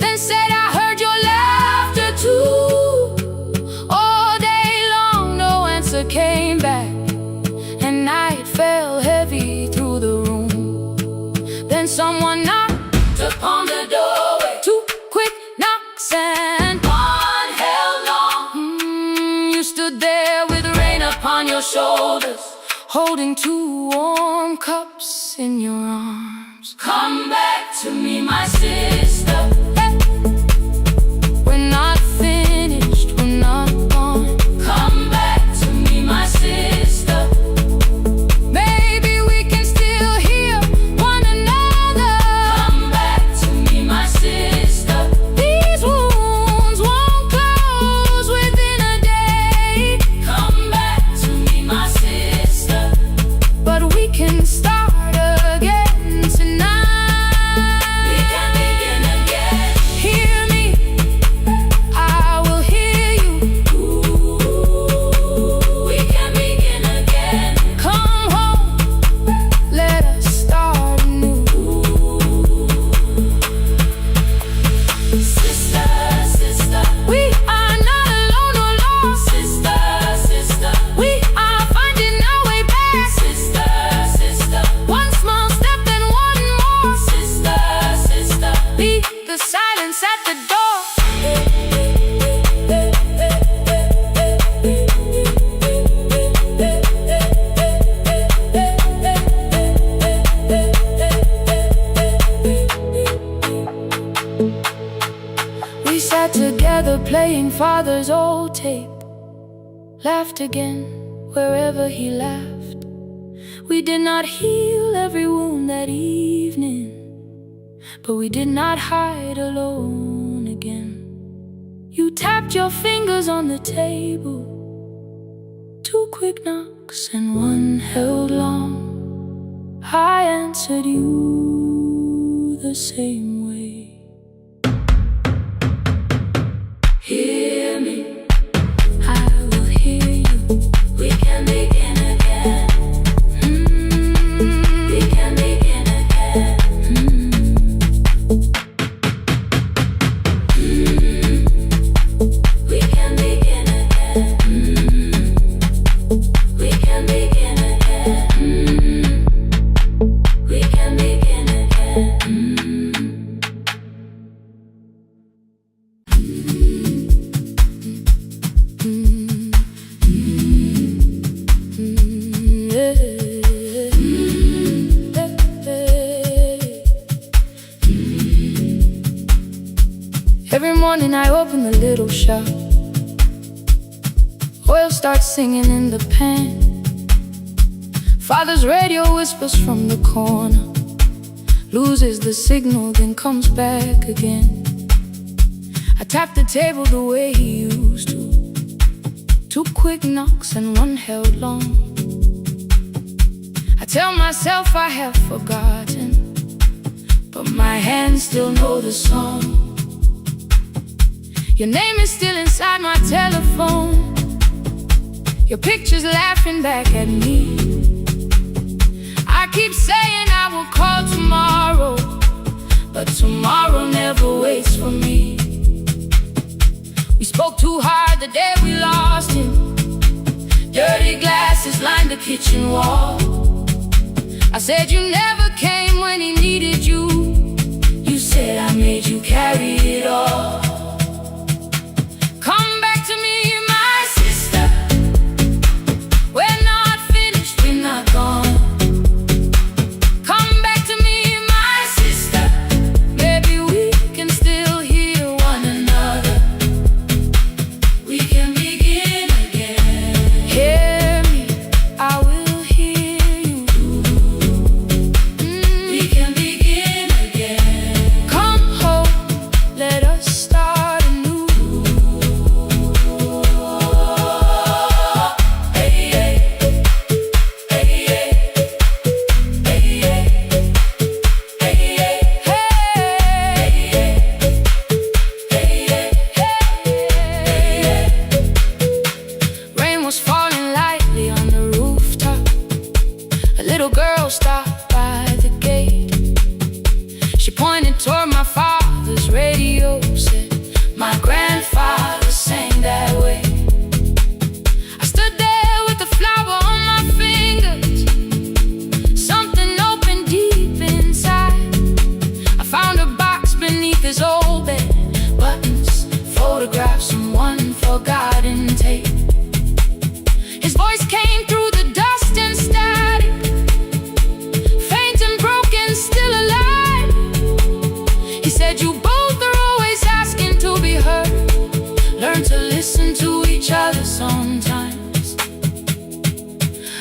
[SPEAKER 1] then said I heard your laughter too. All day long no answer came back, and night fell heavy through the room. Then someone knocked upon the doorway, 2 quick knocks and 1 held long. You stood there with rain upon your shoulders, holding 2 warm cups in your arms. Come back to me, my sister. Hey. We're not finished, we're not gone. Come back to me, my sister. Maybe we can still hear one another. Come back to me, my sister. These wounds won't close within a day. Come back to me, my sister. But we can start again tonight. We can begin again. Hear me, I will hear you. Ooh, we can begin again. Come home, let us start anew. Sister, sister, we are not alone or lost. Sister, sister, we are finding our way back. Sister, sister, 1 small step and 1 more. Sister, sister, beat the silence at the door. We sat together playing Father's old tape, laughed again wherever he laughed. We did not heal every wound that evening, but we did not hide alone again. You tapped your fingers on the table, 2 quick knocks and 1 held long. I answered you
[SPEAKER 2] the same way.
[SPEAKER 1] Hear me, I will hear you. We can begin again. We can begin again. We can begin again. We can begin again. We can begin again.
[SPEAKER 2] Every morning I open the little shop. Oil starts singing in the pan. Father's radio whispers from the corner, loses the signal, then comes back again. I tap the table the way he used to. 2 quick knocks and 1 held long. I tell myself I have forgotten, but my hands still know the song. Your name is still inside my telephone. Your picture's laughing back at me. I keep saying I will call tomorrow, but tomorrow never waits for me. We spoke too hard the day we lost him. Dirty glasses lined the kitchen wall. I said you never came when he needed you. You said I made you carry it all. Come back to me, my sister. We're not finished, we're not gone. Come back to me, my sister. Maybe we can still hear one another. We can begin again. Hear me, I will hear you. We can begin again. Come home, let us start anew. Hey, hey, hey, hey, hey, hey, hey, hey. Rain was falling lightly on the rooftop. A little girl stopped by the gate. She pointed toward my father's radio, said my grandfather sang that way. I stood there with the flower on my fingers. Something opened deep inside. I found a box beneath his old bed. Buttons, photographs, and 1 forgotten tape. His voice came through the dust and static, faint and broken, still alive. He said you both are always asking to be heard. Learn to listen to each other sometimes.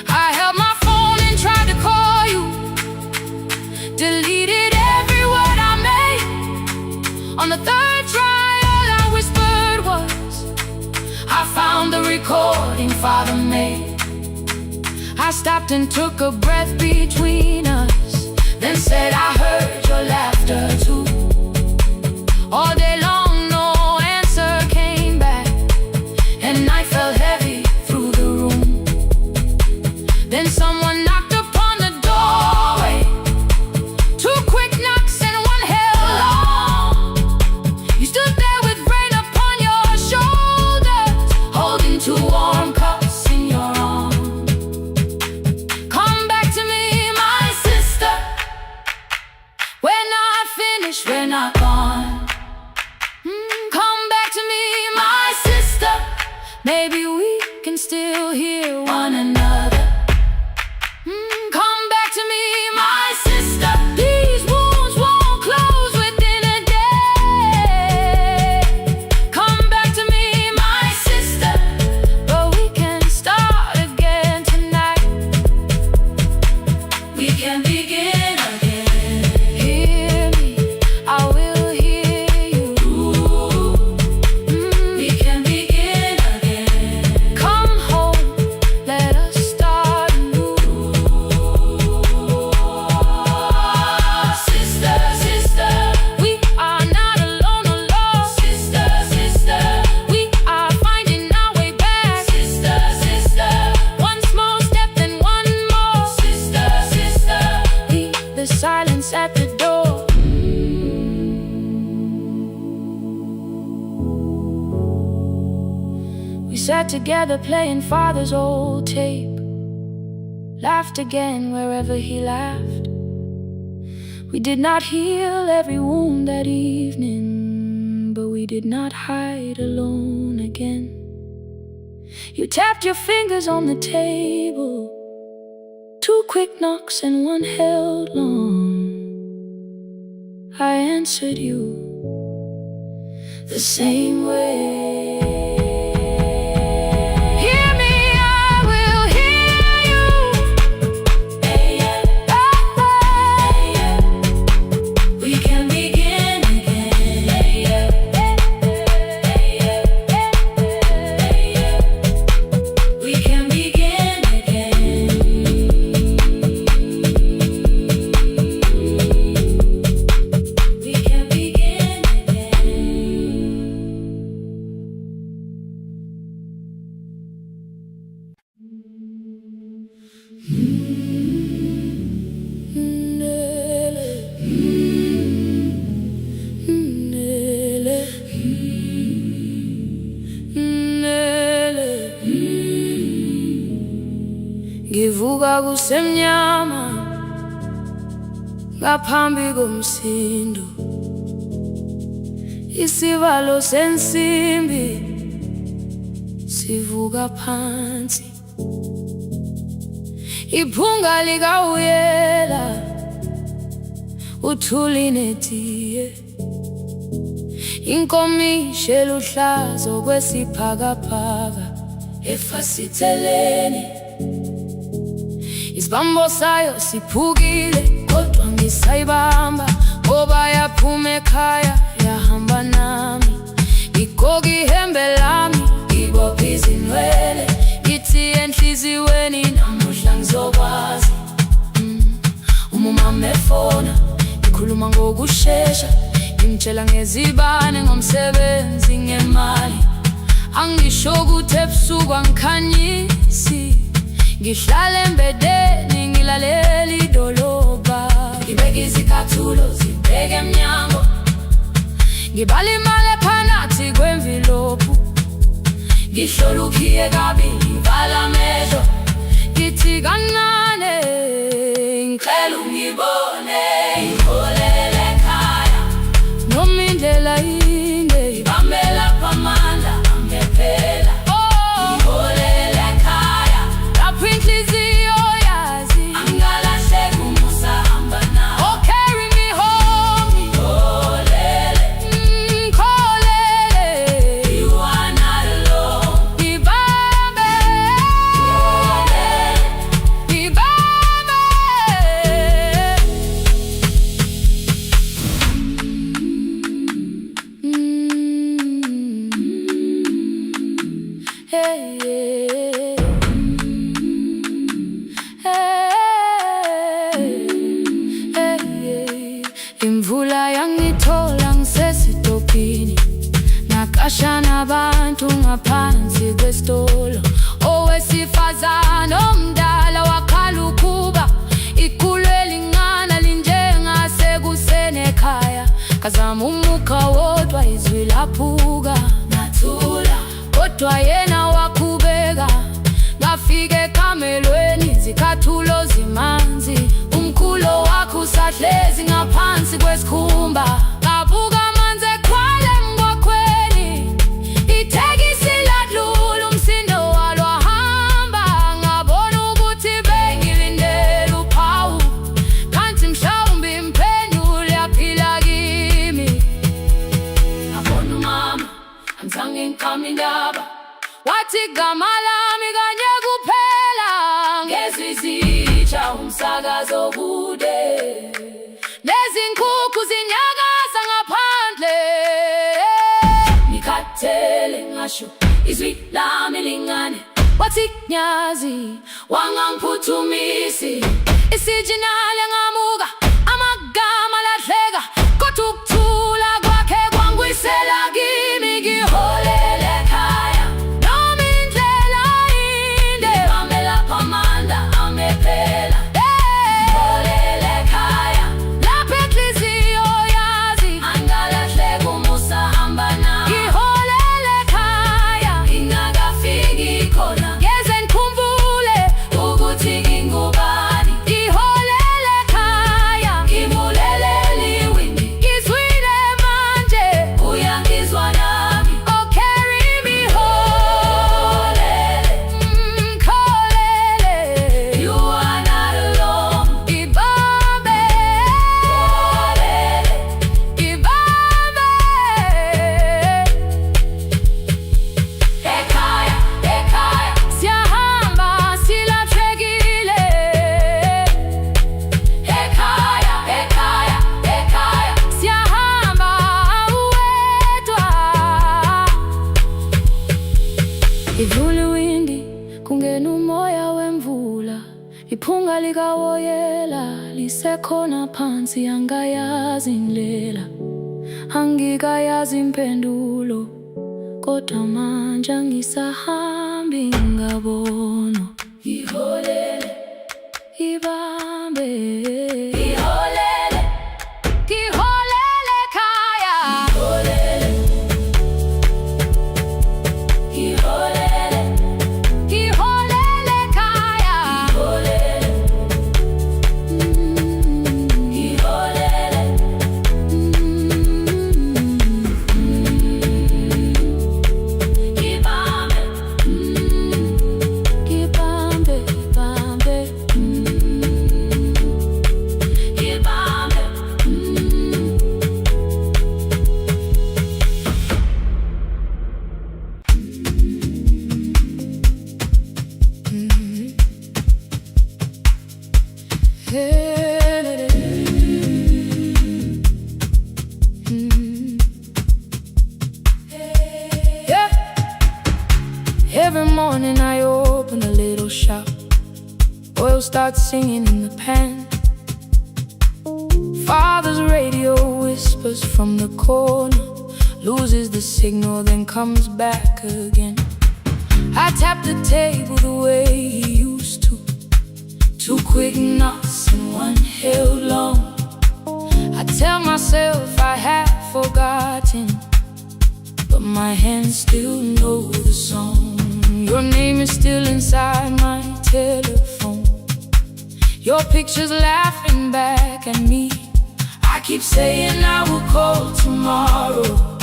[SPEAKER 2] I held my phone and tried to call you, deleted every word I made. On the 3rd try, all I whispered was, I found the recording Father made. I stopped and took a breath between us, then said I heard your laughter too. All day long no answer came back, and night fell heavy through the room. Then someone knocked upon the doorway. 2 quick knocks and 1 held long. You stood there with rain upon your shoulders, holding 2 warm cups in your arms. Come back to me, my sister. We're not finished, we're not gone. Come back to me, my sister. Maybe we can still hear one another. Come back to me, my sister. These wounds won't close within a day. Come back to me, my sister. But we can start again tonight. We can begin again. Hear me, I will hear you. We can begin again. Come home,
[SPEAKER 1] sat together playing father's old tape, laughed again wherever he laughed. We did not heal every wound that evening, but we did not hide alone again. You tapped your fingers on the table, 2 quick knocks and 1 held long. I answered you the same way. Hear me, I will hear you. We can begin again. We can begin again. We can begin Ngivuka kusemnyama ngaphambi komsindo, isivalo sensimbi sivuka phansi, iphunga likawuyela uthuli netiye, inkomishi eluhlaza okwesiphakapaka efasiteleni. Isibambo sayo siphukile kodwa ngisayibamba, ngoba yaphuma ekhaya yahamba nami. Igqoka ihembe lami, ibopha izinwele, ithi enhliziyweni namuhla ngizokwazi. Umama efona, ngikhuluma ngokushesha, ngimtshela ngezibane, ngomsebenzi, ngemali. Angisho ukuthi ebusuku angikhanyisi, ngihlala embedeni ngilalela idolobha. Ngibeka izicathulo zibheke emnyango, ngibala imali ephakathi kwemvilophu, ngihlola ukhiye kabili, ngivala amehlo, ngithi kancane ngicela ungibone. Ngiholele ekhaya noma indlela inde, ngibambela phamandla angephela. Ngiholele ekhaya lapho inhliziyo yazi angalahleki umusa hamba nawe. Oh, carry me home. Ngiholele, ngikholele, you are not alone. Ngibambe, ngibambe. Hey, imvula yangithola ngisesitopini, nakasha nabantu ngaphansi kwesitolo. Owesifazane omdala wakhala ukuba ikhulu elincane linjengasekuseni ekhaya. Kazama umukha wodwa izwi laphuka, ngathula kodwa yena wakhubeka. Ngafika ekamelweni, izicathulo zimanzi, umkhulo wakho usahlezi ngaphansi kwesikhumba. Ngabuka amanzi ekhwale mgwaqweni, ithekisi ladlula, umsindo walo wahamba. Ngabona ukuthi bengilindele uphawu, kanti mhlawumbe imphenduli yaphila kimi. Ngabona umama angizange ngiqame indaba, wathi igama lami kanye kuphela. Ngezwi izitsha umsakazo kude, nezinkukhu zinyakaza ngaphandle. Ngikhathele ngasho izwi lami lingane, wathi nyazi wangangiphuthumisi. Isijinali ngamuka, amagama lahleka, kodwa ukuthula kwakhe kwangwisela kimi. Ngiholele ekhaya noma indlela inde, ngibambela phamandla angephela. Ngiholele ekhaya lapho inhliziyo yazi angalahleki umusa hamba nawe. Ngiholele ekhaya ngingakafiki khona phansi angayazi indlela, angikayazi impendulo, kodwa manje angisahambi ngabono. Ngiholele, ibambe, ngiholele, ngiholele ekhaya. Ngiholele, ngiholele, ngiholele ekhaya. Ngiholele, ngiholele, ibambe, ibambe, ibambe, ibambe. Yeah. Every morning I open a little shop. Oil starts singing in the pan. Father's radio whispers from the corner, loses the signal, then comes back again. I tap the table the way he used to. 2 quick knocks and 1 held long. I tell myself I have forgotten, but my hands still know the song. Your name is still inside my telephone. Your picture's laughing back at me. I keep saying I will call tomorrow,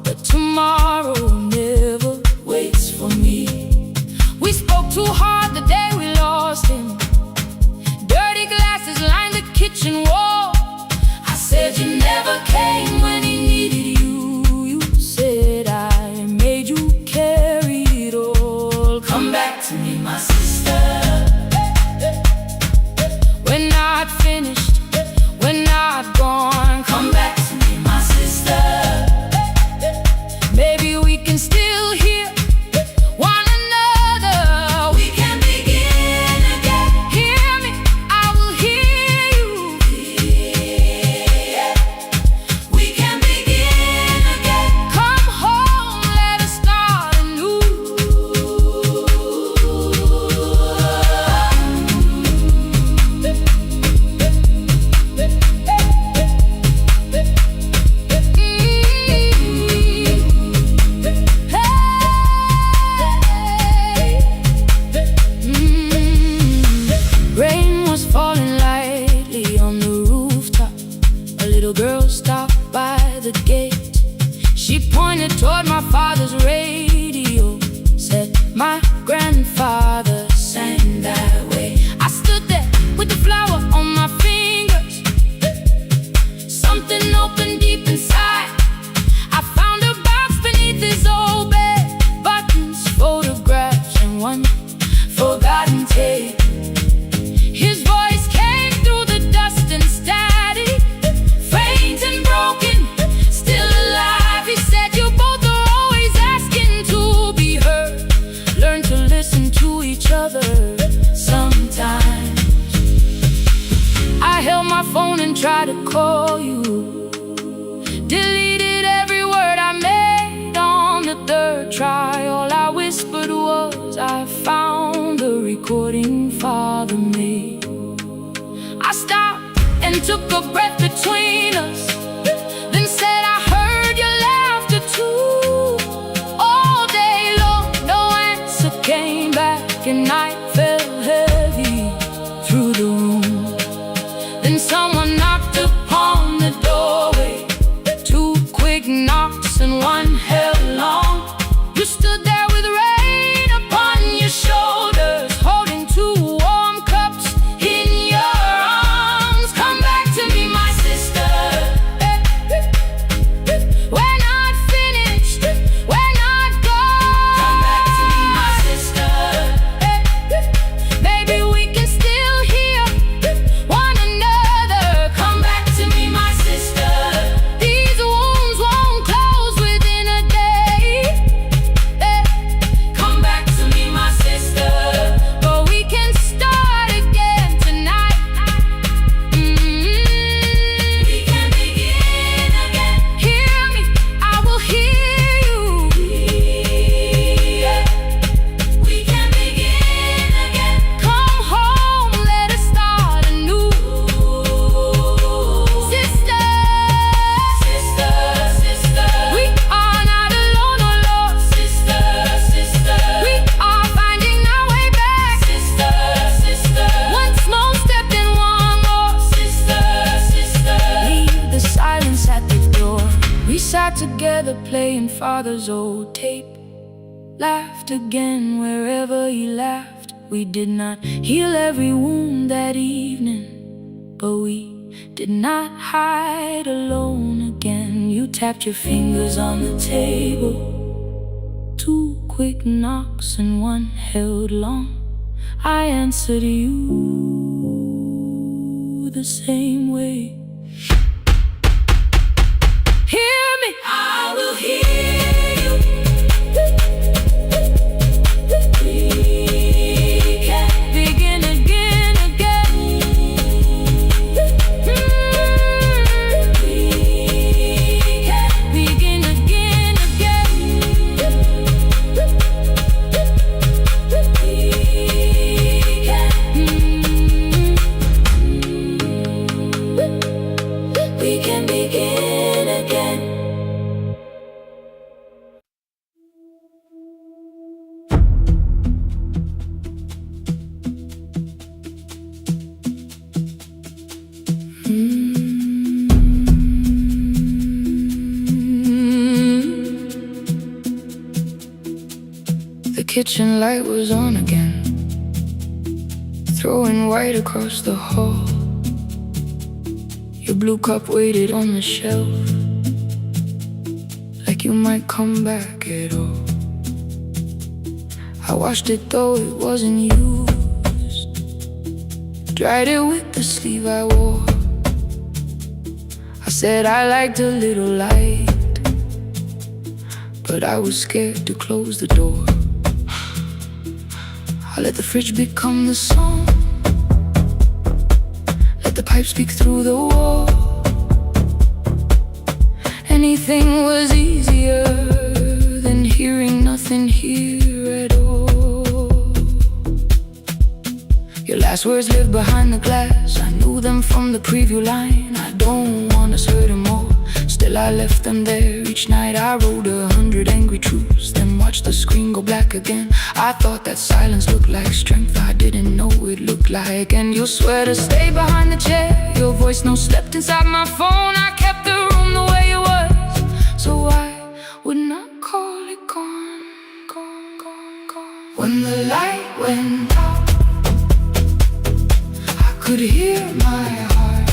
[SPEAKER 1] but tomorrow never waits for me. We spoke too hard the day we lost him. Dirty glasses line the kitchen wall. I said you never came when he needed you. You said I made you carry it all. Come back to me, my sister. We're not finished, we're not gone. Come back to me, my sister. Maybe we can still hear one another. We can begin again. Hear me, I will hear you. Yeah. We can begin again. Come home, let us start anew. Rain was falling lightly on the rooftop. A little girl stopped by the gate. She pointed toward my father's radio, said my grandfather sang that way. I stood there with the flower on my fingers. Something opened deep inside. I found a box beneath his old bed, buttons, photographs, and 1 forgotten tape. His voice came through the dust and static, faint and broken, still alive. He said you both are always asking to be heard. Learn to listen to each other sometimes. I held my phone and tried to call you, deleted every word I made on the 3rd try. All I whispered was I found the recording Father made. I stopped and took a breath between us, then said I heard your laughter too. All day long, no answer came back, and night fell heavy through the room. Then someone knocked upon the doorway. 2 quick knocks and 1 held long. You stood there with rain upon your shoulders, holding 2 warm cups in your arms. Come back to me, my sister. We're not finished, we're not gone. Come back to me, my sister. Maybe we can still hear one another. Come back to me, my sister. These wounds won't close within a day. sat together playing father's old tape, laughed again wherever he laughed. We did not heal every wound that evening, but we did not hide alone again. You tapped your fingers on the table, 2 quick knocks and 1 held long. I answered you the same way. Hear me, I will hear you. We can begin again, again. We can begin again, again. We can begin again. The kitchen light was on again, throwing white across the hall. Your blue cup waited on the shelf, like you might come back at all. I washed it though it wasn't used, dried it with the sleeve I wore. I said I liked a little light, but I was scared to close the door. I let the fridge become the song, let the pipe speak through the wall. Anything was easier than hearing nothing here at all. Your last words lived behind the glass, I knew them from the preview line. I don't want us hurting more, still I left them there. Each night I wrote 100 angry truths, then watched the screen go black again. I thought that silence looked like strength, I didn't know it looked like. And you'll swear to stay behind the chair, your voice no slept inside my phone. I kept the room the way it was, so I would not call it gone, gone, gone, gone. When the light went out, I could hear my heart.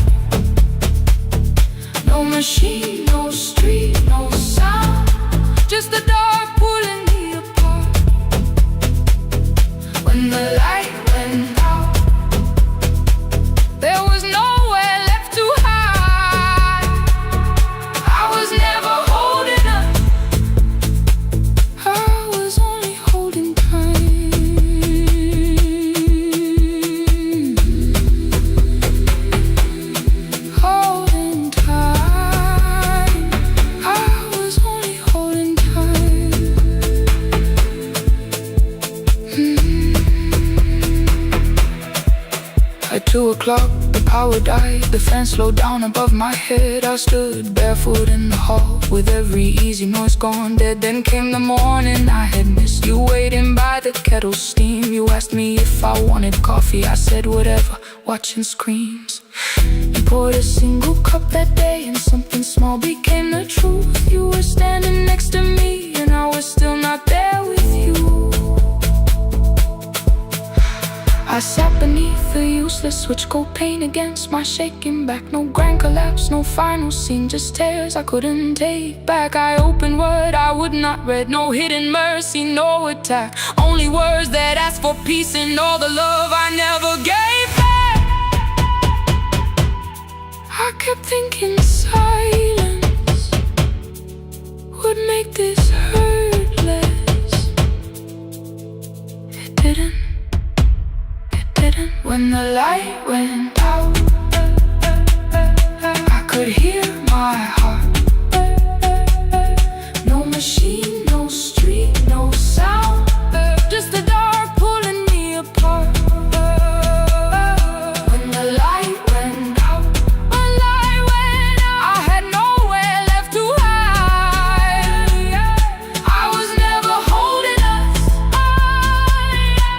[SPEAKER 1] No machine, no street, no sound, just the dark pulling me apart. When the light went out, there was nowhere left to hide. I was never holding up, I was only holding time. Holding time, I was only holding time. At 2 o'clock, the power died, the fan slowed down above my head. I stood barefoot in the hall, with every easy noise gone dead. Then came the morning I had missed, you waiting by the kettle steam. You asked me if I wanted coffee, I said whatever, watching screens. You poured a single cup that day, and something small became the truth. You were standing next to me, and I was still not there with you. I sat beneath the useless switch, cold pain against my shaking back. No grand collapse, no final scene, just tears I couldn't take back. I opened what I would not read, no hidden mercy, no attack. Only words that asked for peace and all the love I never gave back. I kept thinking silence would make this hurt less. It didn't. When the light went out, I could hear my heart. No machine, no street, no sound, just the dark pulling me apart. When the light went out, I had nowhere left to hide. I was never holding us,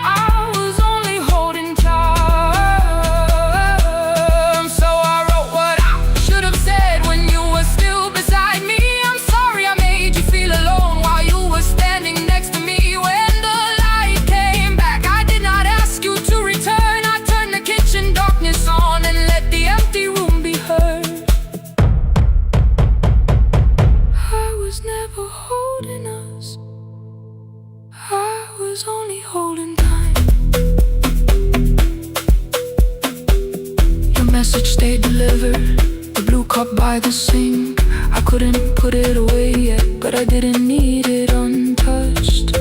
[SPEAKER 1] I was only holding tight. was only holding time. Your message stayed delivered, the blue cup by the sink. I couldn't put it away yet, but I didn't need it untouched.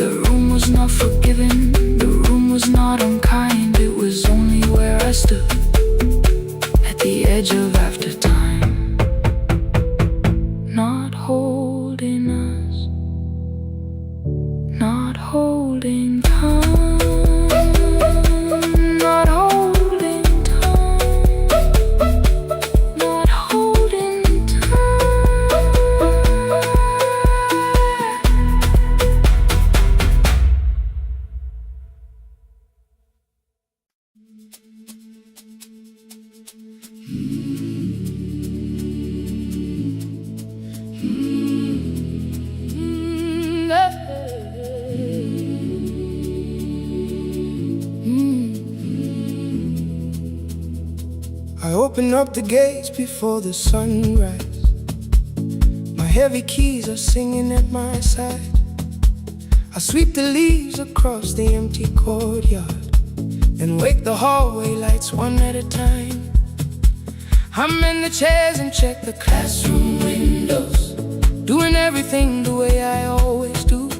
[SPEAKER 1] The room was not forgiving, the room was not unkind. It was only where I stood, at the edge of after time. Not holding us, not holding time, not holding time, not holding time.
[SPEAKER 2] I open up the gates before the sunrise. My heavy keys are singing at my side. I sweep the leaves across the empty courtyard and wake the hallway lights one at a time. I'm in the chairs and check the classroom windows, doing everything the way I always do.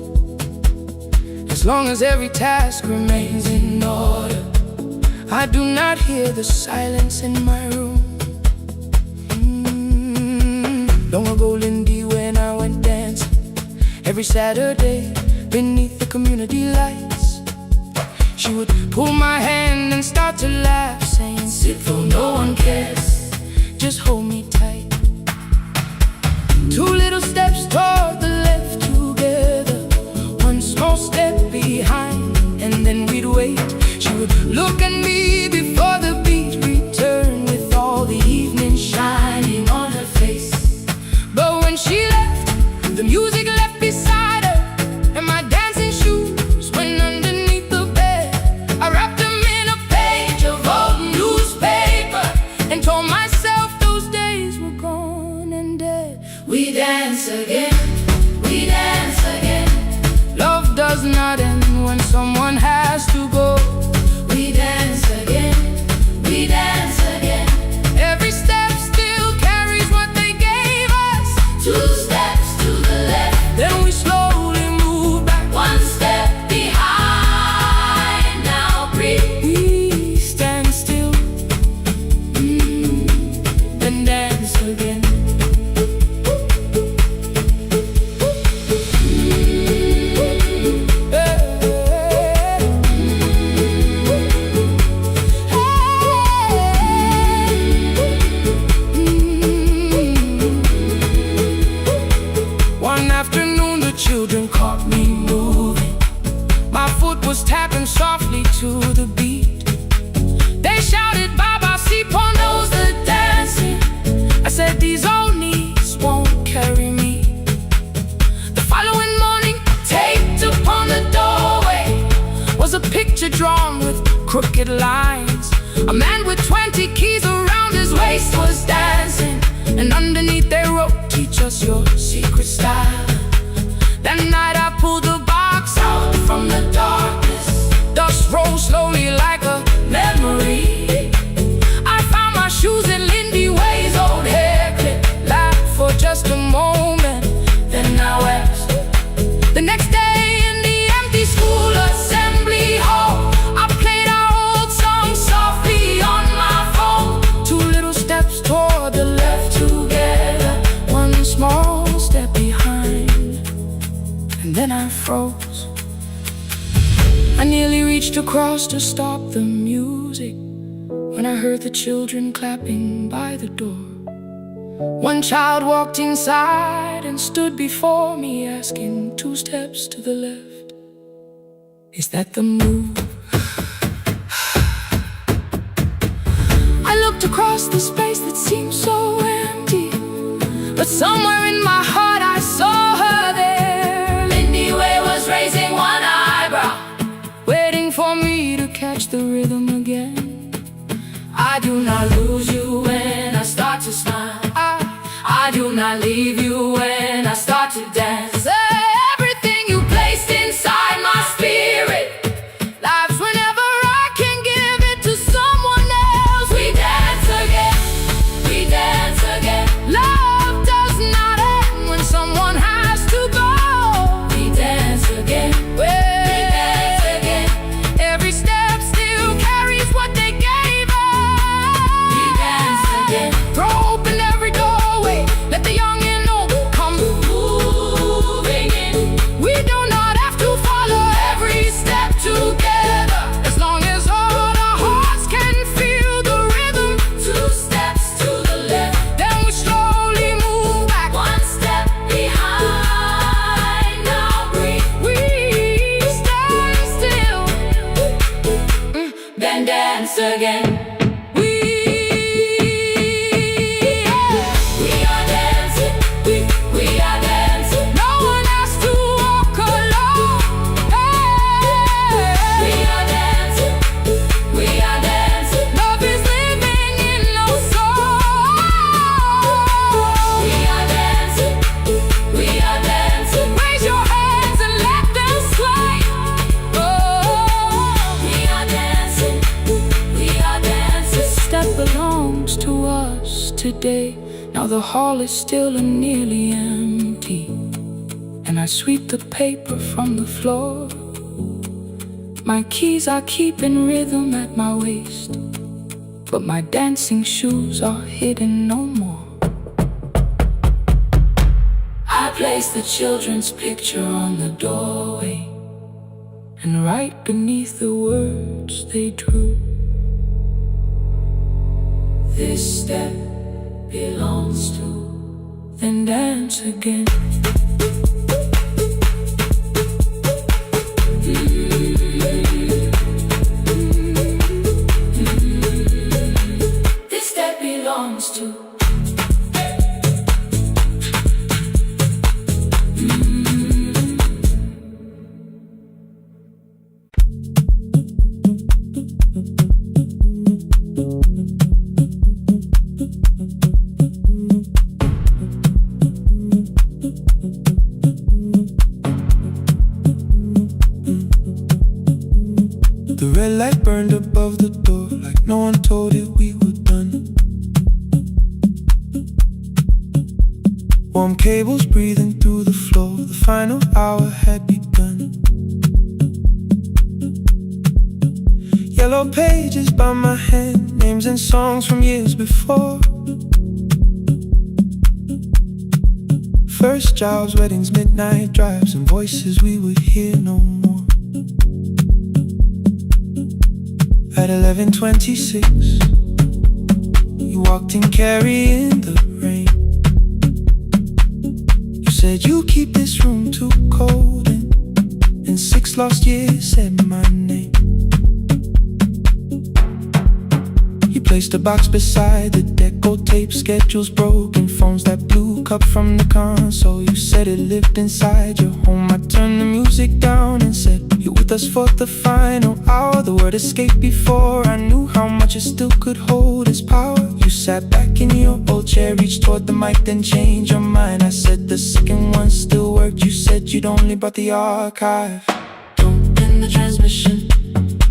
[SPEAKER 2] As long as every task remains in order, I do not hear the silence in my room. Long ago, Lindy, when I went dancing every Saturday beneath the community lights, she would pull my hand and start to laugh, saying, "Simple, no one cares, just hold me tight." Two little steps toward the left together, one small step behind, and then we'd wait. She would look at me before the beat returned, with all the evening shining on her face. But when she left, the music left beside her, and my dancing shoes went underneath the bed. I wrapped them in a page of old newspaper and told myself those days were gone and dead. We dance again, we dance again. Love does not end when someone has to go. We dance again, we dance again. Every step still carries what they gave us. Two steps to the left, then we slowly move back. One step behind, now breathe. We stand still, then dance again. Children caught me moving. My foot was tapping softly to the beat. They shouted, "Baba, Sipo knows the dancing." I said, "These old knees won't carry me." The following morning, taped upon the doorway was a picture drawn with crooked lines. A man with 20 keys around his waist was dancing, and underneath they wrote, "Teach us your secret style." That night I pulled the box out from the darkness. Dust rolled slowly like a memory. I found my shoes in Lindy Way's old hair clip, laughed for just a moment, then I wept. The next day in the empty school assembly hall, I played our old song softly on my phone. Two little steps toward the left together, one small step behind. And then I froze. I nearly reached across to stop the music when I heard the children clapping by the door. One child walked inside and stood before me, asking, "Two steps to the left, is that the move?" I looked across the space that seemed so empty, but somewhere in my heart I saw her there. Raising one eyebrow, waiting for me to catch the rhythm again. I do not lose you when I start to smile. I do not leave you when I start to dance.
[SPEAKER 1] Now the hall is still and nearly empty, and I sweep the paper from the floor. My keys I keep in rhythm at my waist, but my dancing shoes are hidden no more. I place the children's picture on the doorway, and right beneath the words they drew, this step belongs to, then dance again. This step belongs to.
[SPEAKER 2] The red light burned above the door, like no one told it we were done. Warm cables breathing through the floor, the final hour had begun. Yellow pages by my hand, names and songs from years before. First jobs, weddings, midnight drives, and voices we would hear no more. At 11:26, you walked in carrying the rain. You said you keep this room too cold, and in 6 lost years said my name. You placed a box beside the deco tape, schedules broken, phones that blew, cup from the console. You said it lived inside your home. I turned the music down and said, you're with us for the final hour. The word escaped before I knew how much it still could hold its power. You sat back in your old chair, reached toward the mic, then changed your mind. I said the second one still worked. You said you'd only brought the archive. Don't end the transmission,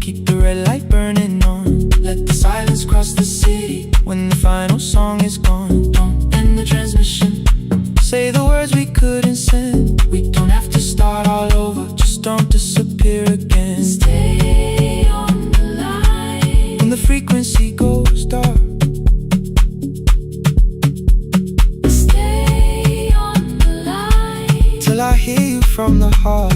[SPEAKER 2] keep the red light burning on. Let the silence cross the city when the final song is gone. Don't end the transmission, say the words we couldn't send. We don't have to start all over, just don't disappear again. Stay on the line when the frequency goes dark. Stay on the line till I hear you from the heart.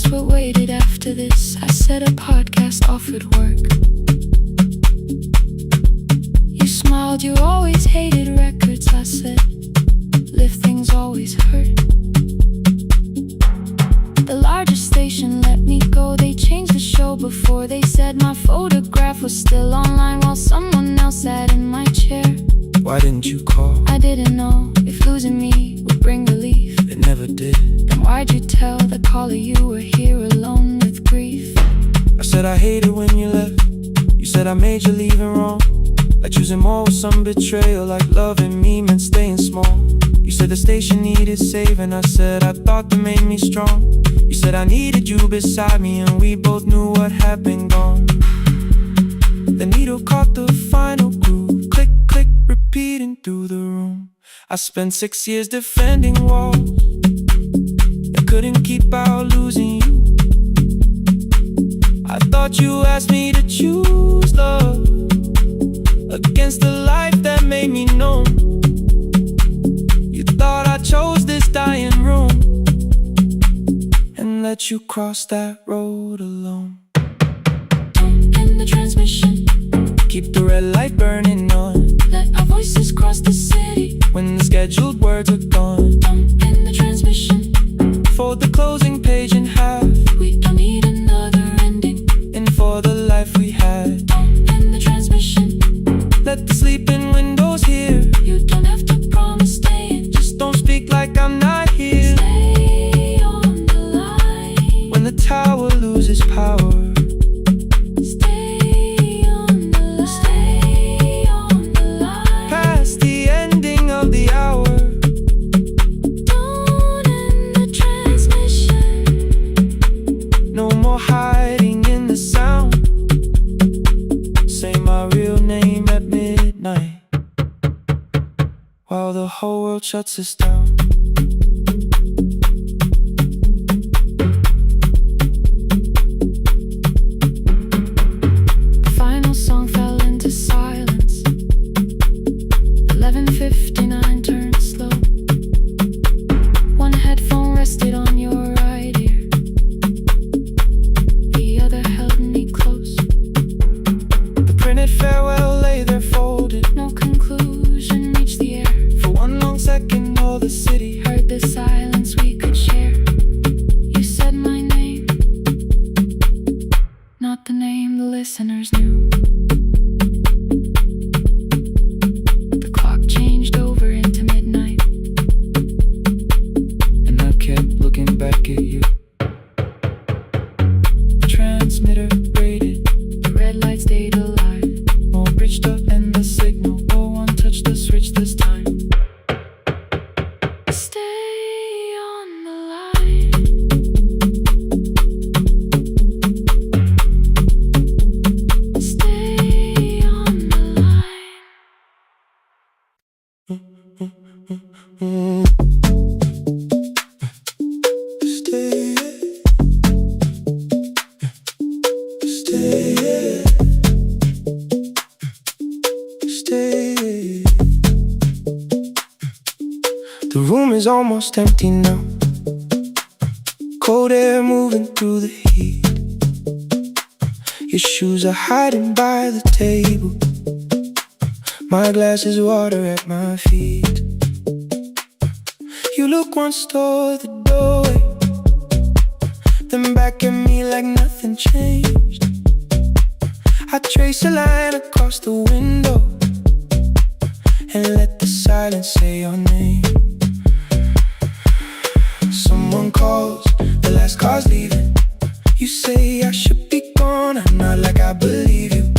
[SPEAKER 1] What waited after this? I said a podcast offered work. You smiled, you always hated records. I said, lifting's always hurt. The largest station let me go. They changed the show before they said my photograph was still online while someone else sat in my chair.
[SPEAKER 2] Why didn't you call?
[SPEAKER 1] I didn't know if losing me would bring relief.
[SPEAKER 2] It never did.
[SPEAKER 1] Then why'd you tell the caller you were here alone with grief?
[SPEAKER 2] I said I hated when you left. You said I made you leaving wrong, like choosing more with some betrayal, like loving me meant staying small. You said the station needed saving. I said I thought that made me strong. You said I needed you beside me, and we both knew what had been gone. The needle caught the final groove, click, click, repeating through the room. I spent 6 years defending walls that couldn't keep out losing you. I thought you asked me to choose love against the life that made me numb. You thought I chose this dying room and let you cross that road alone.
[SPEAKER 1] Don't end the transmission,
[SPEAKER 2] keep the red light burning on.
[SPEAKER 1] Let our voices cross the city
[SPEAKER 2] when the scheduled words are gone.
[SPEAKER 1] Don't end the transmission,
[SPEAKER 2] fold the closing page in half.
[SPEAKER 1] We don't need another ending,
[SPEAKER 2] and for the life we had.
[SPEAKER 1] Don't end the transmission,
[SPEAKER 2] let the sleeping windows hear.
[SPEAKER 1] You don't have to promise staying,
[SPEAKER 2] just don't speak like I'm not here.
[SPEAKER 1] Stay on the line
[SPEAKER 2] when the tower loses power.
[SPEAKER 1] Stay on the line, stay on the line
[SPEAKER 2] past the ending of the hour.
[SPEAKER 1] Don't
[SPEAKER 2] shuts us down.
[SPEAKER 1] Final song fell into silence. 11:59 turned slow. One headphone rested on your right ear, the other held me close.
[SPEAKER 2] The printed farewell lay there folded.
[SPEAKER 1] No conclusion reached the air.
[SPEAKER 2] For one long second all the city
[SPEAKER 1] Heard the silence we could share. You said my name, not the name the listeners knew. The clock changed over into midnight,
[SPEAKER 2] and I kept looking back at you. The transmitter braided,
[SPEAKER 1] the red light stayed alive.
[SPEAKER 2] more bridged up and the signal. No one touched the switch this time.
[SPEAKER 1] Stay on the line. Stay on the line.
[SPEAKER 2] Stay, stay, stay. The room is almost empty now. Cold air moving through the heat. Your shoes are hiding by the table. My glass is water at my feet. You look once toward the doorway, then back at me like nothing changed. I trace a line across the window and let the silence say your name. Someone calls, the last car's leaving. You say I should be gone, I nod like I believe you,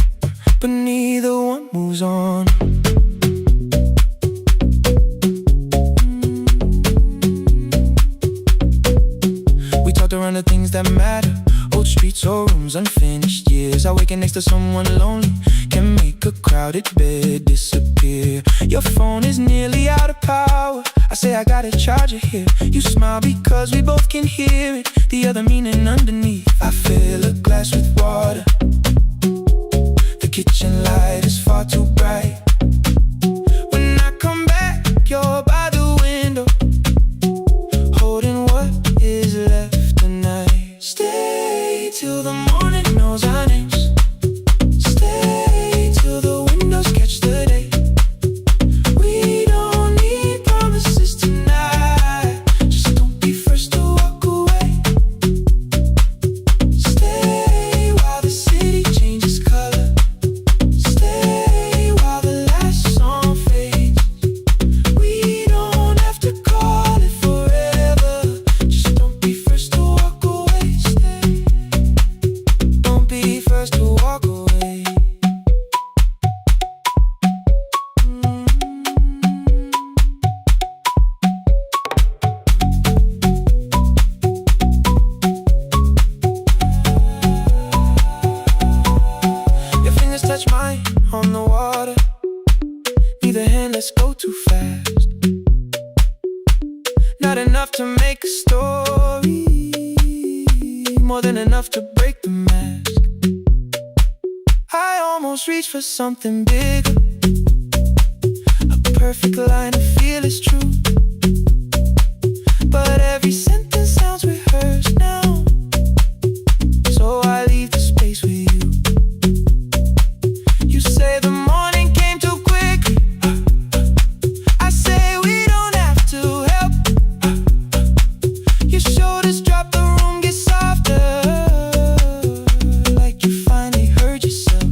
[SPEAKER 2] but neither one moves on. We talked around the things that matter, old streets or rooms, unfinished years. I waking next to someone lonely can make a crowded bed disappear. Your phone is nearly out of power. I say I got a charger here. You smile because we both can hear it, the other meaning underneath. I fill a glass with water. The kitchen light is far too bright. When I come back, you're by the window, holding what is left tonight. Stay till the morning knows our names. Stay till the windows catch the day. We don't need promises tonight. Just don't be first to walk away. Stay while the city changes color. Stay while the last song fades. We don't have to call it forever. Just don't be first to walk away. Stay. Don't be first to walk away. Your fingers touch mine on the water. Neither hand, let's go too fast. Not enough to make a story, more than enough to break the mask. I almost reach for something bigger, a perfect line of feel is true. But every sentence sounds rehearsed now, so I leave the space with you. You say the morning came too quickly. I say we don't have to help. Your shoulders drop, the room gets softer, like you finally heard yourself.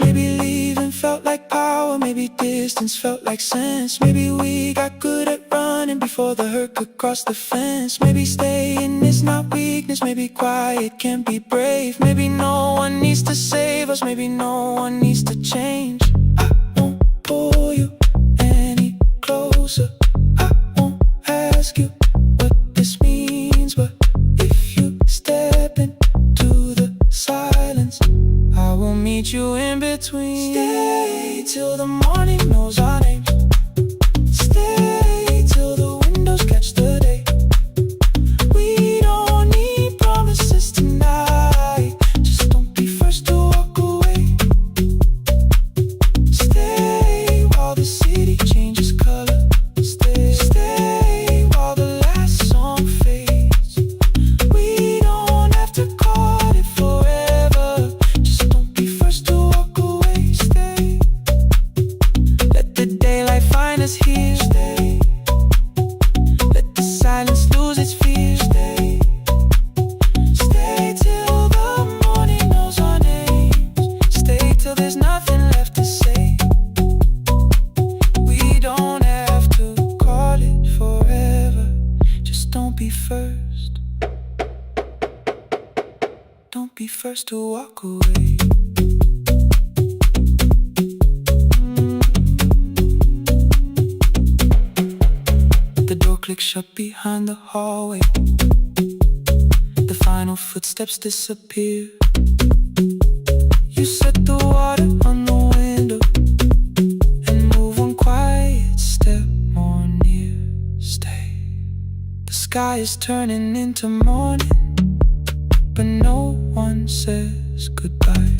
[SPEAKER 2] Maybe leaving felt like power, maybe distance felt like sense. Maybe we got good at running before the hurt could cross the fence. Maybe staying is not weakness, maybe quiet can be brave. Maybe no one needs to save us, maybe no one needs to change. I won't pull you any closer. I won't ask you what this means, but if you step into the silence, I will meet you in between. Stay till the morning knows our names. Stay till the windows catch the day. We don't need promises tonight. Just don't be first to walk away. Stay while the city changes color. Stay while the last song fades. We don't have to call it forever. Just don't be first to walk away. Stay. Let the daylight find us here. Stay. Let the silence lose its fear. Stay. Stay till the morning knows our names. Stay till there's nothing left to say. We don't have to call it forever. Just don't be first. Don't be first to walk away. The door clicks shut behind the hallway. The final footsteps disappear. You set the water on the window and move one quiet step more near. Stay. The sky is turning into morning, but no one says goodbye.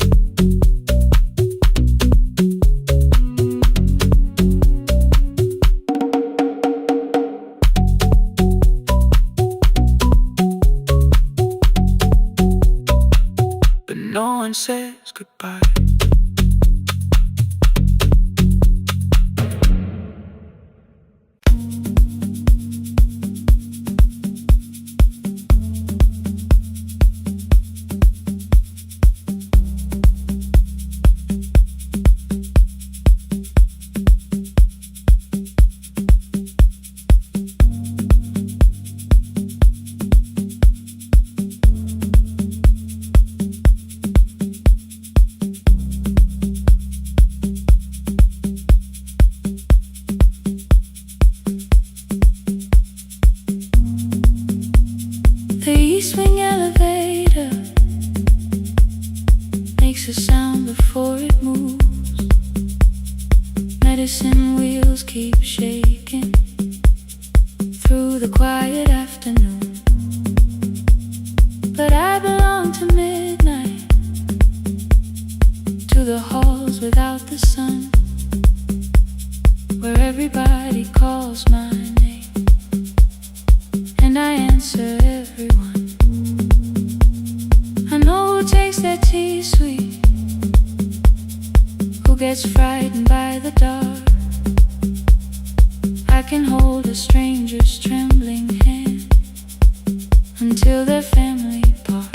[SPEAKER 2] But no one says goodbye. The east wing elevator makes a sound before it moves. Medicine wheels keep shaking through the quiet afternoon. But I belong to midnight, to the halls without the sun, where everybody calls my name and I answer everyone. I know who takes their tea sweet, who gets frightened by the dark. I can hold a stranger's trembling hand until their family part.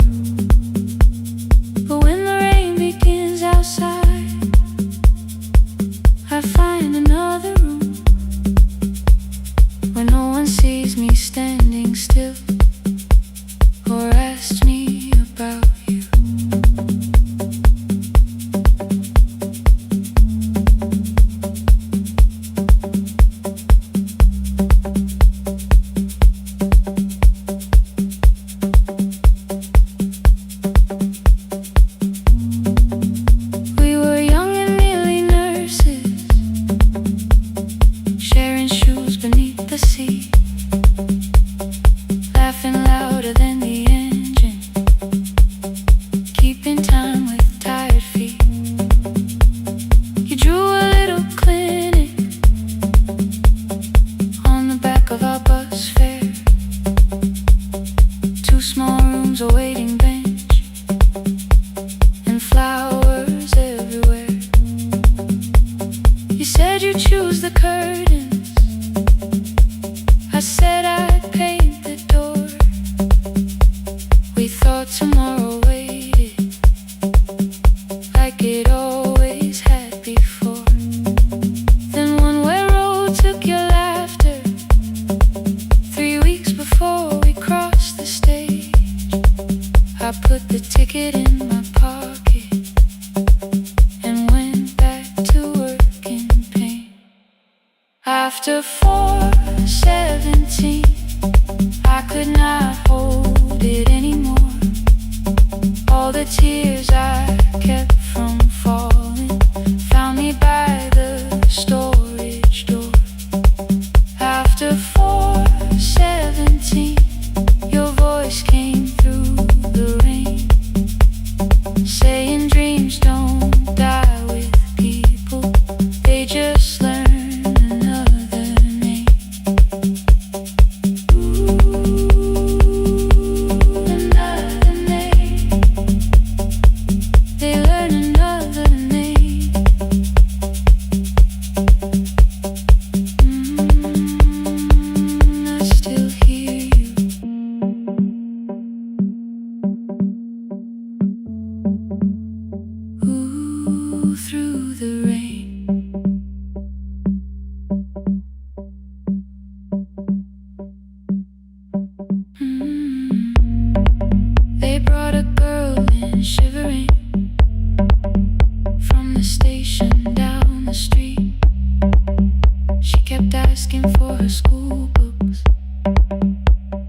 [SPEAKER 2] But when the rain begins outside, I find another room where no one sees me standing still or asks me about you. We were young and nearly nurses, sharing shoes beneath the sea, laughing louder than the engine, keeping time with tired feet. You drew a little clinic on the back of our bus fare, 2 small rooms, a waiting bench, and flowers everywhere. You said you'd choose the curtains, I said I'd paint the door. We thought tomorrow waited like it always had before. Then one way road took your laughter, 3 weeks before we crossed the stage. I put the ticket in my pocket and went back to work in pain. After 4:17, I could not hold it anymore. All the tears I kept from falling found me by the
[SPEAKER 1] looking for her school books,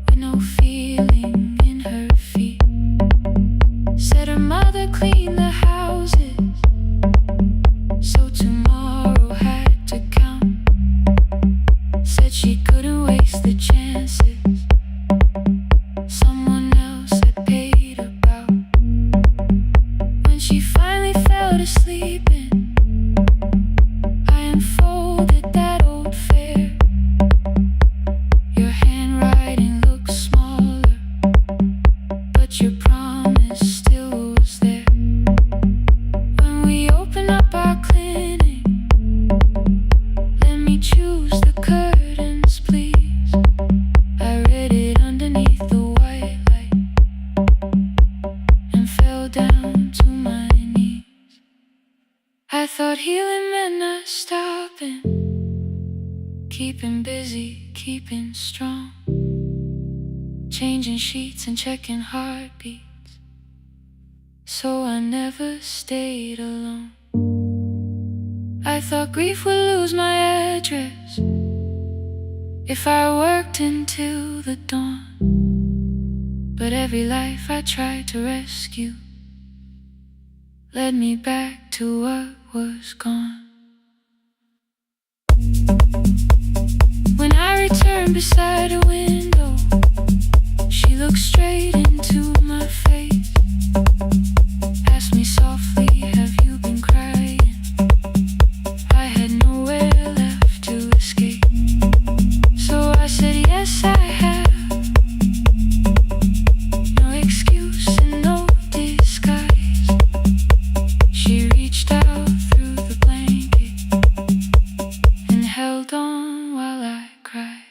[SPEAKER 1] with no feeling in her feet. Said her mother cleaned the houses, so tomorrow had to count. Said she couldn't waste the chances someone else had paid about. When she finally fell to sleeping, I unfolded that old fare. Your handwriting looks smaller, but your promise still was there. When we open up our clinic, let me choose the curtains, please. I read it underneath the white light and fell down to my knees. I thought healing meant not stopping, keeping busy, keeping strong, changing sheets and checking heartbeats, so I never stayed alone. I thought grief would lose my address if I worked until the dawn, but every life I tried to rescue led me back to what was gone. When I returned beside a window, she looked straight into my face, asked me softly, have you been crying? I had nowhere left to escape, so I said yes I have. No excuse and no disguise. She reached out through the blanket and held on while I cried.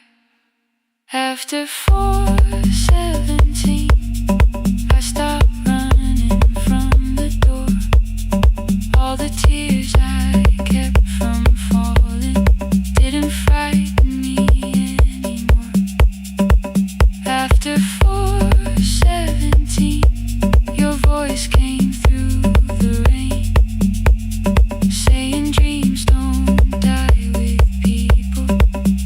[SPEAKER 1] After 4:17, I stopped running from the door. All the tears I kept from falling didn't frighten me anymore. After 4:17, your voice came through the rain, saying dreams don't die with people,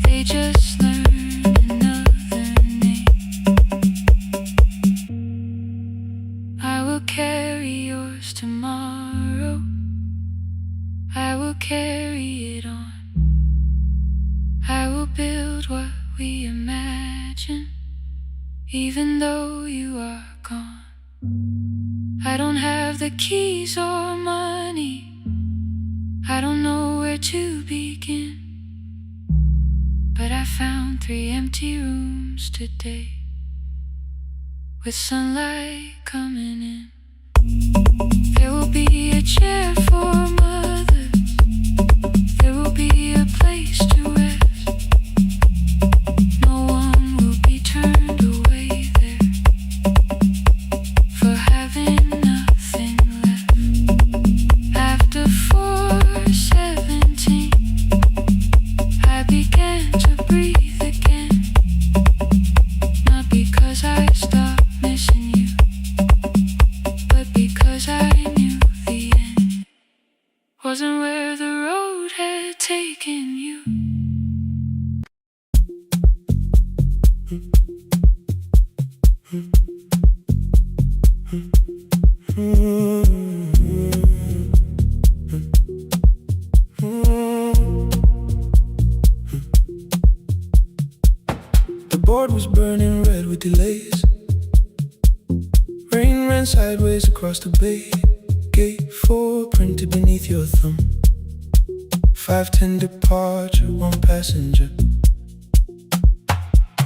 [SPEAKER 1] they just learn another name. I will carry yours tomorrow, I will carry it on. I will build what we imagine, even though you are gone. I don't have the keys or money, I don't know where to begin, but I found 3 empty rooms today, with sunlight coming in. There will be a chair for mothers, there will be a place to rest. No one will be turned away there for having nothing left. After 4:17, I began to breathe again, not because I stopped missing you, but because I knew the end wasn't where the road had taken you.
[SPEAKER 2] The board was burning red with delays. Rain ran sideways across the bay. Gate 4 printed beneath your thumb. 5:10 departure, 1 passenger.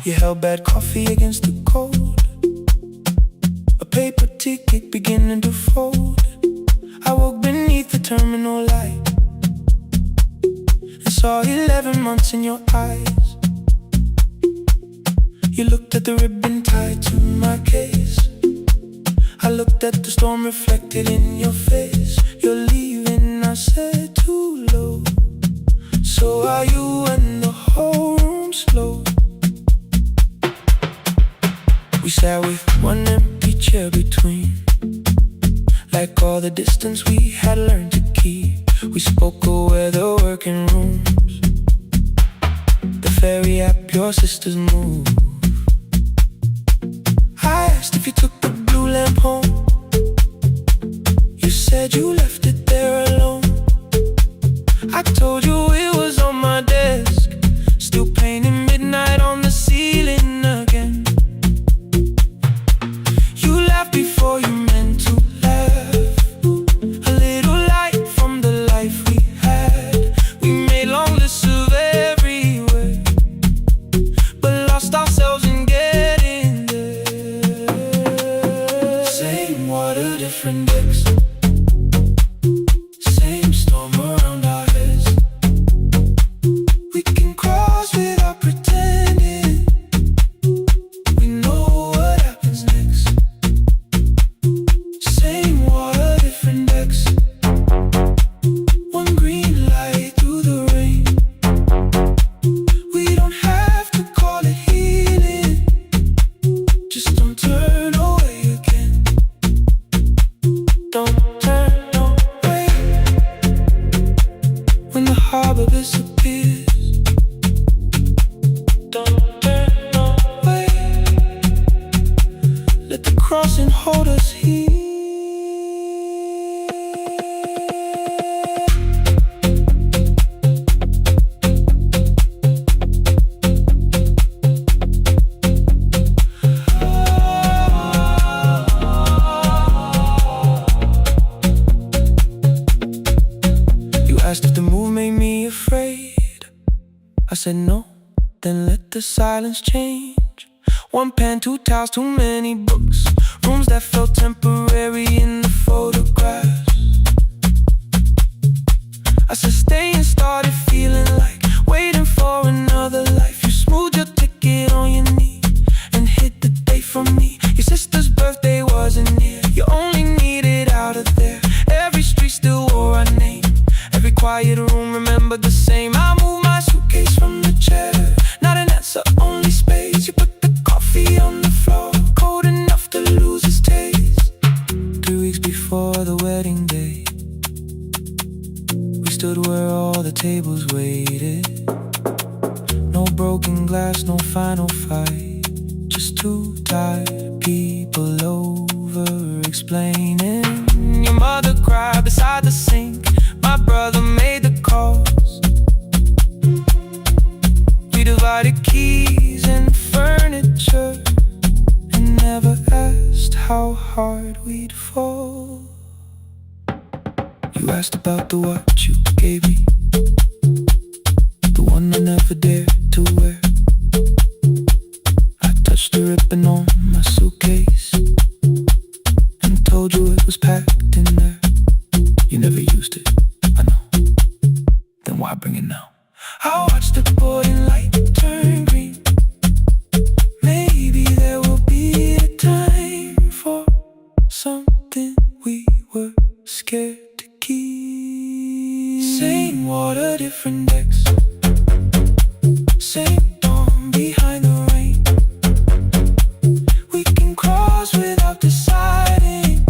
[SPEAKER 2] You held bad coffee against the cold, a paper ticket beginning to fold. I woke beneath the terminal light and saw 11 months in your eyes. You looked at the ribbon tied to my case. I looked at the storm reflected in your face. You're leaving, I said, too low. So are you, and the whole room slowed. We sat with 1 empty chair between, like all the distance we had learned to keep. We spoke of weather, working rooms, the very app, your sister's move. I asked if you took the blue lamp home. You said you left it there alone. I told you it was on my desk, still painting midnight on the ceiling again. You laughed before you meant to laugh. A little light from the life we had. We made long lists of everywhere, but lost ourselves in getting there. Same water, different decks. Same storm around our heads. We can cross without pretending. We know what happens next. Same water, different decks. One green light through the rain. We don't have to call it healing. Just don't turn away again. Don't turn away. When the harbor disappears, don't turn away. Let the crossing hold us here. You asked if the move made me afraid. I said no, then let the silence change. One pen, two towels, too many books. Rooms that felt temporary in the photographs. I said stay and started feeling like waiting for another life. You smoothed your ticket on your knee and hit the date from me. Your sister's birthday wasn't near. You only needed out of there. Every street still wore our name. Every quiet room remembered the same. I moved my suitcase from the chair. Not an answer, only space. You put the coffee on the floor, cold enough to lose its taste. 3 weeks before the wedding day, we stood where all the tables waited. No broken glass, no final fight. Just two tired people over explaining. Your mother cried beside the sink. My brother made the calls. We divided keys and furniture and never asked how hard we'd fall. You asked about the watch you gave me, the one I never dared to wear. I touched the ribbon on my suitcase and told you it was packed in there. You never used it, I know. Then why bring it now? I watched the boarding light turn green. Maybe there will be a time for something we were scared to keep. Same water, different decks. Same dawn behind the rain. We can cross without deciding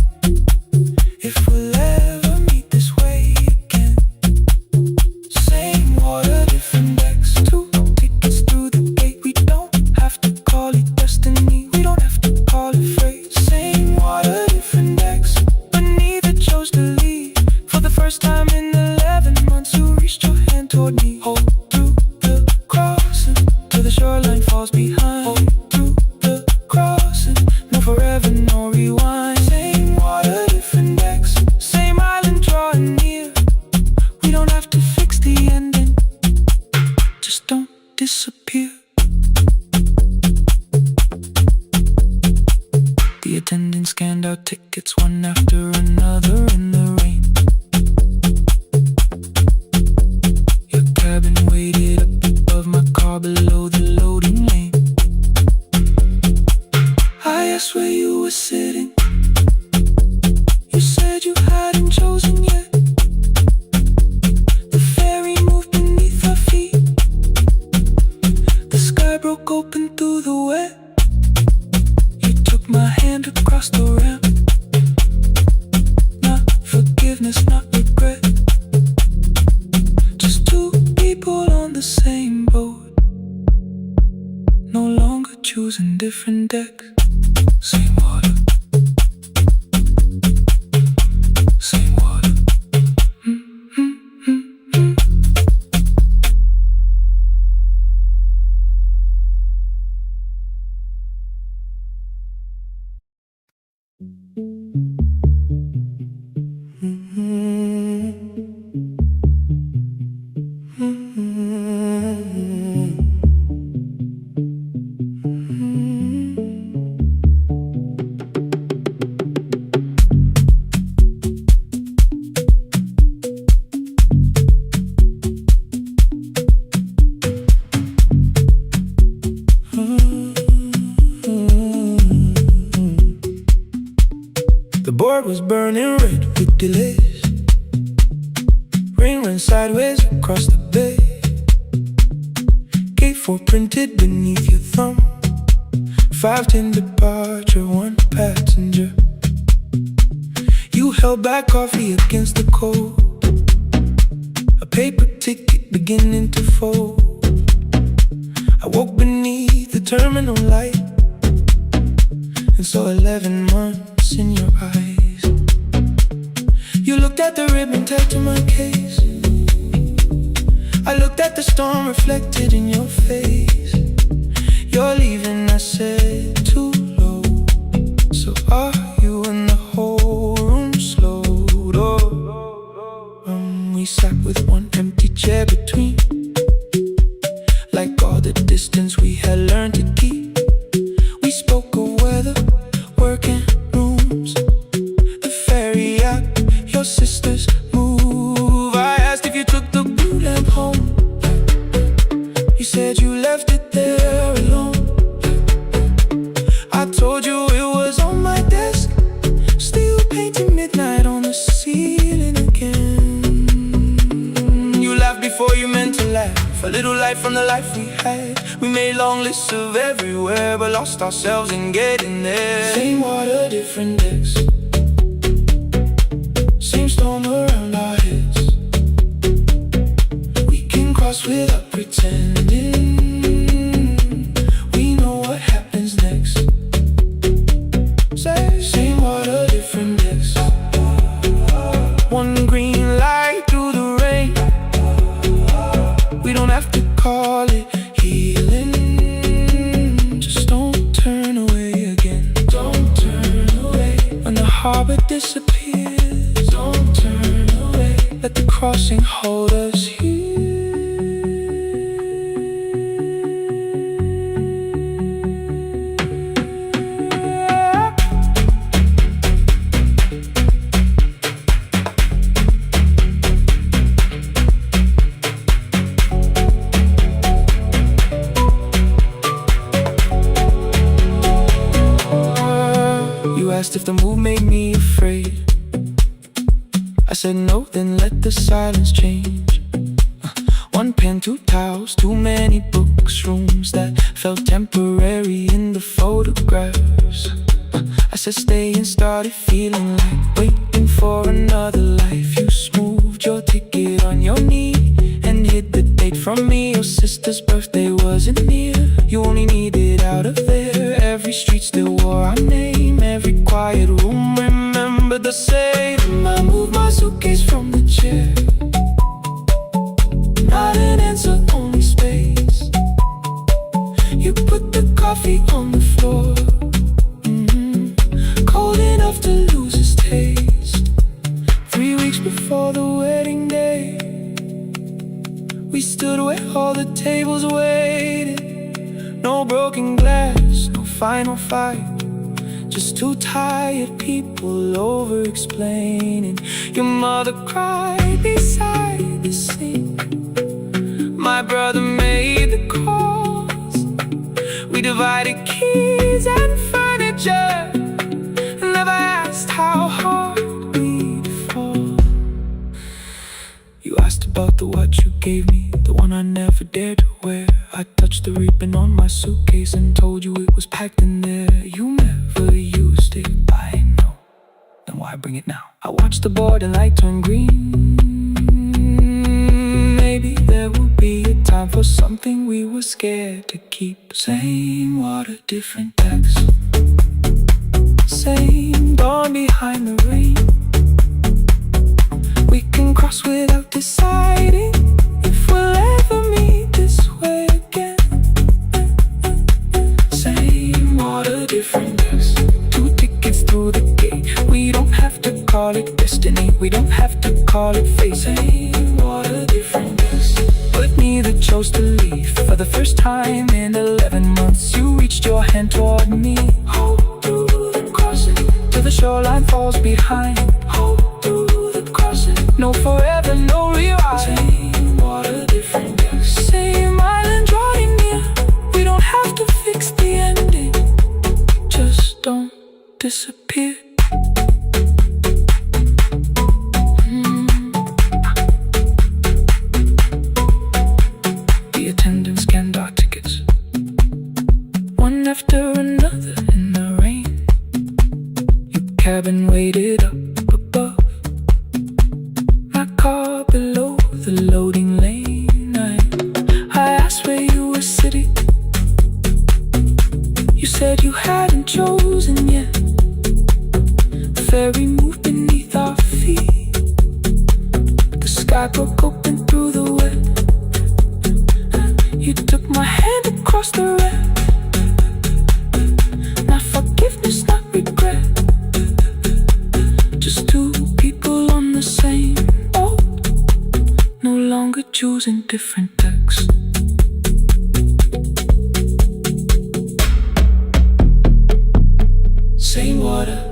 [SPEAKER 2] if we'll ever meet this way again. Same water, different decks. Two tickets through the gate. We don't have to call it destiny. We don't have to call it fate. Same water, different decks. But neither chose to leave. For the first time in 11 months, you reached your hand toward me. Hold through the crossing till the shoreline falls behind. Hold through the crossing. No forever, no rewind. Same water, different decks. Same island drawing near. We don't have to fix the ending. Just don't disappear. The attendant scanned our tickets one after another in the rain. Your cabin waited up above my car below the loading lane. I asked where you were sitting. You said you hadn't chosen yet. The ferry moved beneath our feet. The sky broke open through the wet. You took my hand across the ramp. Not forgiveness, not regret. Just two people on the same boat. no longer choosing different decks. Same water, same water. The board was burning red with delays. Rain ran sideways across the bay. Gate 4 printed beneath your thumb. 5:10 departure, 1 passenger. You held back coffee against the cold. A paper ticket beginning to fold. I woke beneath the terminal light and saw 11 months in your eyes. You looked at the ribbon tagged to my case. I looked at the storm reflected in your face. You're leaving, I said, too low. So are you? And the whole room slowed. We sat with one empty chair between, like all the distance we had learned to keep. We spoke of weather, work and rooms, the ferry act, your sister's move. I asked if you took the blue lamp home. You said you left it there alone. I told you it was on my desk, still painting midnight on the ceiling again. You laughed before you meant to laugh, a little light from the life we had. We made long lists of everywhere, but lost ourselves in getting there. Same water, different decks. Same storm around our heads. We can cross without pretending. We know what happens next. Same water, different decks. One green light through the rain. We don't have to call it healing. Just don't turn away again. Don't turn away. When the harbor disappears, don't turn away. Let the crossing hold us here. You asked if the move made me afraid. I said no, then let the silence change. One pen, 2 towels, too many books, rooms that felt temporary in the photographs. I said stay and started feeling like waiting for another life. You smoothed your ticket on your knee and hid the date from me. Your sister's birthday wasn't near. You only needed out of there. Every street still wore our name. Every quiet room remembered the same. I moved my suitcase from the chair. Not an answer, only space. You put the coffee on the floor, cold enough to lose its taste. 3 weeks before the wedding day, we stood where all the tables waited. No broken glass, no final fight, just 2 tired people over-explaining. Your mother cried beside the sink. My brother made the calls. We divided keys and furniture, and never asked how hard we'd fall. You asked about the watch you gave me, the one I never dared to wear. I touched the ribbon on my suitcase and told you it was packed in there. You never used it, I know. Then why bring it now? I watched the board and light turn green. maybe there will be a time for something we were scared to keep. Same water, different decks. Same dawn behind the rain. We can cross without deciding if we'll ever meet this way again. Same water, different decks. 2 tickets through the gate. We don't have to call it destiny, we don't have to call it fate. Same water, different decks. But neither chose to leave. For the first time in 11 months, you reached your hand toward me. Hold through the crossing till the shoreline falls behind. Hold through the crossing. No forever, no rewind. Same water, different decks. Same island drawing near. We don't have to fix the ending. Just don't disappear. The attendant scanned our tickets, one after another in the rain. Your cabin waited up above, my car below the loading lane. I asked where you were sitting. You said you hadn't chosen yet. The ferry moved beneath our feet. The sky broke open through the wet. You took my hand across the red. Not forgiveness, not regret. Just 2 people on the same boat, no longer choosing different decks. Same water.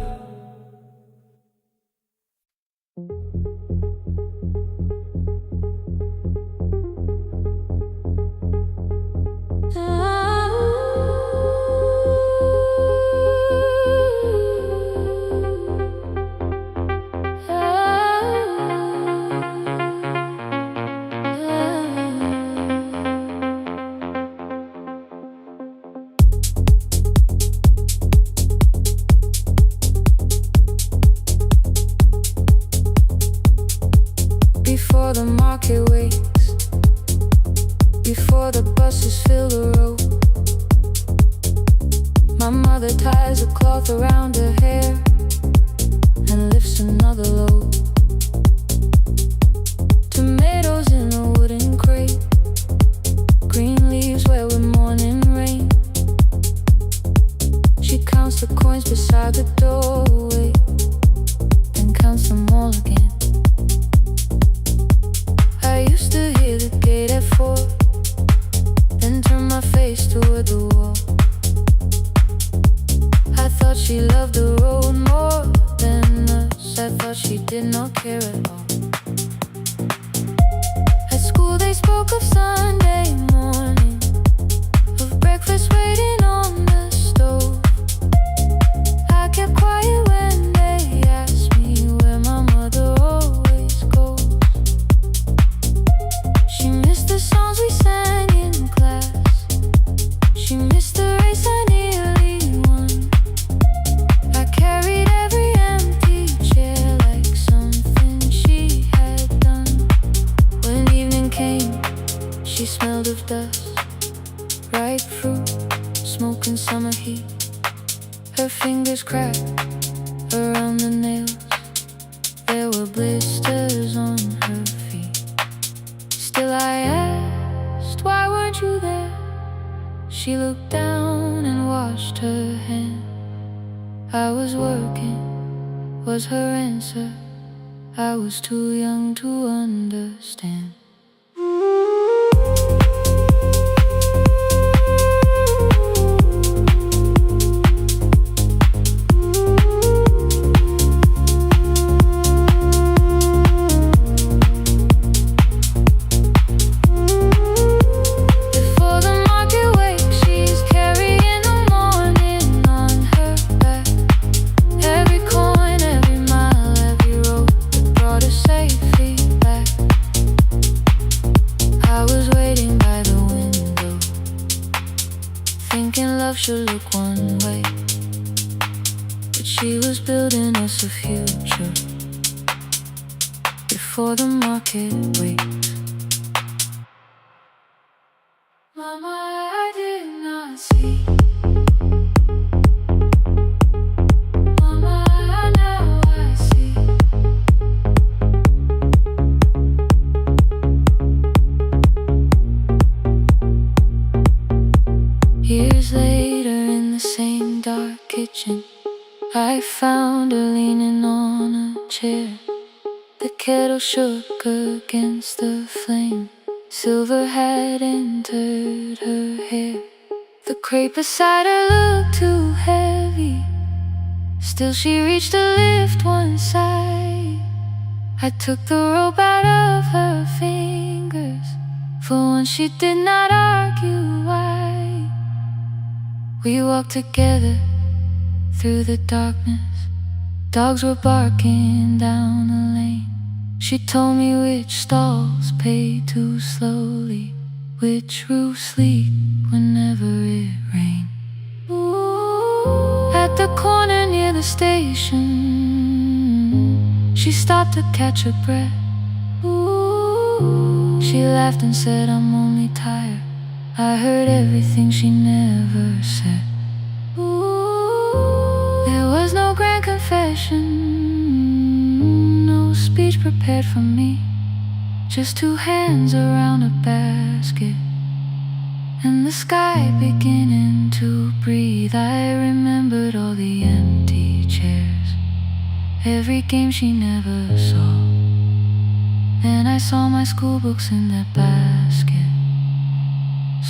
[SPEAKER 1] Before the market wakes, before the buses fill the road, my mother ties a cloth around her hair and lifts another load. Tomatoes in a wooden crate, green leaves where we're morning rain. She counts the coins beside the doorway, then counts them all again. I used to hear the gate at 4, then turn my face toward the wall. I thought she loved the road more than us. I thought she did not care at all. At school they spoke of Sunday morning, of breakfast waiting on the stove. I kept quiet when they asked me where my mother always goes. She missed the songs we sang in class. She missed the race I nearly won. I carried every empty chair like something she had done. When evening came, she smelled of dust, ripe fruit, smoke and summer heat. Her fingers cracked around the nails. There were blisters on her feet. Still I asked, why weren't you there? She looked down and washed her hand. I was working, was her answer. I was too young to understand. Should look one way, but she was building us a future before the market waits. Years later in the same dark kitchen, I found her leaning on a chair. The kettle shook against the flame. Silver had entered her hair. The crate beside her looked too heavy. Still she reached to lift one side. I took the rope out of her fingers. For once she did not argue why. We walked together through the darkness. Dogs were barking down the lane. She told me which stalls pay too slowly, which roofs leak whenever it rained. At the corner near the station, she stopped to catch her breath. She laughed and said, "I'm only tired." I heard everything she never said. There was no grand confession, no speech prepared for me. Just two hands around a basket and the sky beginning to breathe. I remembered all the empty chairs, every game she never saw. And I saw my school books in that basket,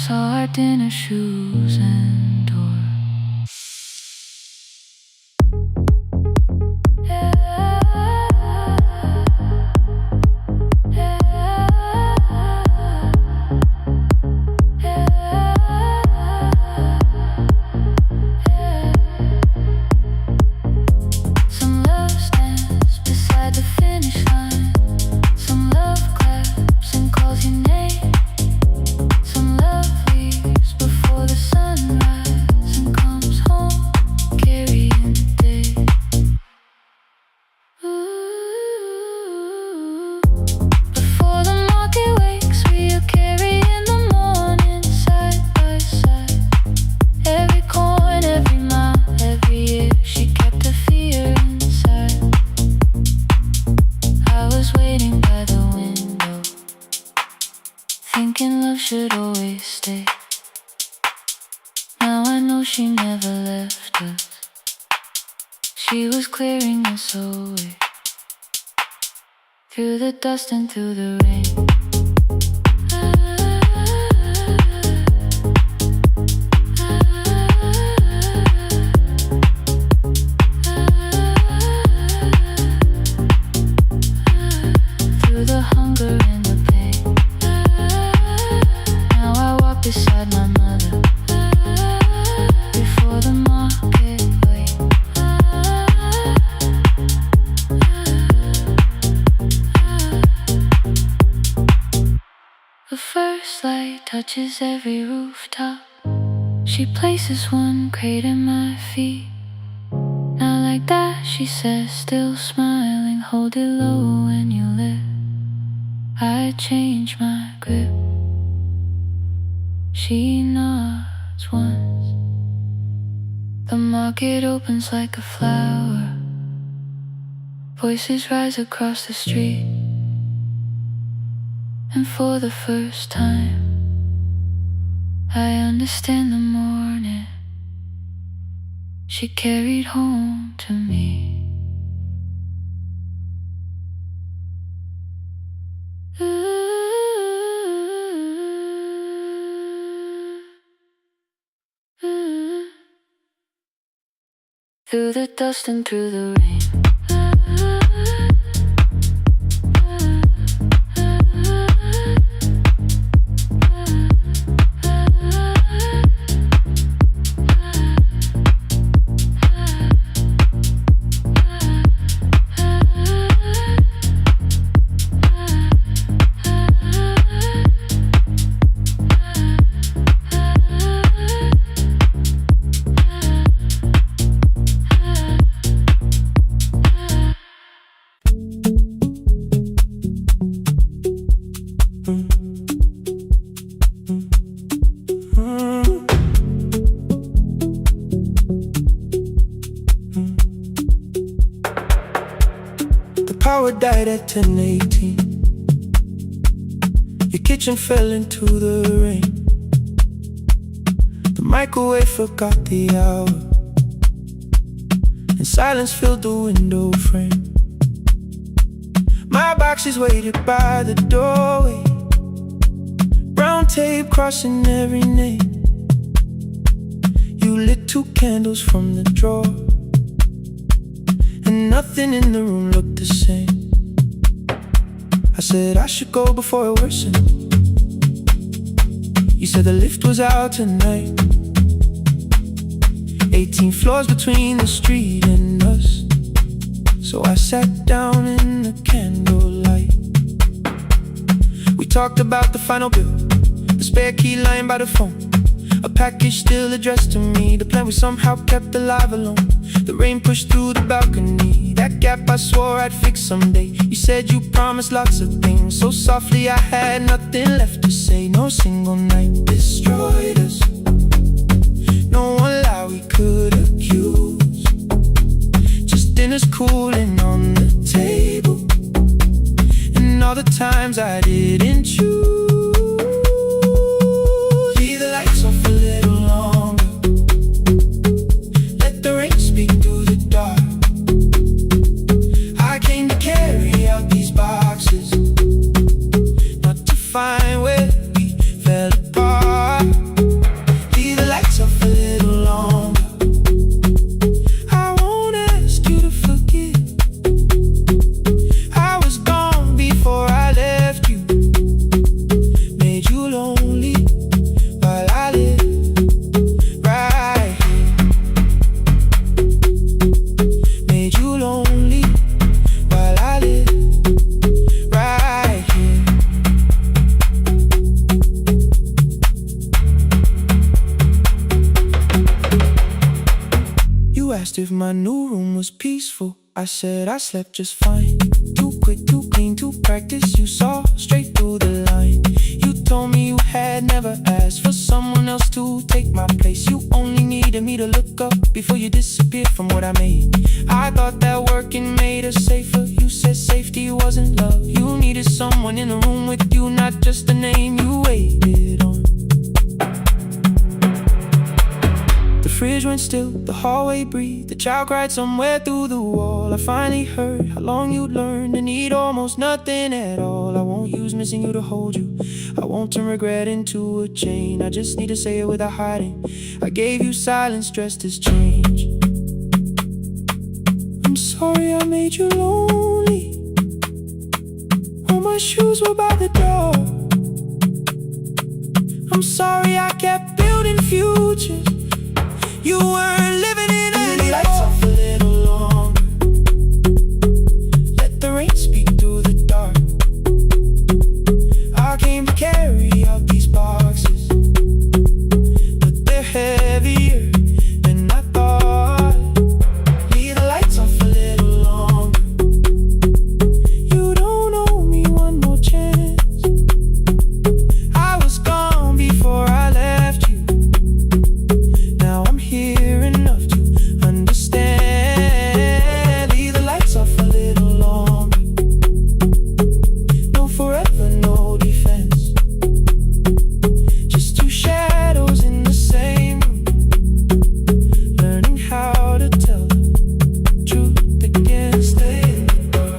[SPEAKER 1] saw our dinner shoes and door. Some love stands beside the finish line. Some love claps and calls your name. Some love leaves before the sunrise and comes home carrying the day. Before the market wakes, we are carrying the morning side by side. Every corn, every mile, every year, she kept her fear inside. I was waiting by the window, thinking love should always stay. Now I know she never left us. She was clearing us away, through the dust and through the rain. Through the hunger and the pain. Now I walk beside my mother, before the market wait. The first light touches every rooftop. She places one crate at my feet. Now like that, she says, still smiling, hold it low when you lift. I change my grip. She nods once. The market opens like a flower. Voices rise across the street. And for the first time, I understand the morning she carried home to me. Through the dust and through the rain.
[SPEAKER 2] Power died at 10:18. Your kitchen fell into the rain. The microwave forgot the hour, and silence filled the window frame. My boxes waited by the doorway, brown tape crossing every name. You lit 2 candles from the drawer, and nothing in the room looked the same. I said I should go before it worsened. You said the lift was out tonight. 18 floors between the street and us. So I sat down in the candlelight. We talked about the final bill, the spare key lying by the phone, a package still addressed to me, the plan we somehow kept alive alone. The rain pushed through the balcony, that gap I swore I'd fix someday. You said you promised lots of things, so softly I had nothing left to say. No single night destroyed us, no one lie we could accuse. Just dinners cooling on the table, and all the times I didn't choose. Leave the lights off a little longer, let the rain speak through the dark. I came to carry out these boxes, not to find where we fell apart. Leave the lights off a little longer, I won't ask you to forget. I was gone before I left you, made you lonely while I lived right here. Made you lonely while I lived right here. You asked if my new room was peaceful. I said I slept just fine. Too quick, too clean, too practiced. You saw straight through the line. You told me you had never asked for someone else to take my place. You only needed me to look up before you disappeared from what I made. I thought that working made us safer. You said safety wasn't love. You needed someone in the room with you, not just the name you waited on. The fridge went still, the hallway breathed, the child cried somewhere through the wall. I finally heard how long you'd learned to need almost nothing at all. I won't use missing you to hold you, I won't turn regret into a chain. I just need to say it without hiding. I gave you silence dressed as change. I'm sorry I made you lonely, all my shoes were by the door. I'm sorry I kept building futures you weren't living in anymore. Leave the lights off a little longer, let the rain speak through the dark. I came to carry out these boxes, but they're heavier than I thought. Leave the lights off a little longer, you don't owe me one more chance. I was gone before I left you, now I'm here enough to understand. Leave the lights off a little longer, no forever, no defense, just 2 shadows in the same room, learning how to tell the truth again. Stay in the dark,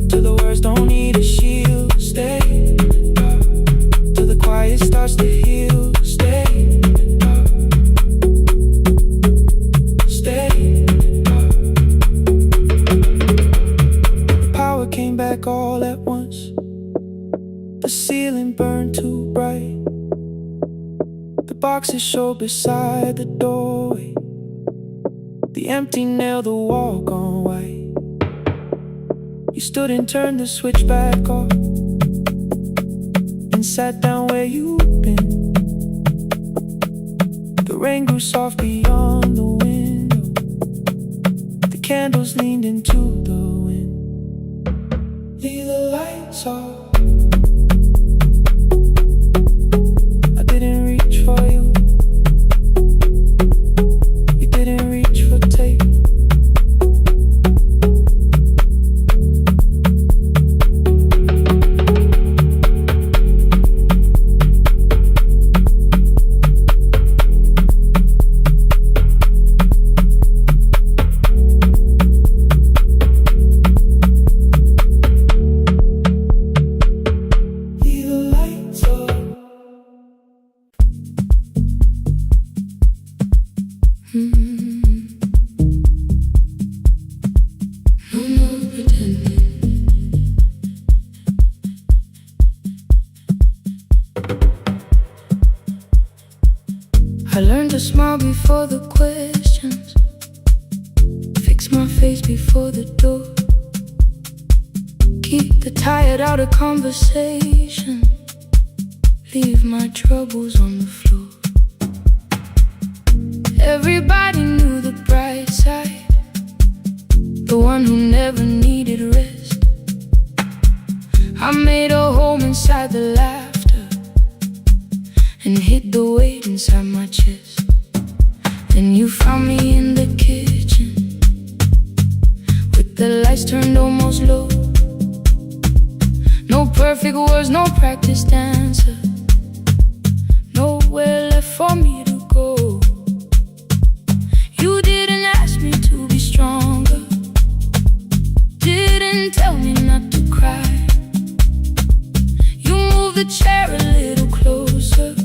[SPEAKER 2] till the words don't need a shield. Stay in the dark, till the quiet starts to heal. Stay in the dark, stay in the dark. The power came back all at once, the ceiling burned too bright, the boxes showed beside the doorway, the empty nail, the wall gone white. You stood and turned the switch back off, and sat down where you'd been. The rain grew soft beyond the window, the candles leaned into the wind. Leave the lights off, I didn't reach for you, you didn't reach for tape.
[SPEAKER 1] learned to smile before the questions, fix my face before the door, keep the tired out of conversation, leave my troubles on the floor. Everybody knew the bright side, the one who never needed rest. I made a home inside the laughter and hid the weight inside my chest. Then you found me in the kitchen with the lights turned almost low. No perfect words, no practice dancer, nowhere left for me to go. You didn't ask me to be stronger, didn't tell me not to cry. You moved the chair a little closer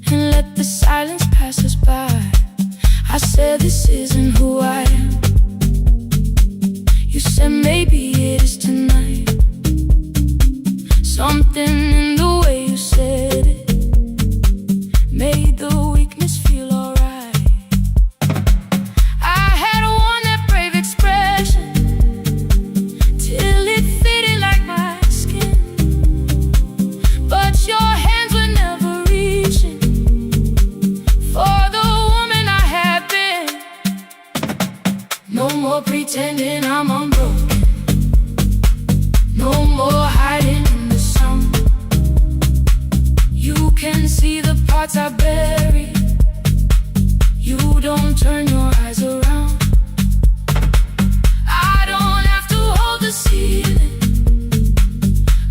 [SPEAKER 1] and let the silence pass us by. I said this isn't who I am. You said maybe it is tonight. Something in the way you said it made the weakness feel alright. I had worn that brave expression till it fitted like my skin, but your hands were never reaching for the woman I had been. No more pretending I'm unbroken, no more hiding in the sun. You can see the parts I bury, you don't turn your eyes around. I don't have to hold the ceiling,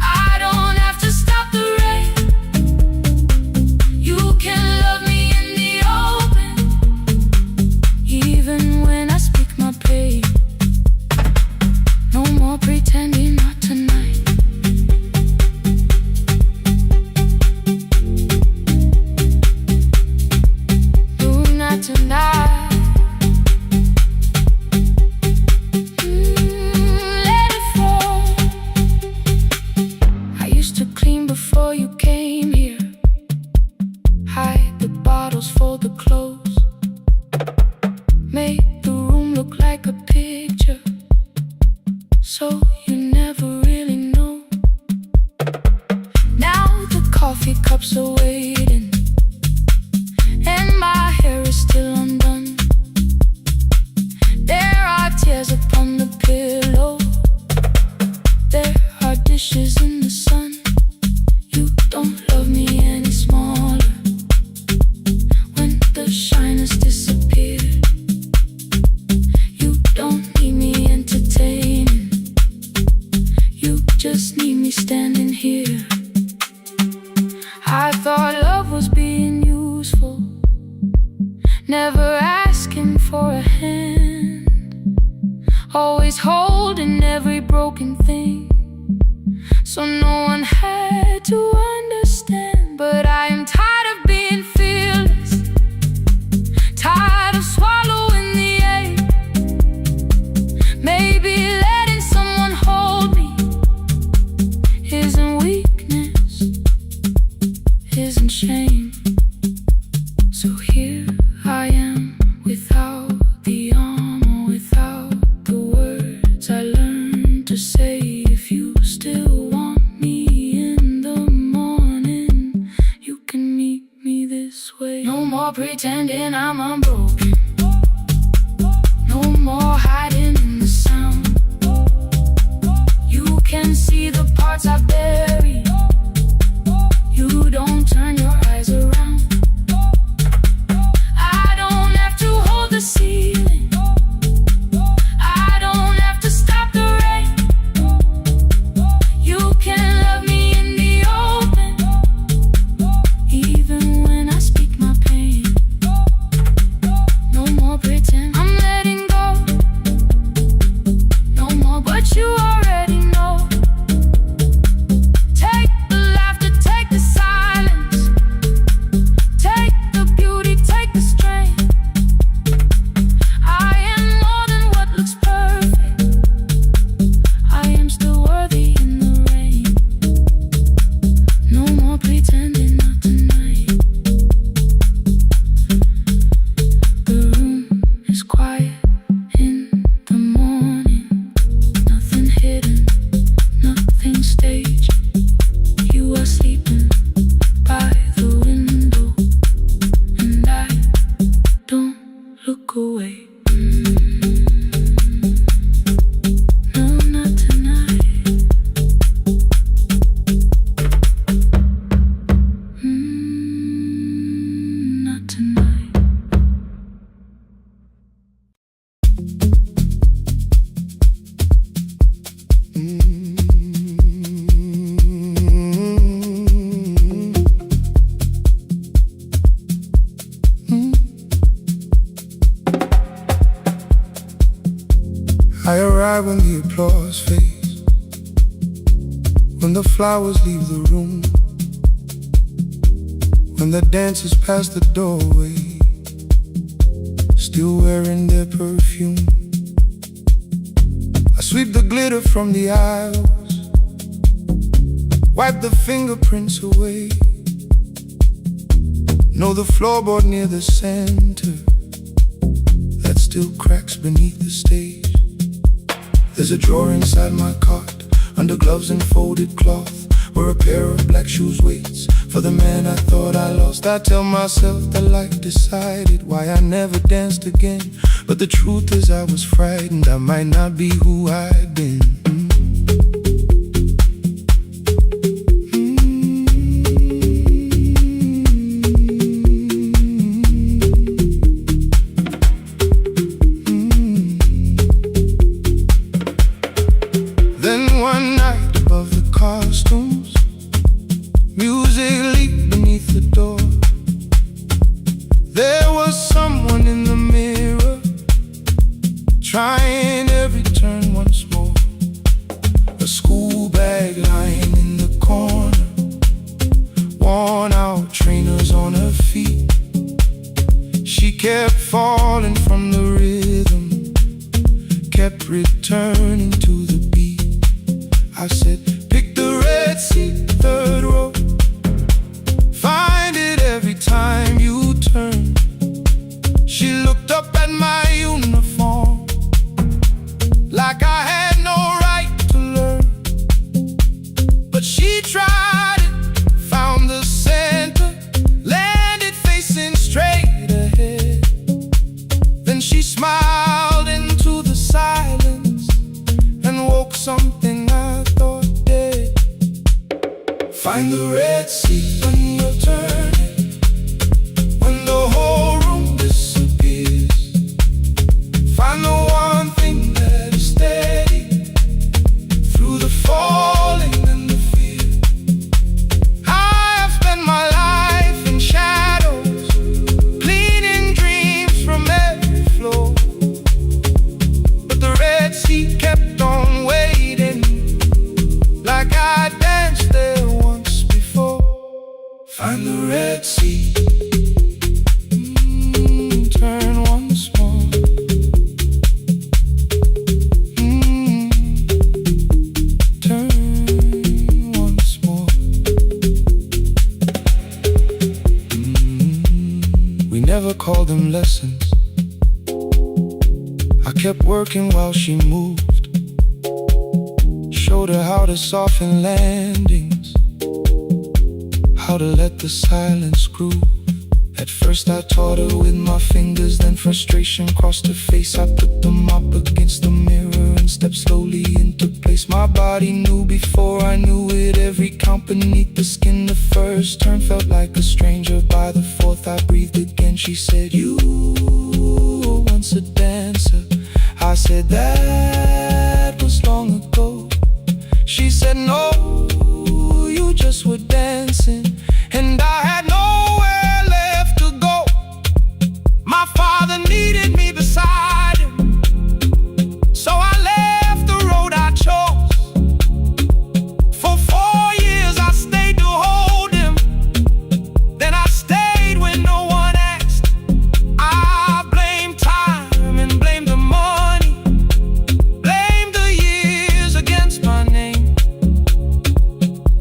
[SPEAKER 1] I don't have to stop the rain. You can love me in the open, even when I speak my pain. No more pretending, not tonight. No, not tonight. Let it fall. I used to clean before you came here, hide the bottles, fold the clothes, make the room look like a picture, so you never really know. Now the coffee cups are waiting and my hair is still undone. There are tears upon the pillow, there are dishes in the sun. You don't love me any smaller when the shine has disappeared. You don't need me entertaining, you just need me standing here. I thought love was being useful, never asking for a hand, always holding every broken thing, so no one had to understand. But I am tired of being fearless, tired of swallowing the ache. Maybe letting someone hold me isn't weakness, isn't shame. So here I am, without the armor, without the words I learned to say. If you still want me in the morning, you can meet me this way. No more pretending I'm unbroken, no more hiding in the sound. You can see the parts I bury, you don't turn your eyes around. I don't have to hold the ceiling, I don't have to stop the rain. You can love me in the open, even when I speak my pain. No more pretend, I'm letting go. No more, but you already know. Take the laughter, take the silence,
[SPEAKER 2] I arrive when the applause fades, when the flowers leave the room, when the dancers pass the doorway, still wearing their perfume. I sweep the glitter from the aisles, wipe the fingerprints away. Know the floorboard near the center that still cracks beneath the stage. There's a drawer inside my cart, under gloves and folded cloth, where a pair of black shoes waits for the man I thought I lost. I tell myself that life decided why I never danced again, but the truth is I was frightened I might not be who I'd been. Then one night above the costumes, music leaked beneath the door. There was someone in the mirror, trying every turn once more. A school bag lying in the corner, worn out trainers on her feet. She kept falling from the rhythm, kept returning to the beat. I said, pick the red seat, third row. Find it every time you turn. She looked up at my uniform like I had no right to learn. But she tried it, found the center, landed facing straight ahead. Then she smiled into the silence and woke something I thought dead. Find the red seat when you're turning, when the whole room disappears. Find the one thing that is steady through the falling and the fear. I have spent my life in shadows, cleaning dreams from every floor, but the red seat kept on waiting, like I danced there once before. Find the red seat, turn once more. Turn once more. We never called them lessons. I kept working while she moved, showed her how to soften landings, how to let the silence groove. At first I taught her with my fingers, then frustration crossed her face. I put them up against the mirror and stepped slowly into place. My body knew before I knew it, every count beneath the skin. The first turn felt like a stranger, by the fourth I breathed again. She said, you were once a dancer. I said, that was long ago. She said, no, you just were dancing, and I had nowhere left to go. My father needed me beside him, so I left the road I chose. For 4 years I stayed to hold him, then I stayed when no one asked. I blamed time and blamed the money, blamed the years against my name.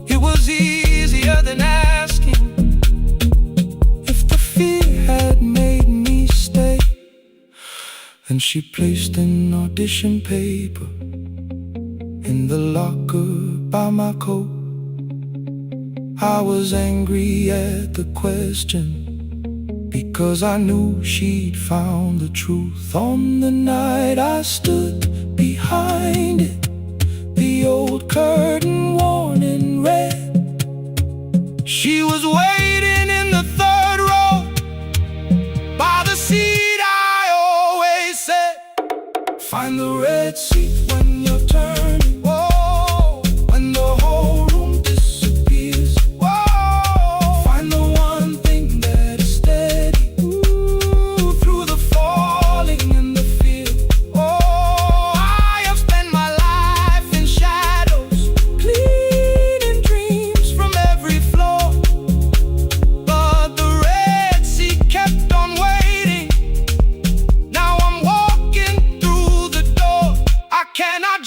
[SPEAKER 2] It was easier than asking if the fear had made me stay. Then she placed an audition paper in the locker by my coat. I was angry at the question, because I knew she'd found the truth. On the night I stood behind it, the old curtain worn in red. She was waiting in the third row, by the seat I always said. Find the red seat when you're turning, whoa, when the whole room disappears. Whoa, find the one thing that is steady, ooh, through the falling and the fear. Oh, I Can I